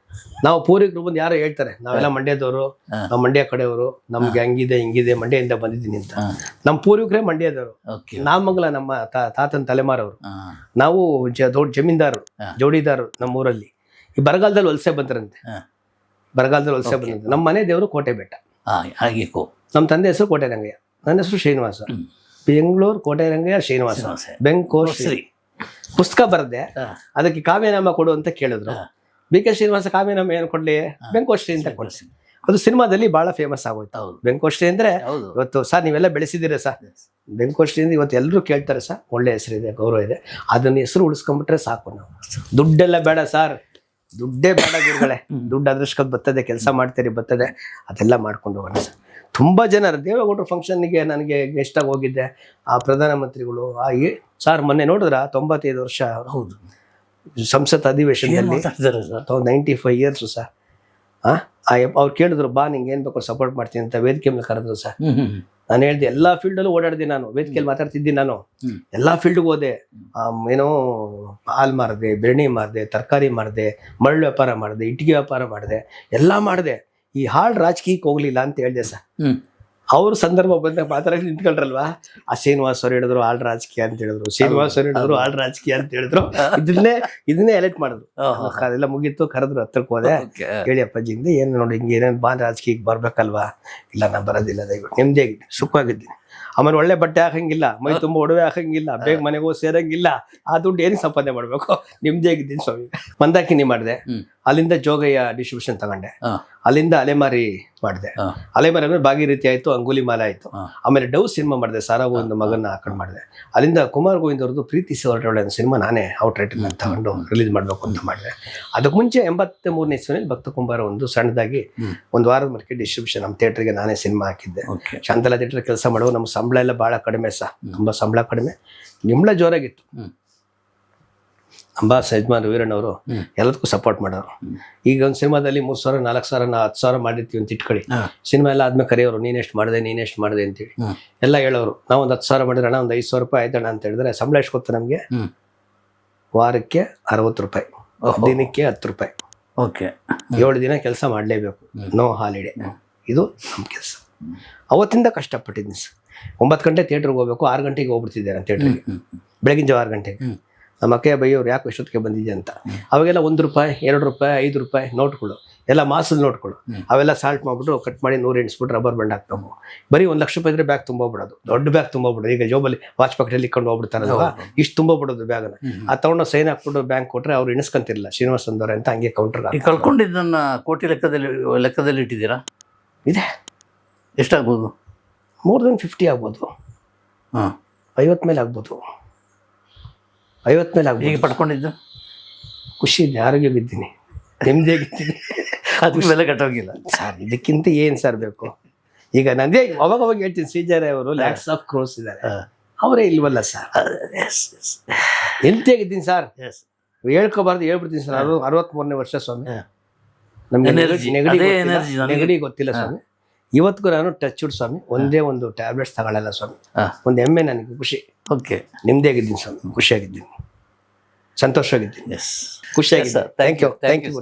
ನಾವು ಪೂರ್ವಿಕರು ಬಂದು ಯಾರೋ ಹೇಳ್ತಾರೆ ನಾವೆಲ್ಲ ಮಂಡ್ಯದವರು, ನಾವು ಮಂಡ್ಯ ಕಡೆಯವರು, ನಮ್ಗೆ ಹಂಗಿದೆ ಹಿಂಗಿದೆ ಮಂಡ್ಯದಿಂದ ಬಂದಿದ್ದೀನಿ ಅಂತ. ನಮ್ಮ ಪೂರ್ವಿಕರೇ ಮಂಡ್ಯದವರು. ನಾಮಂಗಲ ನಮ್ಮ ತಾತನ ತಲೆಮಾರವರು. ನಾವು ದೊಡ್ಡ ಜಮೀನ್ದಾರರು, ಜೋಡಿದಾರರು ನಮ್ಮ ಊರಲ್ಲಿ. ಈ ಬರಗಾಲದಲ್ಲಿ ವಲಸೆ ಬಂದ್ರಂತೆ. ನಮ್ಮ ಮನೆ ದೇವರು ಕೋಟೆ ಬೆಟ್ಟ. ನಮ್ಮ ತಂದೆ ಹೆಸರು ಕೋಟೆರಂಗಯ್ಯ, ನನ್ನ ಹೆಸರು ಶ್ರೀನಿವಾಸ. ಬೆಂಗಳೂರು ಕೋಟೆರಂಗಯ್ಯ ಶ್ರೀನಿವಾಸ ಬೆಂಕೋಶ್ರೀ. ಪುಸ್ತಕ ಬರದೆ ಅದಕ್ಕೆ ಕಾವ್ಯನಾಮ ಕೊಡು ಅಂತ ಕೇಳಿದ್ರು. ಬಿ.ಕೆ. ಶ್ರೀನಿವಾಸ ಕಾವ್ಯನಾಮ ಏನು ಕೊಡ್ಲಿ? ಬೆಂಕೋಶ್ರೀ ಅಂತ ಕೊಡ್ಸಿ. ಅದು ಸಿನಿಮಾದಲ್ಲಿ ಬಹಳ ಫೇಮಸ್ ಆಗೋಯ್ತು. ಬೆಂಕೋಶ್ರೀ ಅಂದ್ರೆ ಇವತ್ತು ಸರ್ ನೀವೆಲ್ಲ ಬೆಳೆಸಿದ್ದೀರಾ ಸರ್. ಬೆಂಕೋಶ್ರೀ ಅಂದ್ರೆ ಇವತ್ತು ಎಲ್ಲರೂ ಕೇಳ್ತಾರೆ ಸರ್. ಒಳ್ಳೆ ಹೆಸರಿದೆ, ಗೌರವ ಇದೆ. ಅದನ್ನ ಹೆಸರು ಉಳಿಸ್ಕೊಂಡ್ಬಿಟ್ರೆ ಸಾಕು. ನಾವು ದುಡ್ಡೆಲ್ಲ ಬೇಡ ಸರ್, ದುಡ್ಡೇ ಬೇಡ ಗುರುಗಳೇ. ದುಡ್ಡು ಅದೃಷ್ಟಕ್ಕೆ ಬರ್ತದೆ, ಕೆಲಸ ಮಾಡ್ತೀರಿ ಬರ್ತದೆ, ಅದೆಲ್ಲ ಮಾಡ್ಕೊಂಡು ಹೋಗೋಣ ಸರ್. ತುಂಬ ಜನರು ದೇವೇಗೌಡರ ಫಂಕ್ಷನ್ಗೆ ನನಗೆ ಗೆಸ್ಟಾಗಿ ಹೋಗಿದ್ದೆ. ಆ ಪ್ರಧಾನಮಂತ್ರಿಗಳು ಸರ್ ಮೊನ್ನೆ ನೋಡಿದ್ರ 95 ವರ್ಷ. ಹೌದು. ಸಂಸತ್ ಅಧಿವೇಶನದಲ್ಲಿ 95 ಇಯರ್ಸ್ ಸರ್. ಅವ್ರು ಕೇಳಿದ್ರು ಬಾ ನಿಂಗೆ ಏನ್ ಬೇಕು ಸಪೋರ್ಟ್ ಮಾಡ್ತೀನಿ ಅಂತ ವೇದಿಕೆ ಮೇಲೆ ಕರೆದ್ರು ಸರ್. ನಾನು ಹೇಳ್ದೆ ಎಲ್ಲಾ ಫೀಲ್ಡಲ್ಲೂ ಓಡಾಡಿದೆ. ನಾನು ವೇದಿಕೆಯಲ್ಲಿ ಮಾತಾಡ್ತಿದ್ದೀನಿ. ನಾನು ಎಲ್ಲಾ ಫೀಲ್ಡ್ಗೆ ಹೋದೆ. ಏನೋ ಹಾಲು ಮಾರಿದೆ, ಬೆರಣಿ ಮಾರಿದೆ, ತರಕಾರಿ ಮಾರಿದೆ, ಮರಳು ವ್ಯಾಪಾರ ಮಾಡಿದೆ, ಇಟ್ಟಿಗೆ ವ್ಯಾಪಾರ ಮಾಡಿದೆ, ಎಲ್ಲ ಮಾಡಿದೆ. ಈ ಹಾಳು ರಾಜಕೀಯಕ್ಕೆ ಹೋಗ್ಲಿಲ್ಲ ಅಂತ ಹೇಳಿದೆ ಸರ್. ಅವ್ರ ಸಂದರ್ಭ ಬಂದಾಗ ಮಾತಾಡಕ್ಕೆ ನಿಂತ್ಕೊಂಡ್ರಲ್ವಾ, ಆ ಶ್ರೀನಿವಾಸ್ ಅವ್ರು ಹೇಳಿದ್ರು ಆಳ್ ರಾಜಕೀಯ ಅಂತ ಹೇಳಿದ್ರು, ಶ್ರೀನಿವಾಸ್ ಅವ್ರು ಹೇಳಿದ್ರು ಆಳ್ ರಾಜಕೀಯ ಅಂತ ಹೇಳಿದ್ರು. ಇದನ್ನೇ ಎಲೆಕ್ಟ್ ಮಾಡಿದ್ರು. ಅದೆಲ್ಲ ಮುಗೀತು, ಕರೆದ್ರು, ಹತ್ರಕ್ಕೆ ಹೋದೆ. ಹೇಳಿ ಅಪ್ಪಾಜಿಂದ ಏನು ನೋಡಿ ಹಿಂಗೆ ಏನೇನು ಬಾ ರಾಜಕೀಯಕ್ಕೆ ಬರ್ಬೇಕಲ್ವಾ? ಇಲ್ಲ ನಾ ಬರೋದಿಲ್ಲ, ದಯವಿಟ್ಟು ನೆಮ್ಮದಿ ಆಗಿದ್ದೀನಿ, ಸುಖವಾಗಿದ್ದೀನಿ. ಆಮೇಲೆ ಒಳ್ಳೆ ಬಟ್ಟೆ ಹಾಕಂಗಿಲ್ಲ, ಮೈ ತುಂಬ ಒಡವೆ ಹಾಕಂಗಿಲ್ಲ, ಬೇಗ ಮನೆಗೆ ಹೋಗಿ ಸೇರಂಗಿಲ್ಲ. ಆ ದುಡ್ಡು ಏನಕ್ಕೆ ಸಂಪಾದನೆ ಮಾಡ್ಬೇಕು? ನೆಮ್ಮದಿ ಆಗಿದ್ದೀನಿ ಸ್ವಾಮಿ. ಮಂದಾಕಿನಿ ಮಾಡಿದೆ, ಅಲ್ಲಿಂದ ಜೋಗಯ್ಯ ಡಿಸ್ಟ್ರಿಬ್ಯೂಷನ್ ತಗೊಂಡೆ, ಅಲ್ಲಿಂದ ಅಲೆಮಾರಿ ಮಾಡಿದೆ. ಅಲೆಮಾರಿ ಅಂದ್ರೆ ಭಾಗೀರಥಿ ಆಯ್ತು, ಅಂಗುಲಿ ಮಾಲ ಆಯ್ತು. ಆಮೇಲೆ ಡವ್ ಸಿನಿಮಾ ಮಾಡಿದೆ, ಸಾರಾ ಗೋವಿಂದ ಮಗನ್ನ ಹಾಕೊಂಡು ಮಾಡಿದೆ. ಅಲ್ಲಿಂದ ಕುಮಾರ್ ಗೋವಿಂದ್ ಅವ್ರದ್ದು ಪ್ರೀತಿ ಹೊರಟೊಳ್ಳೆ ಸಿನಿಮಾ ನಾನೇ ಔಟ್ ರೈಟ್ ತಗೊಂಡು ರಿಲೀಸ್ ಮಾಡ್ಬೇಕು ಅಂತ ಮಾಡಿದೆ. ಅದಕ್ಕೆ ಮುಂಚೆ 83ನೇ ಇಸ್ವಿನಲ್ಲಿ ಭಕ್ತ ಕುಂಬಾರ ಒಂದು ಸಣ್ಣದಾಗಿ ಒಂದು ವಾರದ ಮಟ್ಟಿಗೆ ಡಿಸ್ಟ್ರಿಬ್ಯೂಷನ್ ನಮ್ಮ ಥಿಯೇಟರ್ಗೆ ನಾನೇ ಸಿನಿಮಾ ಹಾಕಿದ್ದೆ. ಶಾಂತಲಾ ಥಿಯೇಟರ್ ಕೆಲಸ ಮಾಡುವ. ನಮ್ಮ ಸಂಬಳ ಎಲ್ಲ ಬಹಳ ಕಡಿಮೆ ಸಹ, ತುಂಬ ಸಂಬಳ ಕಡಿಮೆ, ನಿಂಬಳ ಜೋರಾಗಿತ್ತು. ಅಂಬಾಸ್ ಯಜಮಾನ್ ವೀರಣ್ಣವರು ಎಲ್ಲದಕ್ಕೂ ಸಪೋರ್ಟ್ ಮಾಡೋರು. ಈಗ ಒಂದು ಸಿನಿಮಾದಲ್ಲಿ 3,000, 4,000, 10,000 ಮಾಡಿರ್ತೀವಿ ಅಂತ ಇಟ್ಕೊಳ್ಳಿ. ಸಿನಿಮಾ ಎಲ್ಲ ಆದ್ಮೇಲೆ ಕರೆಯೋರು, ನೀನೆಷ್ಟು ಮಾಡಿದೆ ಅಂತೇಳಿ ಎಲ್ಲ ಹೇಳೋರು. ನಾವು ಒಂದು 10,000 ಮಾಡಿದ್ರೆ ಅಣ್ಣ ಒಂದು 5,000 ರೂಪಾಯಿ ಆಯ್ತಣ್ಣ ಅಂತ ಹೇಳಿದ್ರೆ ಸಂಬಳ ಎಷ್ಟು ಗೊತ್ತಾ ನಮಗೆ? ವಾರಕ್ಕೆ 60 ರೂಪಾಯಿ, ದಿನಕ್ಕೆ 10 ರೂಪಾಯಿ. 7 ದಿನ ಕೆಲಸ ಮಾಡಲೇಬೇಕು, ನೋ ಹಾಲಿಡೇ. ಇದು ನಮ್ಮ ಕೆಲಸ. ಅವತ್ತಿಂದ ಕಷ್ಟಪಟ್ಟಿದ್ದೀನಿ ಸರ್. 9 ಗಂಟೆ ಥಿಯೇಟ್ರಿಗೆ ಹೋಗ್ಬೇಕು, 6 ಗಂಟೆಗೆ ಹೋಗ್ಬಿಡ್ತಿದ್ದಾರೆ ಥಿಯೇಟ್ರಿಗೆ, ಬೆಳಗಿನ ಜಾವ 6 ಗಂಟೆಗೆ. ನಮ್ಮ ಅಕ್ಕಯ್ಯ ಬೈಯೋರು ಯಾಕೆ ಎಷ್ಟೊತ್ತಿಗೆ ಬಂದಿದೆ ಅಂತ. ಅವಾಗೆಲ್ಲ 1 ರೂಪಾಯಿ, 2 ರೂಪಾಯಿ, 5 ರೂಪಾಯಿ ನೋಟ್ಗಳು, ಎಲ್ಲ ಮಾಸದ ನೋಟ್ಗಳು. ಅವೆಲ್ಲ ಸಾಲ್ಟ್ ಮಾಡಿಬಿಟ್ಟು ಕಟ್ ಮಾಡಿ 100 ಎಣಿಸ್ಬಿಟ್ಟು ರಬ್ಬರ್ ಬ್ಯಾಂಡ್ ಹಾಕ್ಬೇಕು. ಬರೀ 1 ಲಕ್ಷ ರೂಪಾಯಿ ಇದ್ರೆ ಬ್ಯಾಗ್ ತುಂಬೋಗ್ಬಿಡೋದು, ದೊಡ್ಡ ಬ್ಯಾಗ್ ತುಂಬೋಗ್ಬಿಡೋದು. ಈಗ ಜೋಬಲ್ಲಿ ವಾಚ್ ಪಾಕೆಟಲ್ಲಿ ಇಟ್ಕೊಂಡು ಹೋಗ್ಬಿಡ್ತಾರಲ್ವಾ, ಇಷ್ಟು ತುಂಬೋಗ್ಬಿಡೋದು ಬ್ಯಾಗನ್ನ. ಆ ತಗೊಂಡು ಸೈನ್ ಹಾಕ್ಬಿಟ್ಟು ಬ್ಯಾಂಕ್ ಕೊಟ್ಟರೆ ಅವ್ರು ಎಣಿಸ್ಕೊಂತಿರಲಿಲ್ಲ, ಶ್ರೀನಿವಾಸ್ ಅಂದವ್ರೆ ಅಂತ ಹಂಗೆ ಕೌಂಟರ್ಗೆ. ಕಳ್ಕೊಂಡಿದ್ದನ್ನ ಕೋಟಿ ಲೆಕ್ಕದಲ್ಲಿ ಇಟ್ಟಿದ್ದೀರಾ? ಇದೆ. ಎಷ್ಟಾಗ್ಬೋದು? more than 50 ಆಗ್ಬೋದು. 50 ಮೇಲೆ ಆಗ್ಬೋದು. 50 ಮೇಲೆ ಆಗ್ಬೋದು. ಈಗ ಪಡ್ಕೊಂಡಿದ್ದು ಖುಷಿ ಇದೆ, ಆರೋಗ್ಯ ಬಿದ್ದೀನಿ, ನೆಮ್ಮದಿಯಾಗಿದ್ದೀನಿ. ಅದು ಬೆಲೆ ಕಟ್ಟೋಗಿಲ್ಲ ಸರ್. ಇದಕ್ಕಿಂತ ಏನು ಸರ್ ಬೇಕು? ಈಗ ನಂದೇ ಅವಾಗ ಹೇಳ್ತೀನಿ, ಶ್ರೀಜಾರೇ ಅವರು ಲ್ಯಾಕ್ಸ್ ಆಫ್ ಕ್ರೋರ್ಸ್ ಇದ್ದಾರೆ, ಅವರೇ ಇಲ್ವಲ್ಲ ಸರ್. ಹೆಲ್ತಿಯಾಗಿದ್ದೀನಿ ಸರ್, ಹೇಳ್ಕೋಬಾರ್ದು ಹೇಳ್ಬಿಡ್ತೀನಿ ಸರ್. 63ನೇ ವರ್ಷ ಸ್ವಾಮಿ. ನಮ್ಗೆ ನೆಗಡಿ ಗೊತ್ತಿಲ್ಲ ಸ್ವಾಮಿ. ಇವತ್ತಿಗೂ ನಾನು ಟಚ್ ವುಡ್ ಸ್ವಾಮಿ, ಒಂದೇ ಒಂದು ಟ್ಯಾಬ್ಲೆಟ್ಸ್ ತಗೊಳ್ಳಲ್ಲ ಸ್ವಾಮಿ. ಒಂದು ಹೆಮ್ಮೆ ನನಗೆ, ಖುಷಿ. ನೆಮ್ಮದಿಯಾಗಿದ್ದೀನಿ ಸ್ವಾಮಿ, ಖುಷಿಯಾಗಿದ್ದೀನಿ, ಸಂತೋಷವಾಗಿದ್ದೀನಿ, ಖುಷಿಯಾಗಿದ್ದೀನಿ. Thank you.